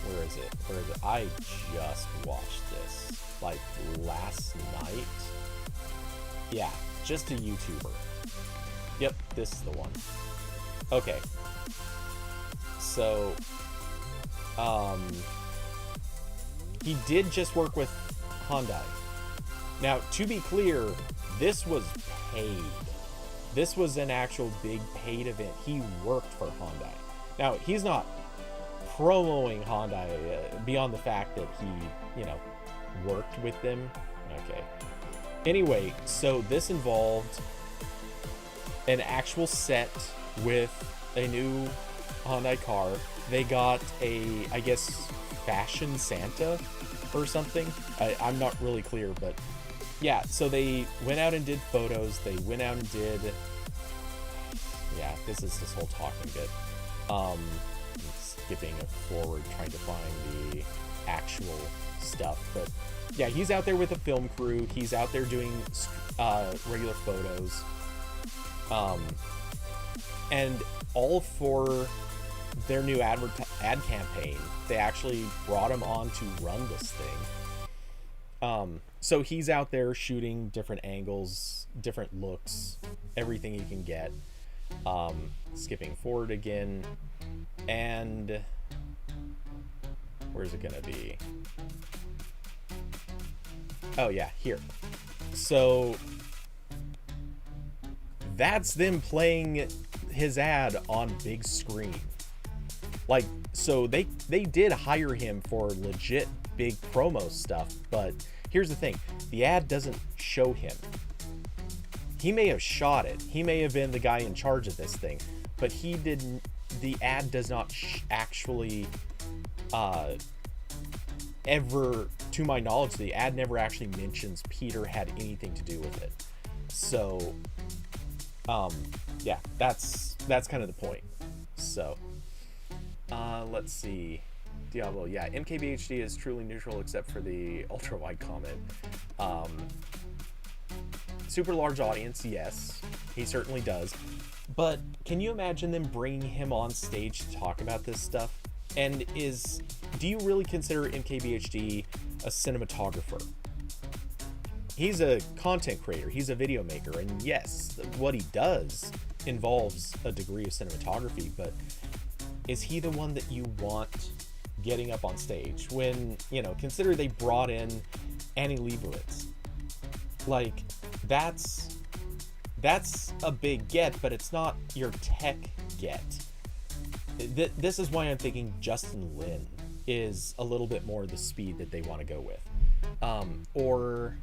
Where is it? I just watched this last night. Yeah, just a YouTuber. Yep, this is the one. Okay. So, he did just work with Hyundai. Now, to be clear, this was paid. This was an actual big paid event. He worked for Hyundai. Now, he's not promoting Hyundai beyond the fact that he, worked with them. Okay. Anyway, so this involved an actual set with a new Hyundai car. They got a, I guess, fashion Santa or something. I'm not really clear, but yeah, so they went out and did photos. They went out and did, yeah, this is this whole talking bit. I'm skipping forward, trying to find the actual stuff, but yeah, he's out there with a film crew. He's out there doing regular photos, and all for their new ad campaign. They actually brought him on to run this thing. So he's out there shooting different angles, different looks, everything he can get. Skipping forward again, and where's it gonna be? Oh yeah, here. So that's them playing his ad on big screen. Like, so they did hire him for legit big promo stuff, but here's the thing, the ad doesn't show him. He may have shot it, he may have been the guy in charge of this thing, but he didn't. The ad does not actually ever, to my knowledge, the ad never actually mentions Peter had anything to do with it. So yeah, that's kind of the point. So let's see. Diablo, yeah, MKBHD is truly neutral except for the ultra wide comment. Super large audience, yes, he certainly does. But can you imagine them bringing him on stage to talk about this stuff? And do you really consider MKBHD a cinematographer? He's a content creator, he's a video maker, and yes, what he does involves a degree of cinematography, but is he the one that you want getting up on stage when, consider they brought in Annie Leibovitz? Like, that's a big get, but it's not your tech get. This is why I'm thinking Justin Lin is a little bit more the speed that they want to go with. Or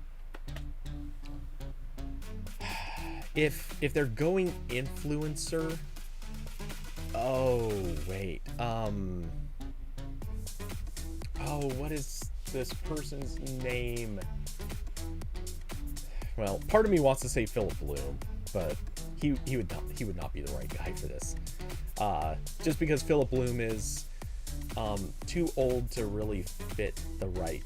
if they're going influencer, oh wait, what is this person's name? Well, part of me wants to say Philip Bloom, but he would not be the right guy for this. Just because Philip Bloom is too old to really fit the right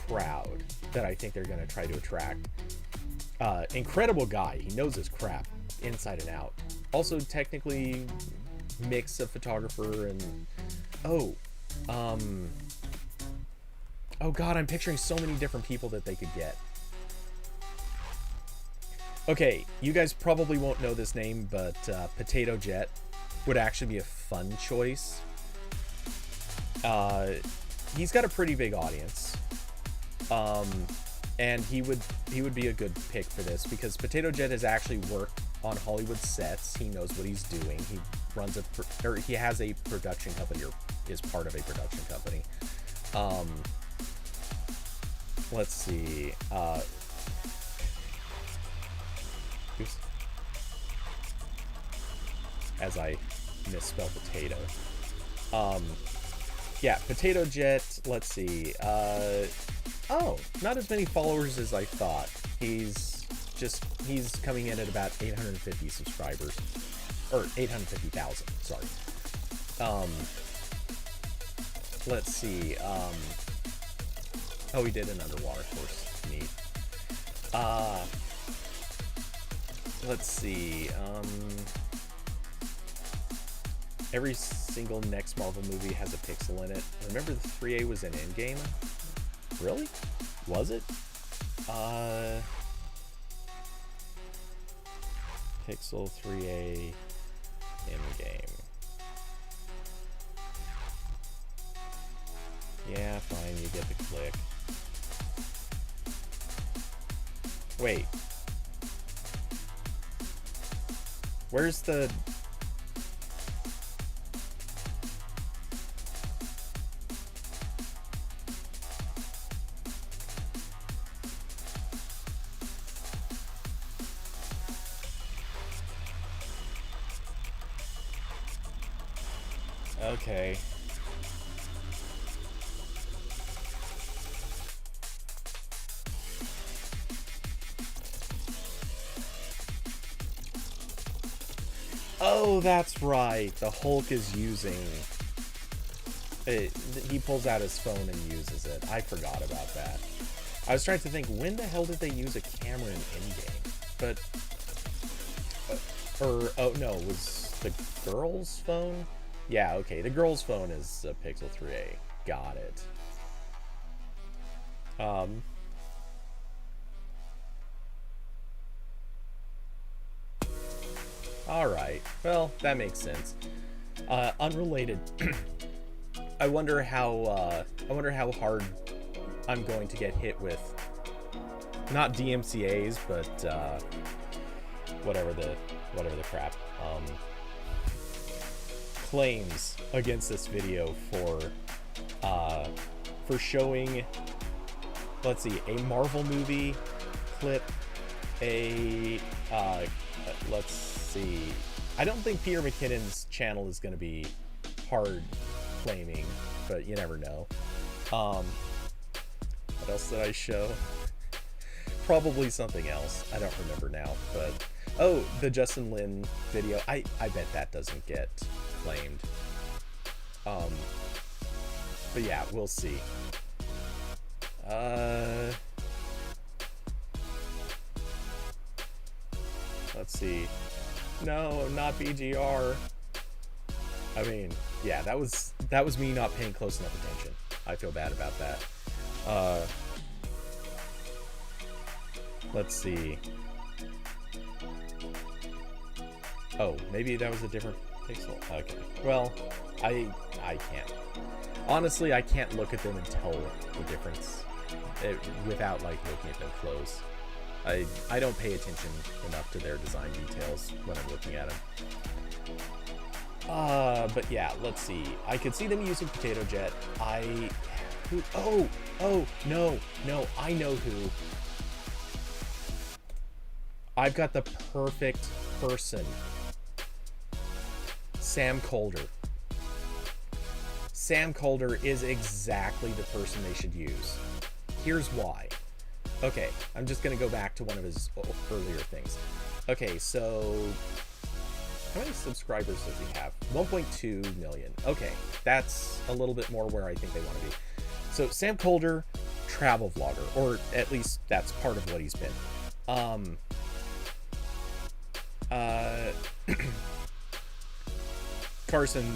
crowd that I think they're going to try to attract. Incredible guy. He knows his crap inside and out. Also technically mix of photographer and oh god, I'm picturing so many different people that they could get. Okay, you guys probably won't know this name, but Potato Jet would actually be a fun choice. He's got a pretty big audience, and he would be a good pick for this because Potato Jet has actually worked on Hollywood sets. He knows what he's doing. He runs he has a production company or is part of a production company. Let's see. Oops. As I misspell potato. Yeah, Potato Jet, let's see. Oh, not as many followers as I thought. He's coming in at about 850 subscribers. Or 850,000, sorry. Let's see. Oh, he did an underwater course. Neat. Let's see. Every single next Marvel movie has a pixel in it. Remember the 3A was in Endgame? Really? Was it? Pixel 3A Endgame. Yeah, fine, you get the click. Wait. Where's the... Okay. Oh, that's right. The Hulk is using... he pulls out his phone and uses it. I forgot about that. I was trying to think, when the hell did they use a camera in Endgame? But... oh no, it was the girl's phone? Yeah, okay, the girl's phone is a Pixel 3a. Got it. Alright, well, that makes sense. Unrelated. I wonder how hard I'm going to get hit with, not DMCAs, but whatever the crap, claims against this video for showing, let's see, a Marvel movie clip, let's see, I don't think Peter McKinnon's channel is going to be hard claiming, but you never know. What else did I show? Probably something else. I don't remember now, but oh, the Justin Lin video. I bet that doesn't get claimed. But yeah, we'll see. Let's see. No, not BGR. I mean, yeah, that was me not paying close enough attention. I feel bad about that. Let's see. Oh, maybe that was a different pixel. Okay. Well, I can't. Honestly, I can't look at them and tell the difference without like looking at them close. I don't pay attention enough to their design details when I'm looking at them. But yeah, let's see. I could see them using Potato Jet. Oh, no, I know who. I've got the perfect person. Sam Colder. Sam Colder is exactly the person they should use. Here's why. Okay, I'm just gonna go back to one of his earlier things. Okay, so how many subscribers does he have? 1.2 million. Okay, that's a little bit more where I think they want to be. So Sam Colder, travel vlogger, or at least that's part of what he's been. Carson,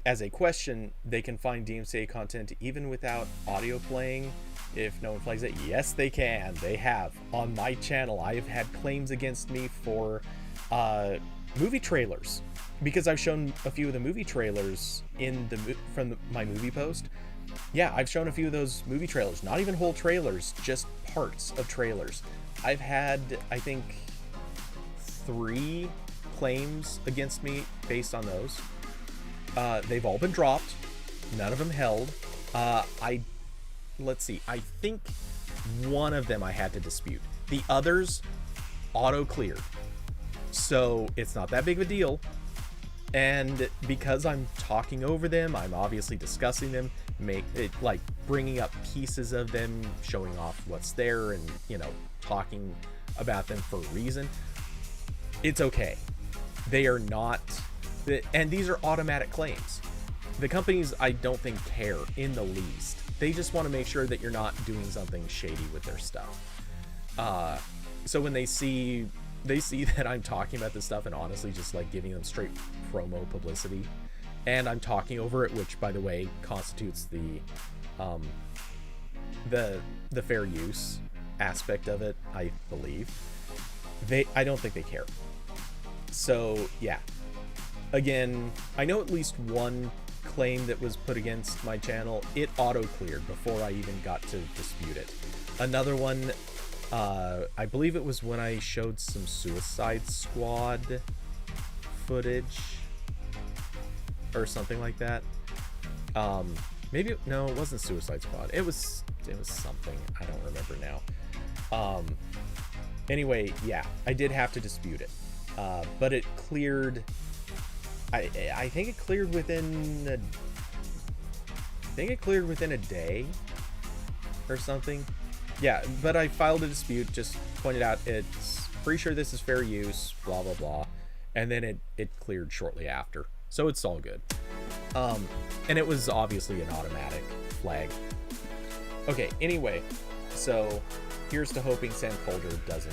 as a question, they can find DMCA content even without audio playing if no one flags it. Yes, they can. They have. On my channel, I have had claims against me for movie trailers because I've shown a few of the movie trailers from my movie post. Yeah, I've shown a few of those movie trailers, not even whole trailers, just parts of trailers. I've had, I think, 3 claims against me based on those. They've all been dropped. None of them held. Let's see. I think one of them I had to dispute. The others auto cleared. So it's not that big of a deal. And because I'm talking over them, I'm obviously discussing them, like bringing up pieces of them, showing off what's there, and talking about them for a reason. It's okay. They are not, and these are automatic claims. The companies, I don't think, care in the least. They just want to make sure that you're not doing something shady with their stuff. So when they see that I'm talking about this stuff and honestly just like giving them straight promo publicity, and I'm talking over it, which by the way constitutes the fair use aspect of it, I believe. I don't think they care. So yeah, again, I know at least one claim that was put against my channel, it auto-cleared before I even got to dispute it. Another one, I believe it was when I showed some Suicide Squad footage or something like that. Maybe, no, it wasn't Suicide Squad. It was something. I don't remember now. Anyway, yeah, I did have to dispute it. But it cleared, I think it cleared within a day or something. Yeah, but I filed a dispute, just pointed out it's pretty sure this is fair use, blah, blah, blah. And then it cleared shortly after. So it's all good. And it was obviously an automatic flag. Okay, anyway, so here's to hoping Sam Calder doesn't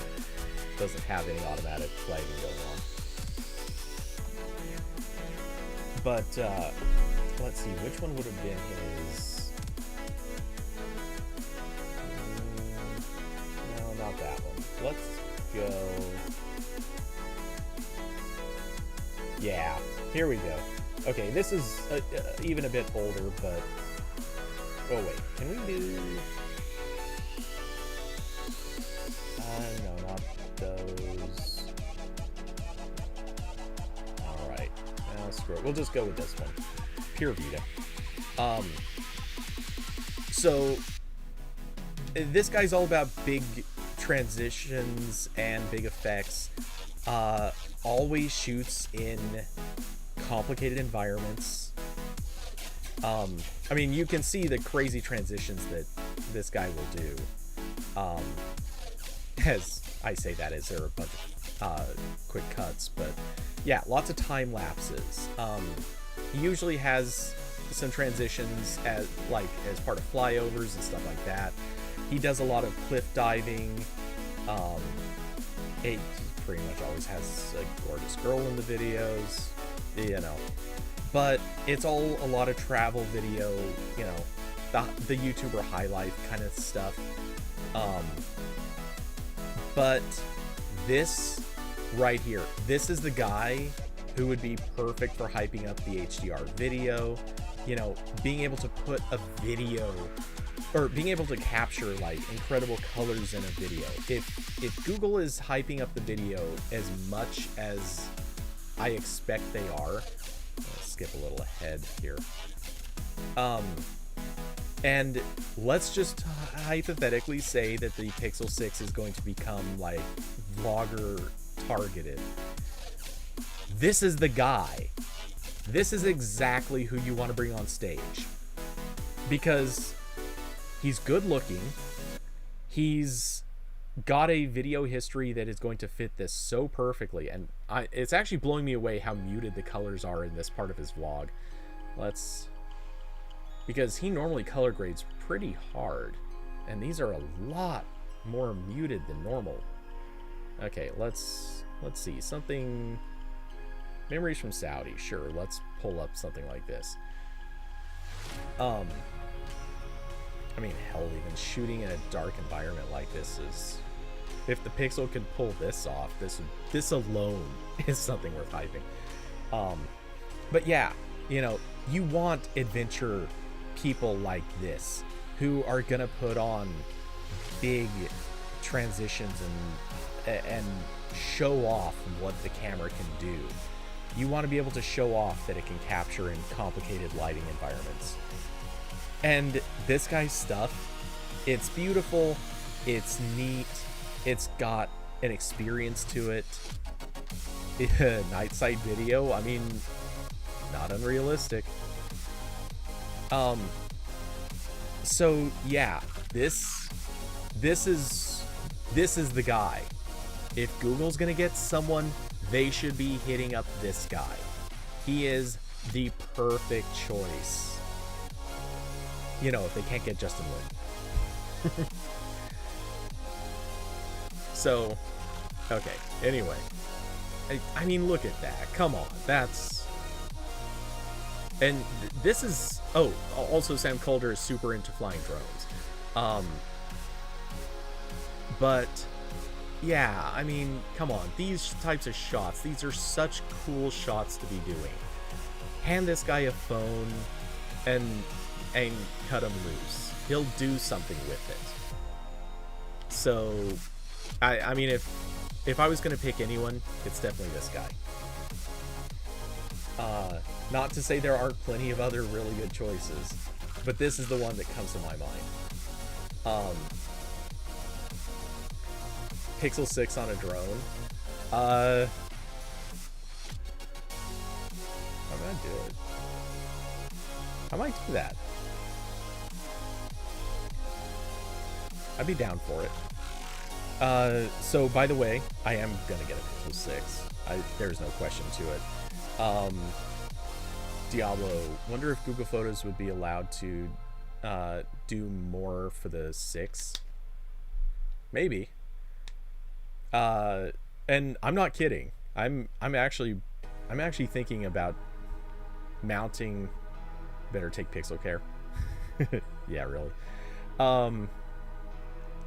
have any automatic flagging going on. But let's see, which one would have been his? No, not that one. Let's go. Yeah, here we go. Okay, this is even a bit older, but oh wait, can we do? No, not those. All right, now screw it. We'll just go with this one, Pure Vita. So this guy's all about big transitions and big effects. Always shoots in complicated environments. I mean, you can see the crazy transitions that this guy will do. As I say that, is there a bunch of quick cuts, but yeah, lots of time lapses. He usually has some transitions as part of flyovers and stuff like that. He does a lot of cliff diving. He pretty much always has a gorgeous girl in the videos, you know. But it's all a lot of travel video, you know, the YouTuber high life kind of stuff. But this right here, this is the guy who would be perfect for hyping up the HDR video, you know, being able to put a video or being able to capture like incredible colors in a video. If Google is hyping up the video as much as I expect they are, let's skip a little ahead here. And let's just hypothetically say that the Pixel 6 is going to become like vlogger targeted. This is the guy. This is exactly who you want to bring on stage, because he's good looking. He's got a video history that is going to fit this so perfectly, and it's actually blowing me away how muted the colors are in this part of his vlog. Because he normally color grades pretty hard, and these are a lot more muted than normal. Okay, let's see, something, Memories from Saudi, sure, let's pull up something like this. I mean, hell, even shooting in a dark environment like this is, if the Pixel could pull this off, this alone is something worth hyping. But yeah, you know, you want adventure people like this who are gonna put on big transitions and show off what the camera can do. You want to be able to show off that it can capture in complicated lighting environments. And this guy's stuff, it's beautiful, it's neat, it's got an experience to it. Night sight video, I mean, not unrealistic. So yeah, this is the guy. If Google's gonna get someone, they should be hitting up this guy. He is the perfect choice. You know, if they can't get Justin Lin. So, okay, anyway. I mean, look at that. Come on, that's... And this is... Oh, also Sam Calder is super into flying drones. But... yeah, I mean, come on. These types of shots, these are such cool shots to be doing. hand this guy a phone and cut him loose. He'll do something with it. So, I mean, if I was going to pick anyone, it's definitely this guy. Not to say there aren't plenty of other really good choices, but this is the one that comes to my mind. Pixel 6 on a drone. I'm gonna do it. I might do that. I'd be down for it. So by the way, I am gonna get a Pixel 6. There's no question to it. Diablo, wonder if Google Photos would be allowed to do more for the 6. Maybe. And I'm not kidding. I'm actually thinking about mounting. Better take pixel care. Yeah, really.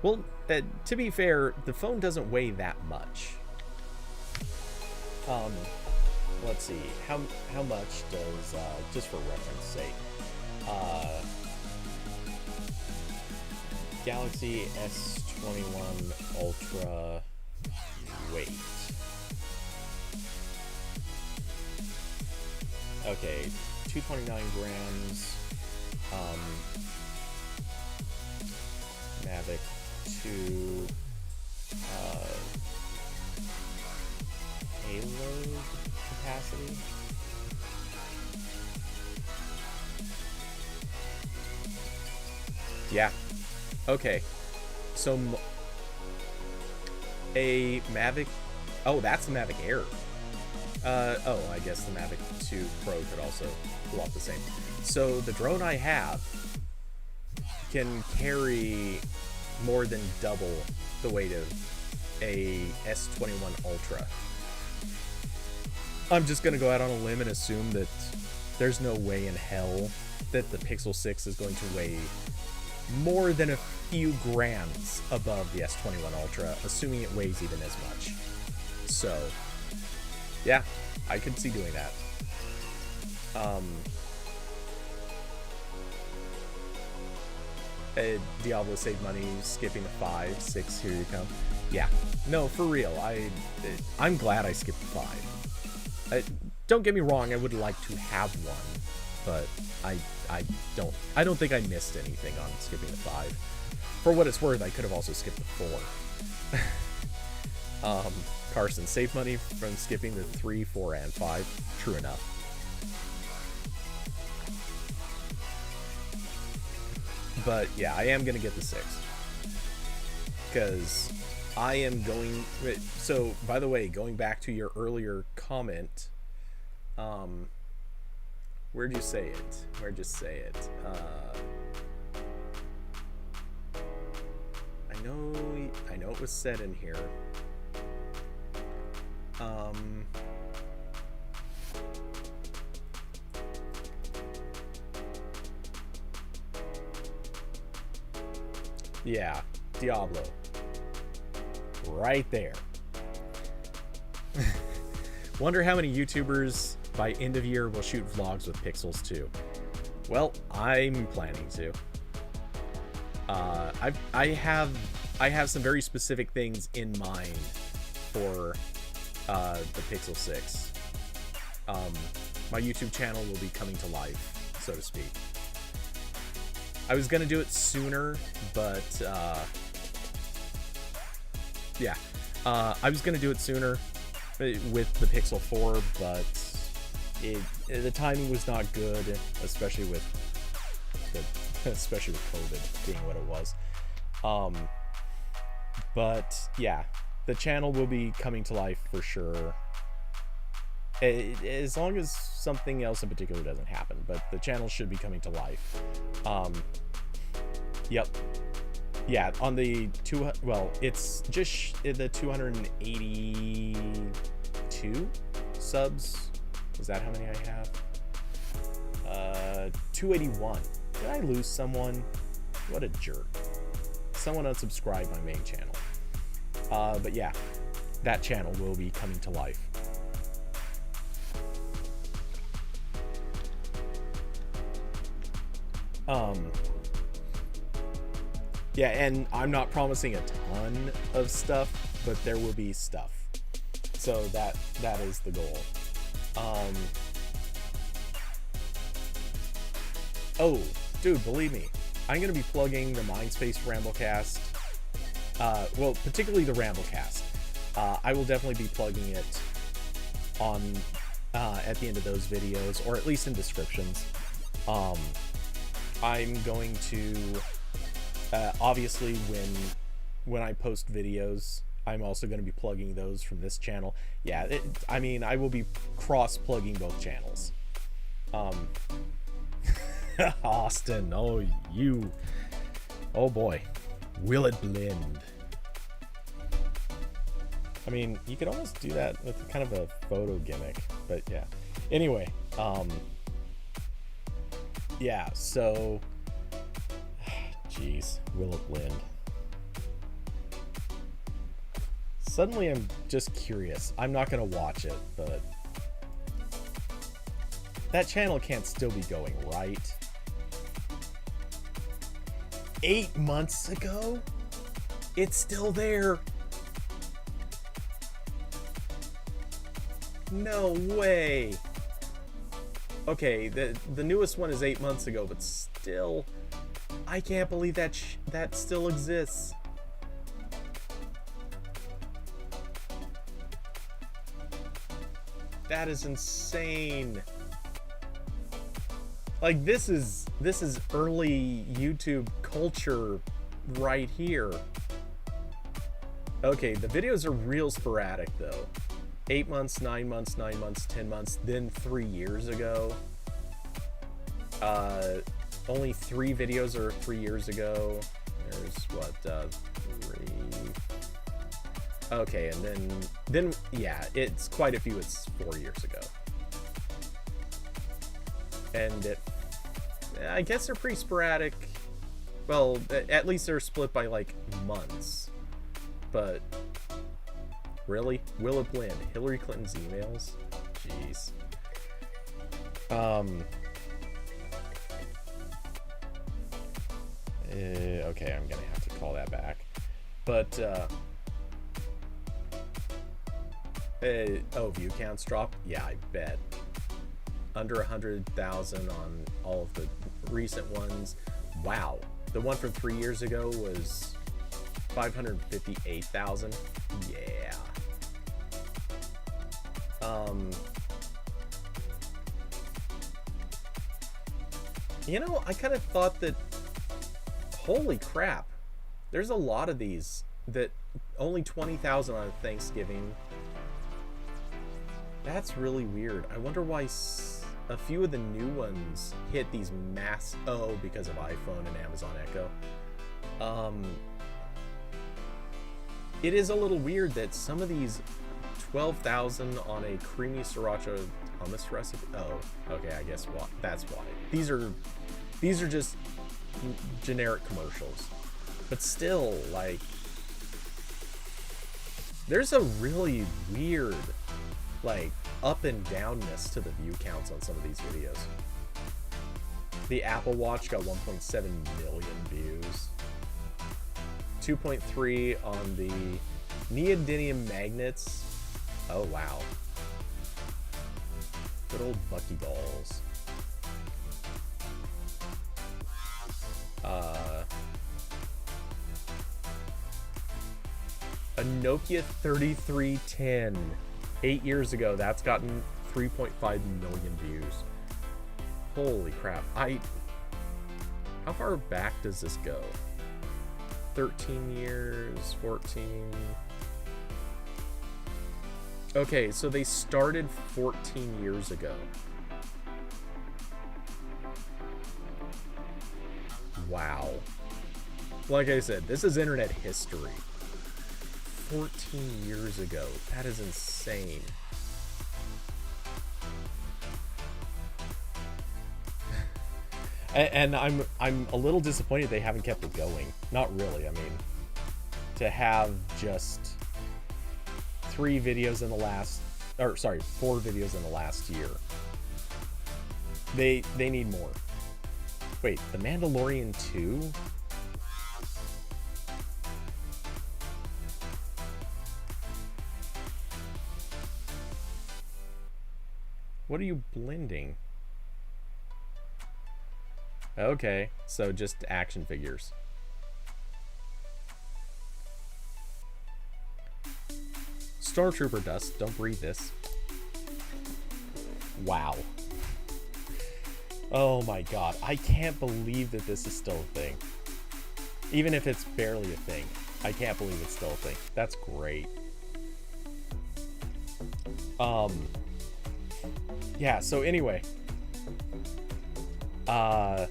Well, to be fair, the phone doesn't weigh that much. Let's see. How much does just for reference sake, Galaxy S21 Ultra weight? Okay, 229 grams. Mavic 2 payload capacity. Yeah. Okay. So a Mavic. Oh, that's the Mavic Air. Oh, I guess the Mavic 2 Pro could also pull off the same. So the drone I have can carry more than double the weight of a S21 Ultra. I'm just gonna go out on a limb and assume that there's no way in hell that the Pixel 6 is going to weigh more than a few grams above the S21 Ultra, assuming it weighs even as much. So, yeah, I could see doing that. Diablo saved money, skipping the 5, 6, here you come. Yeah, no, for real, I'm glad I skipped the 5. Don't get me wrong, I would like to have one, but I don't think I missed anything on skipping the 5. For what it's worth, I could have also skipped the 4. Carson, save money from skipping the 3, 4, and 5. True enough. But yeah, I am gonna get the 6 because I am going. So, by the way, going back to your earlier comment, where'd you say it? Where'd you say it? I know it was said in here. Yeah, Diablo. Right there. Wonder how many YouTubers by end of year will shoot vlogs with Pixels 2. Well, I'm planning to. I have some very specific things in mind for the Pixel 6. My YouTube channel will be coming to life, so to speak. I was gonna do it sooner, but yeah, I was gonna do it sooner with the Pixel 4, but the timing was not good, especially with COVID being what it was. But yeah, the channel will be coming to life for sure. As long as something else in particular doesn't happen, but the channel should be coming to life. Yep. Yeah, on the it's just the 282 subs. Is that how many I have? 281. Did I lose someone? What a jerk. Someone unsubscribed my main channel. But yeah, that channel will be coming to life. Um, yeah, and I'm not promising a ton of stuff, but there will be stuff. So that is the goal. Oh, dude, believe me, I'm going to be plugging the Mindspace RambleCast. Well, particularly the RambleCast. I will definitely be plugging it on at the end of those videos, or at least in descriptions. I'm going to obviously when I post videos, I'm also going to be plugging those from this channel. Yeah, I mean, I will be cross-plugging both channels. Austin, oh boy, will it blend? I mean, you could almost do that with kind of a photo gimmick, but yeah. Anyway, yeah, so, jeez, will it blend? Suddenly I'm just curious. I'm not gonna watch it, but that channel can't still be going, right? 8 months ago? It's still there. No way. Okay, the newest one is 8 months ago, but still, I can't believe that that still exists. That is insane. Like, this is early YouTube culture right here. Okay, the videos are real sporadic though. 8 months, 9 months, 9 months, 10 months, then 3 years ago. Only 3 videos are 3 years ago. There's what, 3. Okay, and then yeah, it's quite a few. It's 4 years ago. And I guess they're pretty sporadic. Well, at least they're split by like months. But really, will it blend? Hillary Clinton's emails? Jeez. Okay, I'm gonna have to call that back. But oh, view counts dropped? Yeah, I bet. Under 100,000 on all of the recent ones. Wow. The one from 3 years ago was 558,000. Yeah. You know, I kind of thought that, holy crap, there's a lot of these that only 20,000 on Thanksgiving. That's really weird. I wonder why a few of the new ones hit these because of iPhone and Amazon Echo. It is a little weird that some of these 12,000 on a creamy sriracha hummus recipe. Oh, okay, I guess that's why. These are just generic commercials. But still, like, there's a really weird, like, up and downness to the view counts on some of these videos. The Apple Watch got 1.7 million views. 2.3 on the neodymium magnets. Oh wow. Good old buckyballs. A Nokia 3310. 8 years ago, that's gotten 3.5 million views. Holy crap. How far back does this go? 13 years, 14. Okay, so they started 14 years ago. Wow. Like I said, this is internet history. 14 years ago. That is insane. And I'm a little disappointed they haven't kept it going. Not really. I mean, to have just 4 videos in the last year. They need more. Wait, The Mandalorian 2? What are you blending? Okay, so just action figures. Stormtrooper dust. Don't breathe this. Wow. Oh my god. I can't believe that this is still a thing. Even if it's barely a thing. I can't believe it's still a thing. That's great. Yeah, so anyway. God.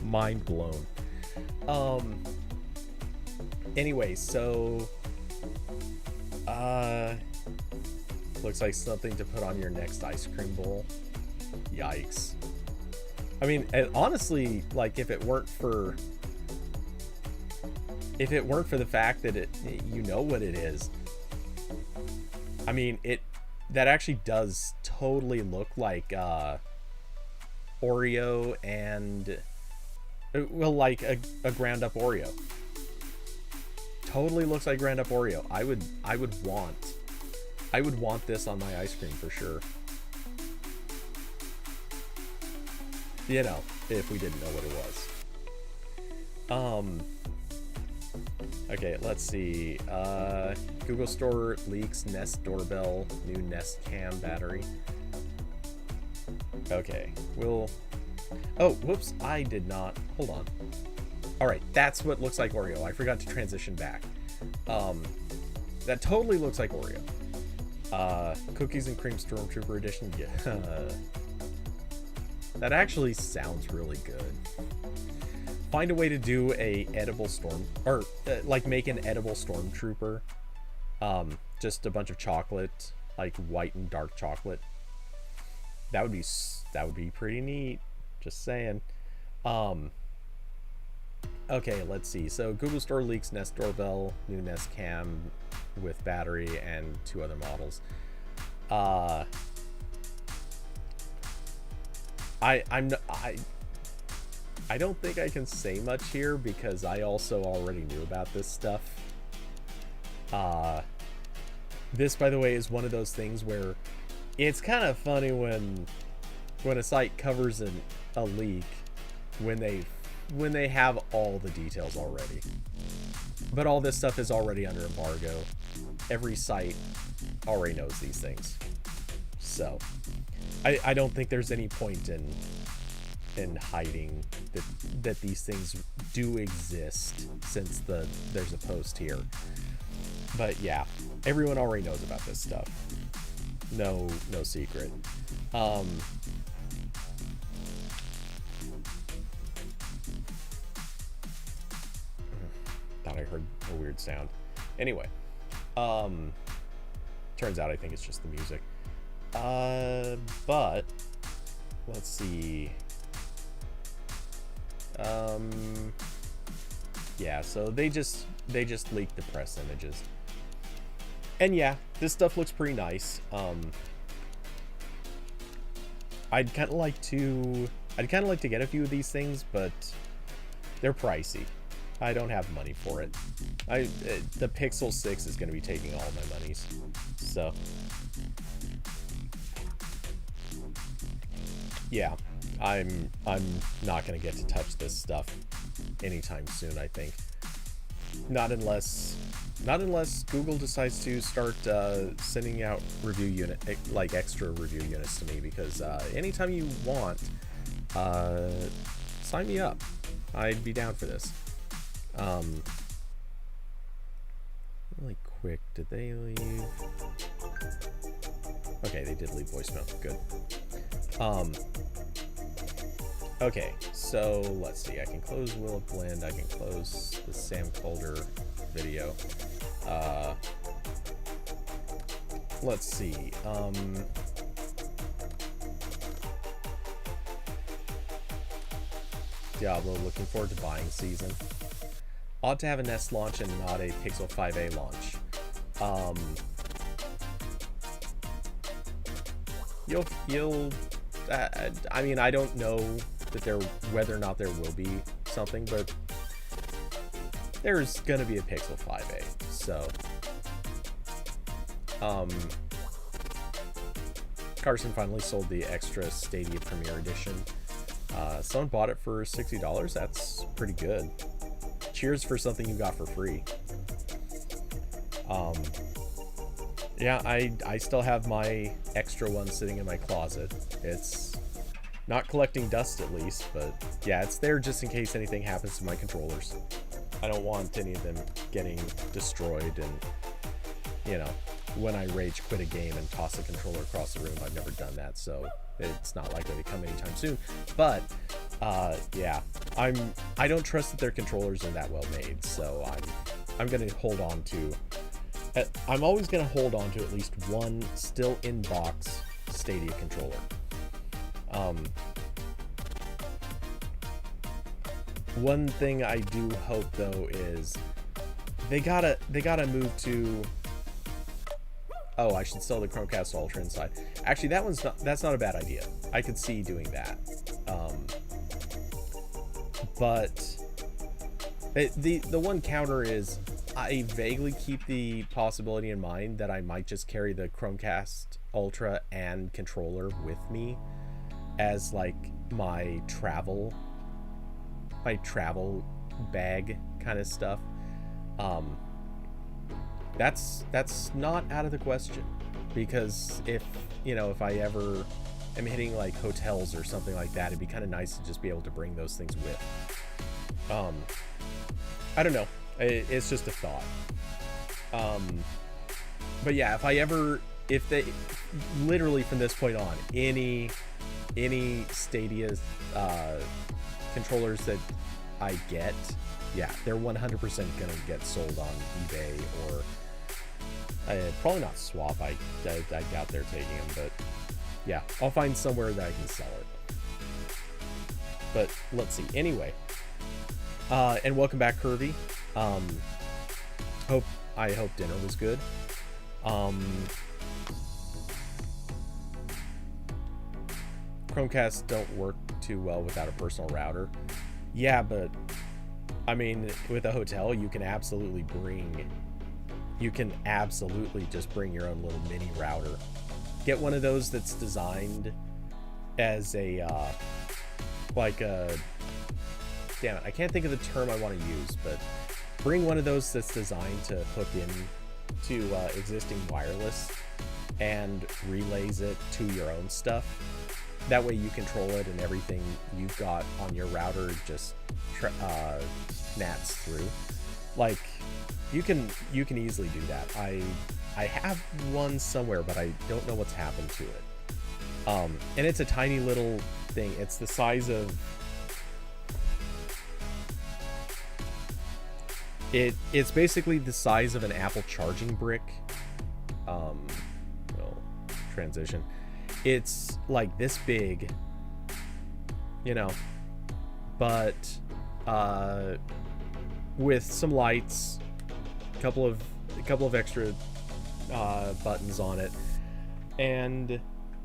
Mind blown. Anyway, so looks like something to put on your next ice cream bowl. Yikes. I mean, honestly, like if it weren't for the fact that you know what it is. I mean, that actually does totally look like Oreo and well, like a ground up Oreo. Totally looks like ground up Oreo. I would want this on my ice cream for sure. You know, if we didn't know what it was. Okay, let's see. Google Store leaks Nest doorbell, new Nest Cam battery. Okay, oh, whoops, I did not. Hold on. All right, that's what looks like Oreo. I forgot to transition back. That totally looks like Oreo. Cookies and Cream Stormtrooper edition. Yeah. That actually sounds really good. Find a way to do a edible like make an edible Stormtrooper. Just a bunch of chocolate, like white and dark chocolate. That would be pretty neat. Just saying. Okay, let's see. So Google Store leaks Nest doorbell, new Nest Cam with battery, and 2 other models. I don't think I can say much here because I also already knew about this stuff. This, by the way, is one of those things where it's kind of funny when a site covers a leak when they have all the details already. But all this stuff is already under embargo. Every site already knows these things. So I don't think there's any point in hiding that these things do exist since there's a post here. But yeah, everyone already knows about this stuff. No secret. Thought I heard a weird sound. Anyway, turns out I think it's just the music. But let's see. Yeah, so they just leaked the press images. And yeah, this stuff looks pretty nice. I'd kind of like to get a few of these things, but they're pricey. I don't have money for it. The Pixel 6 is going to be taking all my monies. So yeah, I'm not going to get to touch this stuff anytime soon, I think. Not unless Google decides to start sending out extra review units to me, because anytime you want, sign me up. I'd be down for this. Really quick, did they leave? Okay, they did leave voicemail. Good. Okay, so let's see. I can close Will of Blend. I can close the Sam Calder video. Let's see. Diablo, looking forward to buying season. Ought to have a Nest launch and not a Pixel 5a launch. I mean, I don't know that whether or not there will be something, but there's gonna be a Pixel 5a. So, Carson finally sold the extra Stadia Premier Edition. Someone bought it for $60. That's pretty good. Cheers for something you got for free. Yeah, I still have my extra one sitting in my closet. It's not collecting dust at least, but yeah, it's there just in case anything happens to my controllers. I don't want any of them getting destroyed, and you know, when I rage quit a game and toss a controller across the room, I've never done that, so it's not likely to come anytime soon. But yeah, I don't trust that their controllers are that well made, so I'm gonna hold on to. I'm always gonna hold on to at least one still in box Stadia controller. One thing I do hope though is they gotta move to. Oh, I should sell the Chromecast Ultra inside. Actually, that's not a bad idea. I could see doing that. But the one counter is I vaguely keep the possibility in mind that I might just carry the Chromecast Ultra and controller with me as like my travel bag kind of stuff. That's not out of the question, because if I ever am hitting like hotels or something like that, it'd be kind of nice to just be able to bring those things with. I don't know. It's just a thought. But yeah, if they literally from this point on, any Stadia controllers that I get, yeah, they're 100% gonna get sold on eBay or probably not Swap. I doubt they're taking them, but yeah, I'll find somewhere that I can sell it. But let's see. Anyway, and welcome back, Kirby. I hope dinner was good. Chromecast don't work too well without a personal router. Yeah, but I mean, with a hotel, you can absolutely just bring your own little mini router. Get one of those that's designed as a damn it, I can't think of the term I want to use, but bring one of those that's designed to hook in to existing wireless and relays it to your own stuff. That way you control it, and everything you've got on your router just nats through. Like, you can easily do that. I have one somewhere, but I don't know what's happened to it. And it's a tiny little thing. It's the size of it's basically the size of an Apple charging brick. Transition. It's like this big, but with some lights, a couple of extra buttons on it, and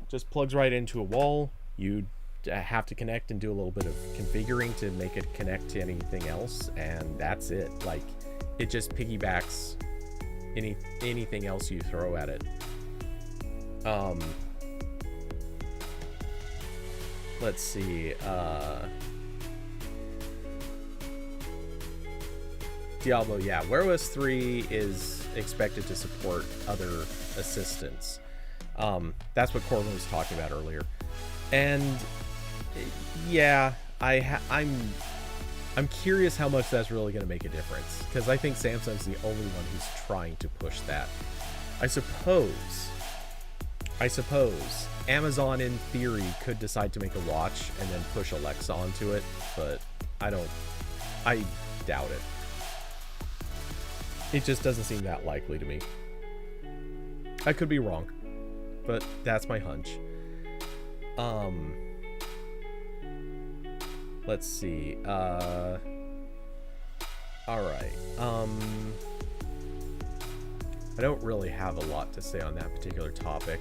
just plugs right into a wall. You have to connect and do a little bit of configuring to make it connect to anything else, and that's it. Like, it just piggybacks anything else you throw at it. Let's see. Diablo, yeah. Wear OS 3 is expected to support other assistants. That's what Corbin was talking about earlier. And yeah, I'm curious how much that's really going to make a difference, because I think Samsung's the only one who's trying to push that. I suppose Amazon in theory could decide to make a watch and then push Alexa onto it, but I doubt it. It just doesn't seem that likely to me. I could be wrong, but that's my hunch. Let's see. All right. I don't really have a lot to say on that particular topic.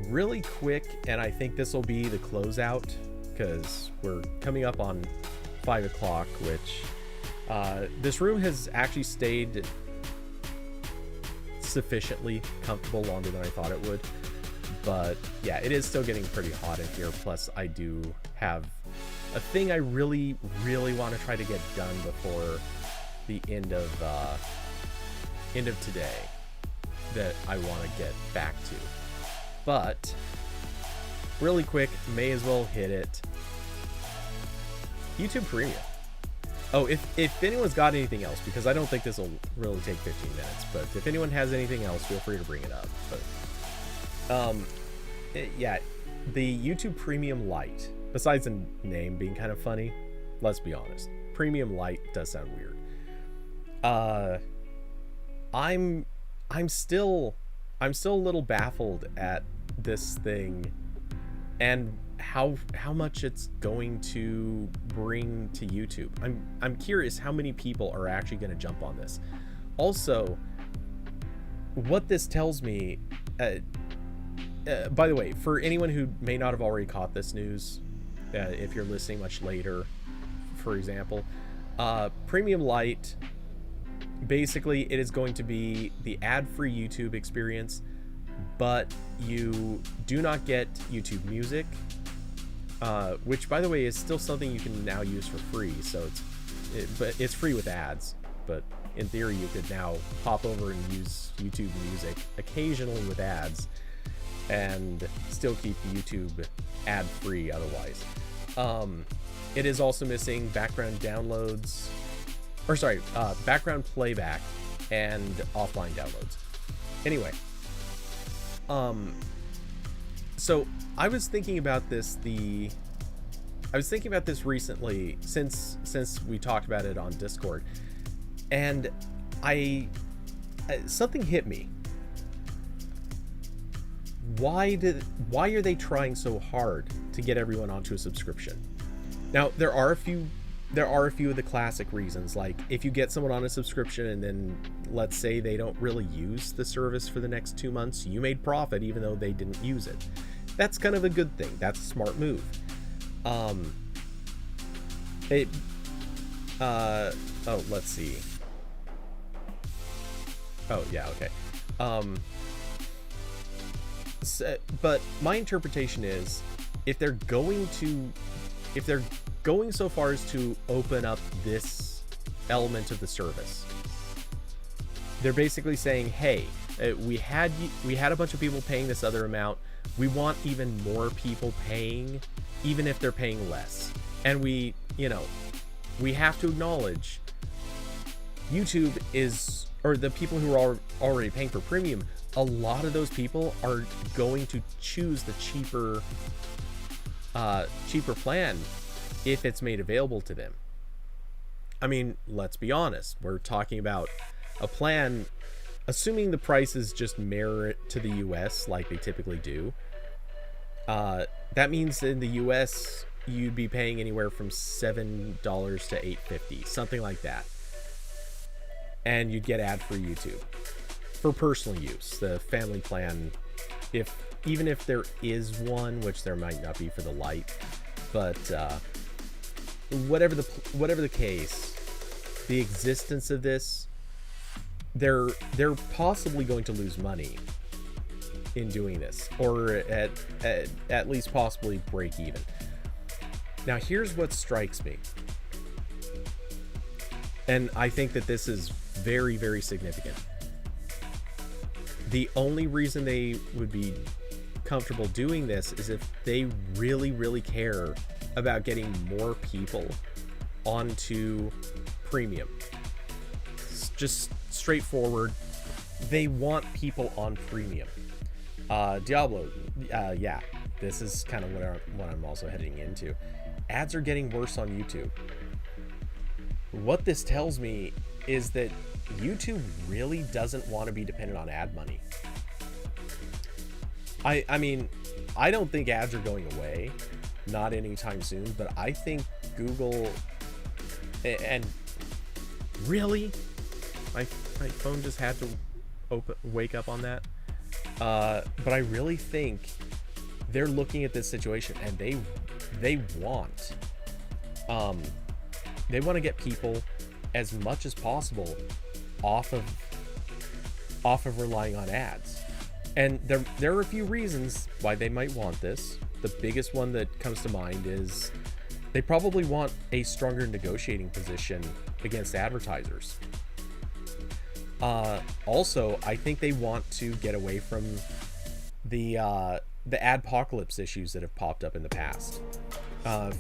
really quick, and I think this will be the closeout because we're coming up on 5 o'clock, which this room has actually stayed sufficiently comfortable longer than I thought it would. But yeah, it is still getting pretty hot in here. Plus, I do have a thing I really, really want to try to get done before the end of today that I want to get back to. But really quick, may as well hit it. YouTube Premium. Oh, if anyone's got anything else, because I don't think this will really take 15 minutes, but if anyone has anything else, feel free to bring it up. But yeah, the YouTube Premium Lite, besides the name being kind of funny, let's be honest, Premium Lite does sound weird. I'm still a little baffled at this thing and how much it's going to bring to YouTube. I'm curious how many people are actually going to jump on this. Also, what this tells me, by the way, for anyone who may not have already caught this news, if you're listening much later, for example, Premium Lite, basically it is going to be the ad-free YouTube experience, but you do not get YouTube Music, which, by the way, is still something you can now use for free. So but it's free with ads, but in theory you could now hop over and use YouTube Music occasionally with ads and still keep YouTube ad free otherwise. It is also missing background downloads, or sorry, background playback and offline downloads. Anyway, so I was thinking about this recently since we talked about it on Discord, and something hit me. Why are they trying so hard to get everyone onto a subscription? Now, there are a few of the classic reasons, like if you get someone on a subscription and then let's say they don't really use the service for the next 2 months, you made profit even though they didn't use it. That's kind of a good thing. That's a smart move. Let's see. Oh yeah, okay. But my interpretation is, if they're going so far as to open up this element of the service, they're basically saying, hey, we had a bunch of people paying this other amount. We want even more people paying, even if they're paying less. And we have to acknowledge YouTube is, or the people who are already paying for premium, a lot of those people are going to choose the cheaper plan if it's made available to them. I mean, let's be honest. We're talking about a plan, assuming the prices just mirror it to the US like they typically do. That means in the US, you'd be paying anywhere from $7 to $8.50, something like that. And you'd get ad-free YouTube for personal use. The family plan, even if there is one, which there might not be for the Lite, but whatever the case, the existence of this, they're possibly going to lose money in doing this, or at least possibly break even. Now, here's what strikes me, and I think that this is very, very significant. The only reason they would be comfortable doing this is if they really, really care about getting more people onto premium. It's just straightforward. They want people on premium. Diablo, yeah, this is kind of what I'm also heading into. Ads are getting worse on YouTube. What this tells me is that YouTube really doesn't want to be dependent on ad money. I mean, I don't think ads are going away, not anytime soon, but I think Google, and really, my phone just had to wake up on that. But I really think they're looking at this situation and they want to get people as much as possible off of relying on ads. And there are a few reasons why they might want this. The biggest one that comes to mind is they probably want a stronger negotiating position against advertisers. Also, I think they want to get away from the adpocalypse issues that have popped up in the past.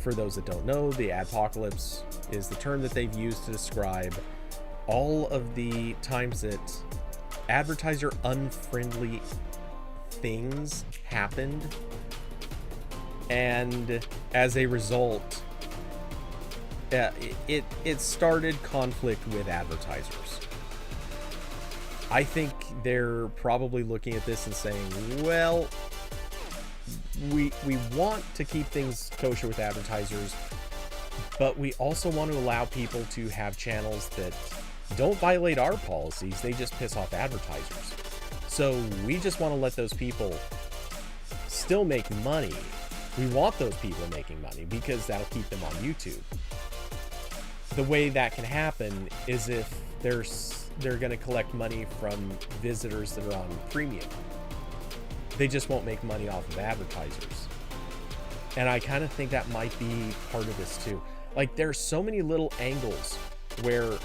For those that don't know, the adpocalypse is the term that they've used to describe all of the times that advertiser unfriendly things happened, and as a result, it started conflict with advertisers. I think they're probably looking at this and saying, well, we want to keep things kosher with advertisers, but we also want to allow people to have channels that don't violate our policies, they just piss off advertisers. So we just want to let those people still make money. We want those people making money because that'll keep them on YouTube. The way that can happen is if they're going to collect money from visitors that are on premium. They just won't make money off of advertisers. And I kind of think that might be part of this too. Like, there's so many little angles where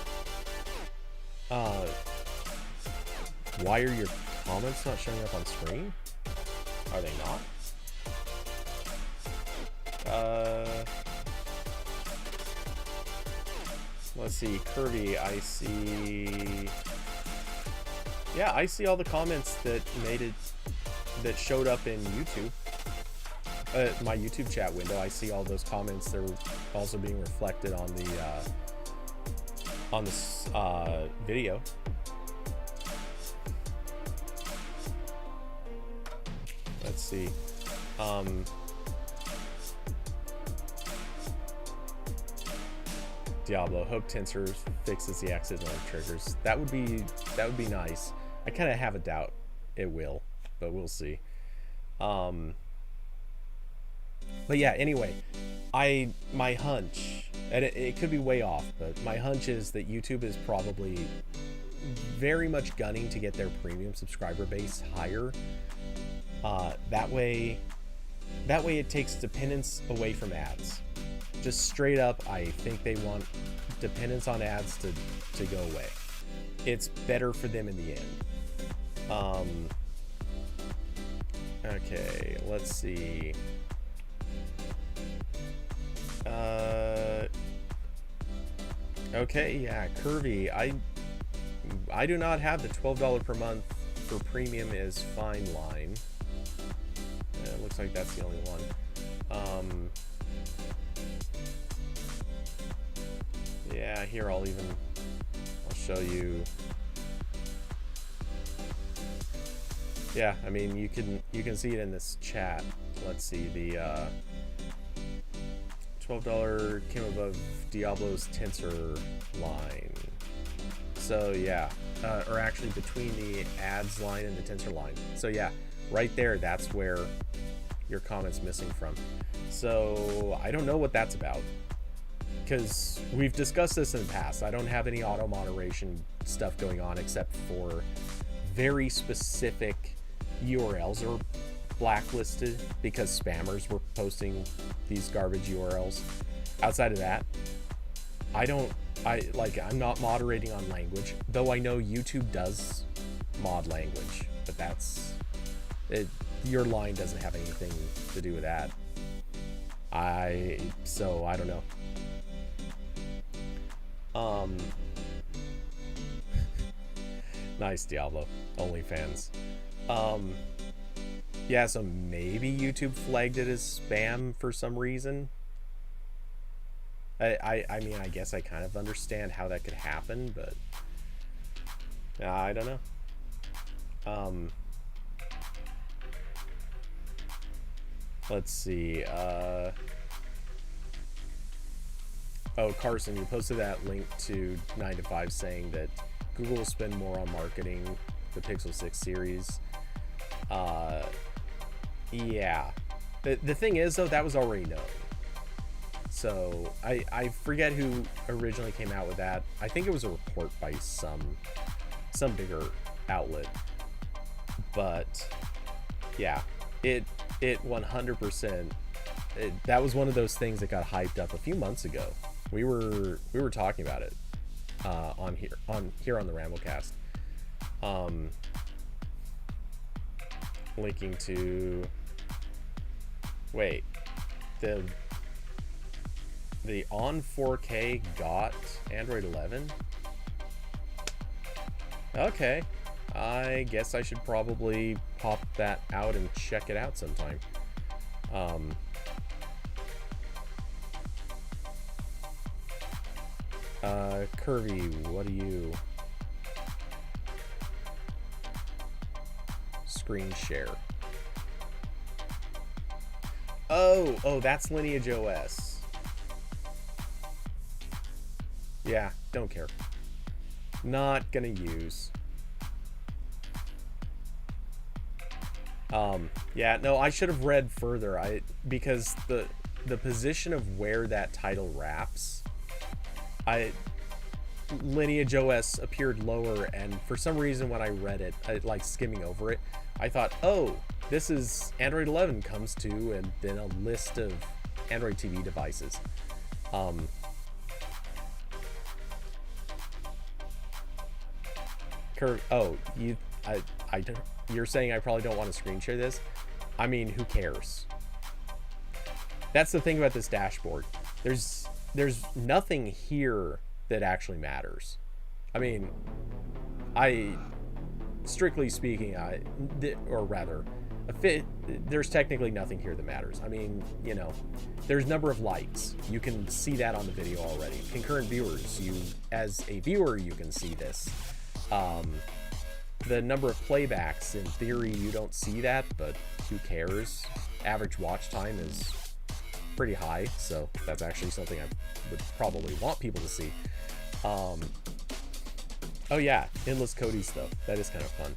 why are your comments not showing up on screen? Are they not? Let's see, Kirby, I see. Yeah, I see all the comments that showed up in YouTube. My YouTube chat window. I see all those comments. They're also being reflected on this video. Let's see. Diablo, hope Tensor fixes the accidental triggers. That would be nice. I kind of have a doubt it will, but we'll see. But yeah, anyway, my hunch, and it could be way off, but my hunch is that YouTube is probably very much gunning to get their premium subscriber base higher. That way it takes dependence away from ads. Just straight up, I think they want dependence on ads to go away. It's better for them in the end. Okay, let's see. Okay, yeah, Curvy, I do not have the $12 per month for premium is fine line. It looks like that's the only one. Yeah, here I'll show you. Yeah, I mean, you can see it in this chat. Let's see, the $12 came above Diablo's Tensor line. So yeah, or actually between the ads line and the Tensor line. So yeah, right there, that's where your comment's missing from. So I don't know what that's about, because we've discussed this in the past. I don't have any auto moderation stuff going on except for very specific URLs are blacklisted because spammers were posting these garbage URLs. Outside of that, I'm not moderating on language, though I know YouTube does mod language, but that's it. Your line doesn't have anything to do with that. So I don't know. Nice, Diablo. OnlyFans. Yeah, so maybe YouTube flagged it as spam for some reason. I mean, I guess I kind of understand how that could happen, but I don't know. Let's see. Oh, Carson, you posted that link to 9 to 5 saying that Google will spend more on marketing the Pixel 6 series. Yeah. The thing is, though, that was already known. So I forget who originally came out with that. I think it was a report by some bigger outlet. But yeah, it 100%. That was one of those things that got hyped up a few months ago. We were talking about it on the RambleCast. Linking to the on 4K got Android 11. Okay, I guess I should probably pop that out and check it out sometime. Curvy, what do you screen share? Oh, that's Lineage OS. Yeah, don't care. Not gonna use. Yeah, no, I should have read further. Because the position of where that title wraps, Lineage OS appeared lower, and for some reason when I read it, like skimming over it, I thought, oh, this is Android 11 comes to, and then a list of Android TV devices. Kurt, oh, you're saying I probably don't want to screen share this? I mean, who cares? That's the thing about this dashboard. There's nothing here that actually matters. I mean, strictly speaking, there's technically nothing here that matters. I mean, you know, there's number of likes. You can see that on the video already. Concurrent viewers, as a viewer, you can see this. The number of playbacks, in theory, you don't see that, but who cares? Average watch time is pretty high, so that's actually something I would probably want people to see. Oh yeah, endless Cody's though. That is kind of fun.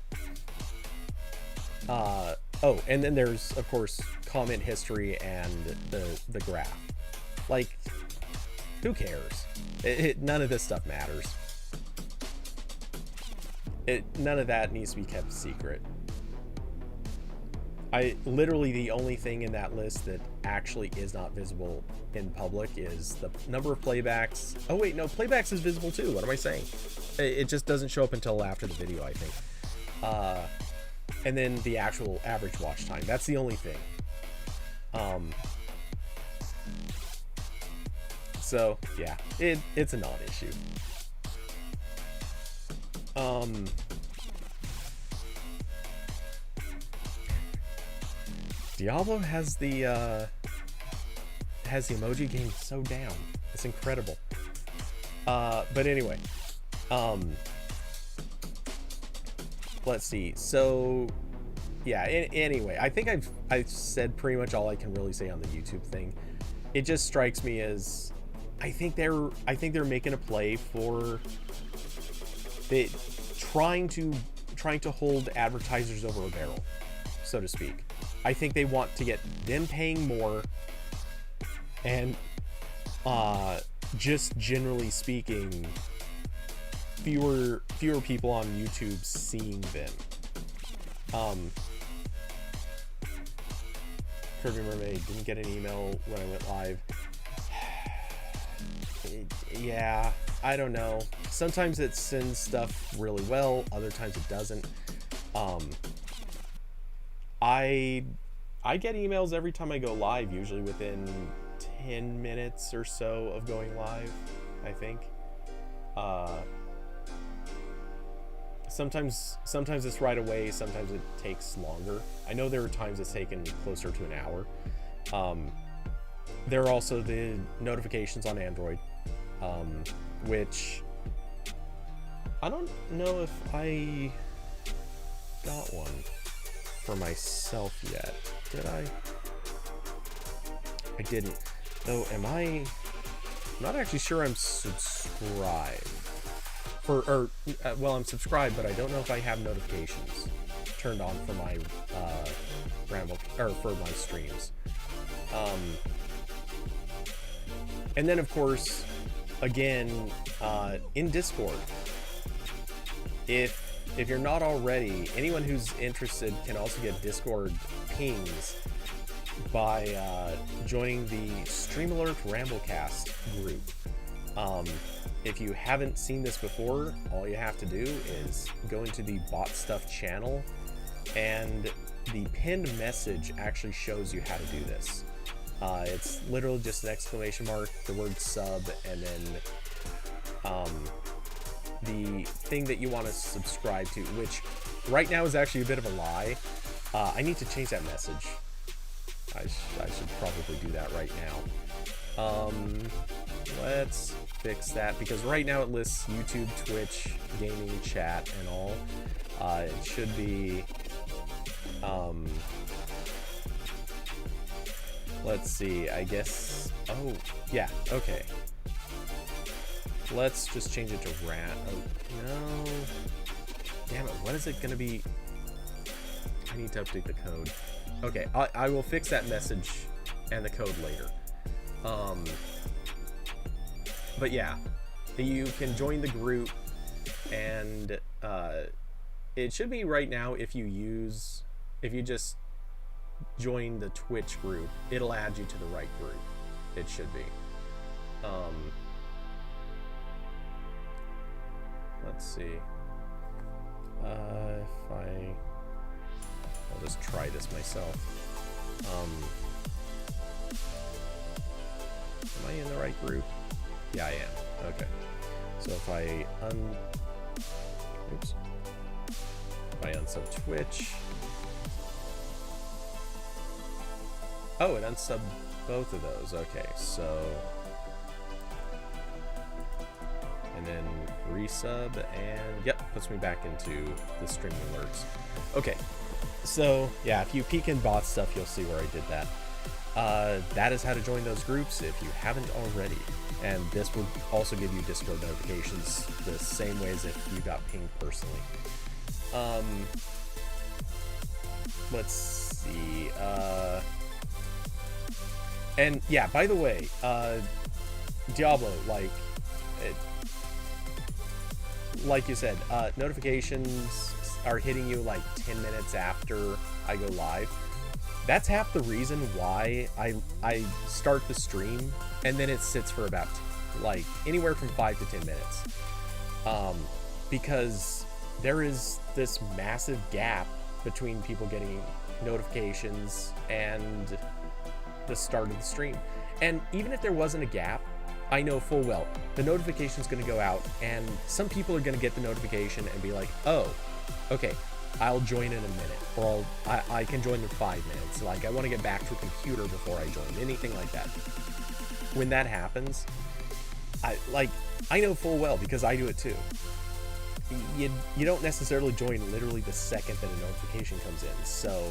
Oh, and then there's of course comment history and the graph. Like, who cares? None of this stuff matters. None of that needs to be kept secret. Literally the only thing in that list that actually is not visible in public is the number of playbacks. Oh wait, no, playbacks is visible too. What am I saying? It just doesn't show up until after the video, I think. And then the actual average watch time. That's the only thing. So yeah, it's a non-issue. Diablo has the emoji game so down. It's incredible. But anyway, let's see. So yeah, anyway, I think I've said pretty much all I can really say on the YouTube thing. It just strikes me as I think they're making a play for trying to hold advertisers over a barrel, so to speak. I think they want to get them paying more, and just generally speaking, fewer people on YouTube seeing them. Kirby Mermaid didn't get an email when I went live. Yeah, I don't know. Sometimes it sends stuff really well, other times it doesn't. I get emails every time I go live, usually within 10 minutes or so of going live, I think. Sometimes it's right away, sometimes it takes longer. I know there are times it's taken closer to an hour. There are also the notifications on Android, which I don't know if I got one for myself yet. Did I? I didn't. Though, I'm not actually sure I'm subscribed. Well, I'm subscribed, but I don't know if I have notifications turned on for my for my streams. And then of course, again, in Discord, if you're not already, anyone who's interested can also get Discord pings by joining the Stream Alert RambleCast group. If you haven't seen this before, all you have to do is go into the Bot Stuff channel, and the pinned message actually shows you how to do this. It's literally just an exclamation mark, the word sub, and then the thing that you want to subscribe to, which right now is actually a bit of a lie. I need to change that message. I should probably do that right now. Let's fix that, because right now it lists YouTube, Twitch, gaming, chat, and all. It should be, let's see, I guess, oh, yeah, okay. Let's just change it to oh, no. Damn it, what is it gonna be? I need to update the code. Okay, I will fix that message and the code later. But yeah, you can join the group, and it should be right now, if you just join the Twitch group, it'll add you to the right group. It should be. Let's see. I'll just try this myself. Am I in the right group? Yeah, I am. Okay. So if I unsub Twitch. Oh, it unsubbed both of those. Okay, so, and then resub, and yep, puts me back into the streaming alerts. Okay, so yeah, if you peek in Bot Stuff, you'll see where I did that. That is how to join those groups if you haven't already. And this will also give you Discord notifications the same way as if you got pinged personally. Let's see. And yeah, by the way, Diablo, like you said, notifications are hitting you like 10 minutes after I go live. That's half the reason why I start the stream, and then it sits for about like anywhere from 5 to 10 minutes, because there is this massive gap between people getting notifications and the start of the stream. And even if there wasn't a gap, I know full well the notification is going to go out, and some people are going to get the notification and be like, oh, okay, I'll join in a minute, or I can join in 5 minutes. Like, I want to get back to a computer before I join, anything like that. When that happens, I know full well, because I do it too. You don't necessarily join literally the second that a notification comes in. So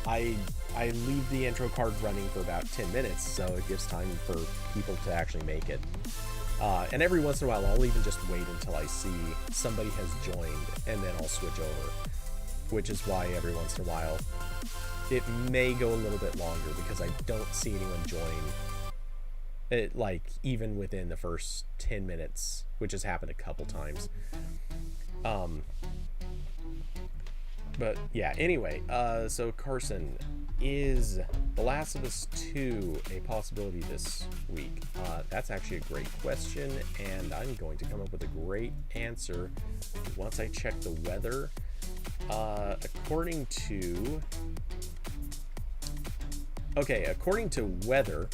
I leave the intro card running for about 10 minutes, so it gives time for people to actually make it. And every once in a while, I'll even just wait until I see somebody has joined, and then I'll switch over. Which is why every once in a while it may go a little bit longer, because I don't see anyone join it, like, even within the first 10 minutes, which has happened a couple times. But yeah, anyway, so Carson, is The Last of Us 2 a possibility this week? That's actually a great question, and I'm going to come up with a great answer once I check the weather. According to weather,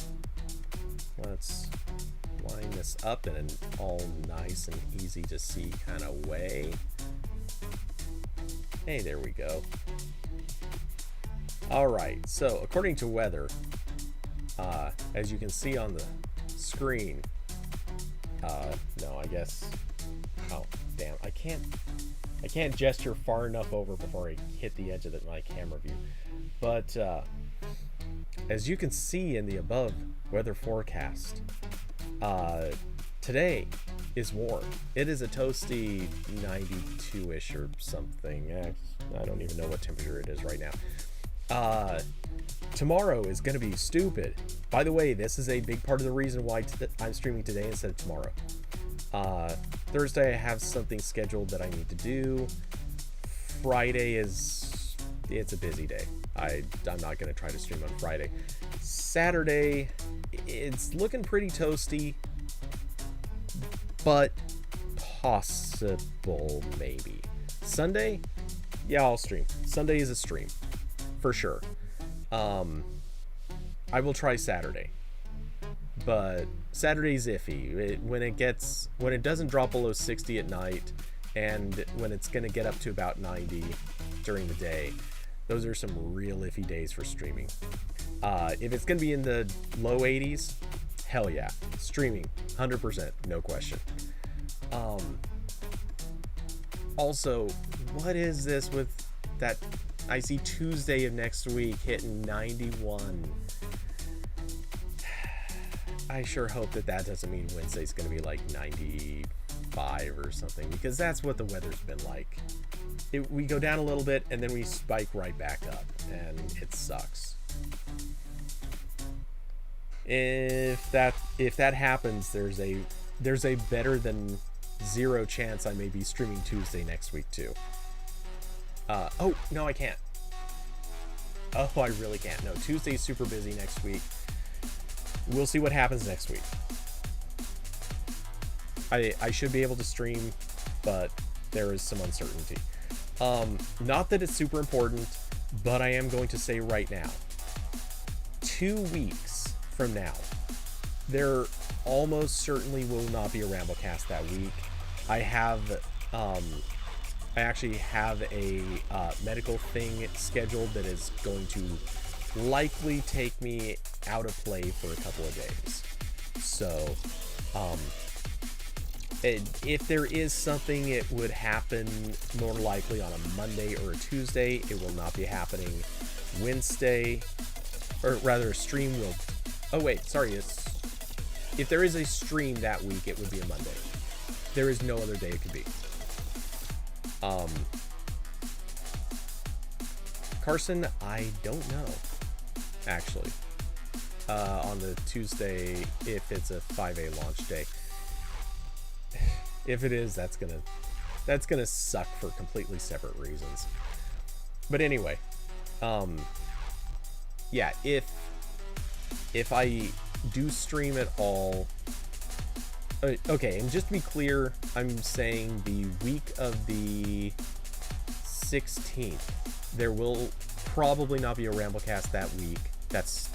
let's line this up in an all nice and easy to see kind of way. Hey, there we go. All right, so according to weather, as you can see on the screen, no, I guess, oh, damn, I can't gesture far enough over before I hit the edge of my camera view. But as you can see in the above weather forecast, today is warm. It is a toasty 92-ish or something. I don't even know what temperature it is right now. Tomorrow is going to be stupid. By the way, this is a big part of the reason why I'm streaming today instead of tomorrow. Thursday I have something scheduled that I need to do. Friday it's a busy day. I'm not going to try to stream on Friday. Saturday, it's looking pretty toasty, but possible maybe. Sunday, yeah, I'll stream. Sunday is a stream for sure. I will try Saturday, but Saturday's iffy. When it doesn't drop below 60 at night, and when it's gonna get up to about 90 during the day, those are some real iffy days for streaming. If it's gonna be in the low 80s, hell yeah, streaming 100%, no question. Also, what is this with that? I see Tuesday of next week hitting 91. I sure hope that doesn't mean Wednesday's going to be like 95 or something, because that's what the weather's been like. We go down a little bit and then we spike right back up, and it sucks. If that happens, there's a better than 0 chance I may be streaming Tuesday next week too. Oh, no, I can't. Oh, I really can't. No, Tuesday's super busy next week. We'll see what happens next week. I should be able to stream, but there is some uncertainty. Not that it's super important, but I am going to say right now, 2 weeks from now, there almost certainly will not be a RambleCast that week. I actually have a medical thing scheduled that is going to likely take me out of play for a couple of days. So, if there is something, it would happen more likely on a Monday or a Tuesday. It will not be happening Wednesday, or rather a stream will... Oh wait, sorry, if there is a stream that week, it would be a Monday. There is no other day it could be. Carson, I don't know, actually, on the Tuesday, if it's a 5A launch day. If it is, that's gonna suck for completely separate reasons. But anyway, yeah, if I do stream at all, okay, and just to be clear, I'm saying the week of the 16th, there will probably not be a RambleCast that week. That's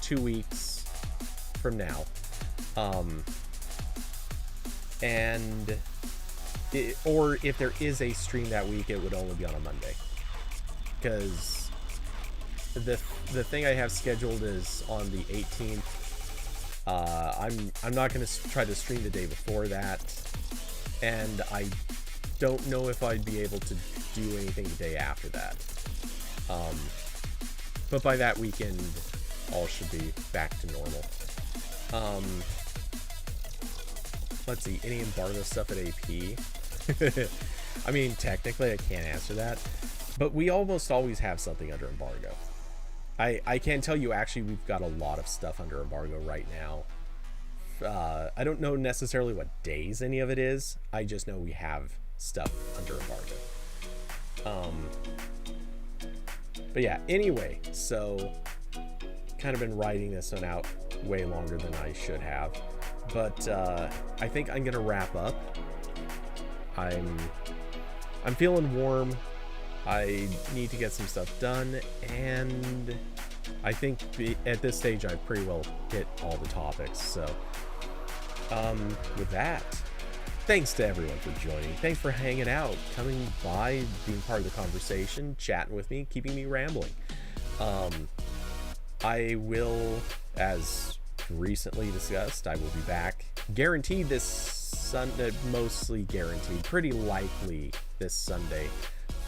2 weeks from now. Or if there is a stream that week, it would only be on a Monday. Because the thing I have scheduled is on the 18th. I'm not going to try to stream the day before that, and I don't know if I'd be able to do anything the day after that. But by that weekend, all should be back to normal. Let's see, any embargo stuff at AP? I mean, technically I can't answer that, but we almost always have something under embargo. I can tell you, actually, we've got a lot of stuff under embargo right now. I don't know necessarily what days any of it is. I just know we have stuff under embargo. But yeah, anyway, so kind of been writing this one out way longer than I should have. But I think I'm gonna wrap up. I'm feeling warm. I need to get some stuff done, and I think at this stage I've pretty well hit all the topics. So with that, thanks to everyone for joining. Thanks for hanging out, coming by, being part of the conversation, chatting with me, keeping me rambling. I will, as recently discussed, I will be back guaranteed this Sunday, mostly guaranteed, pretty likely this Sunday,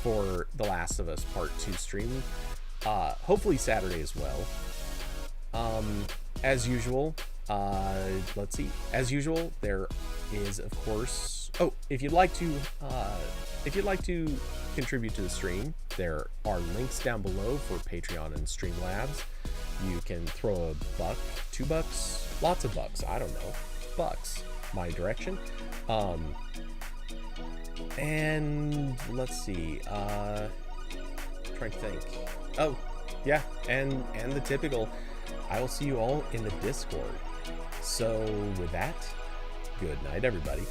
for The Last of Us Part 2 stream. Hopefully Saturday as well. as usual, let's see. As usual, there is, of course. Oh, if you'd like to contribute to the stream, there are links down below for Patreon and Streamlabs. You can throw a buck, $2, lots of bucks. I don't know, bucks my direction. And let's see. Trying to think. Oh, yeah, and the typical. I will see you all in the Discord. So with that, good night, everybody.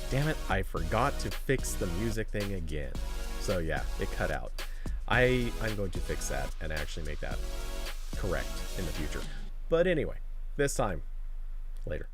Damn it, I forgot to fix the music thing again. So yeah, it cut out. I'm going to fix that and actually make that correct in the future. But anyway, this time, later.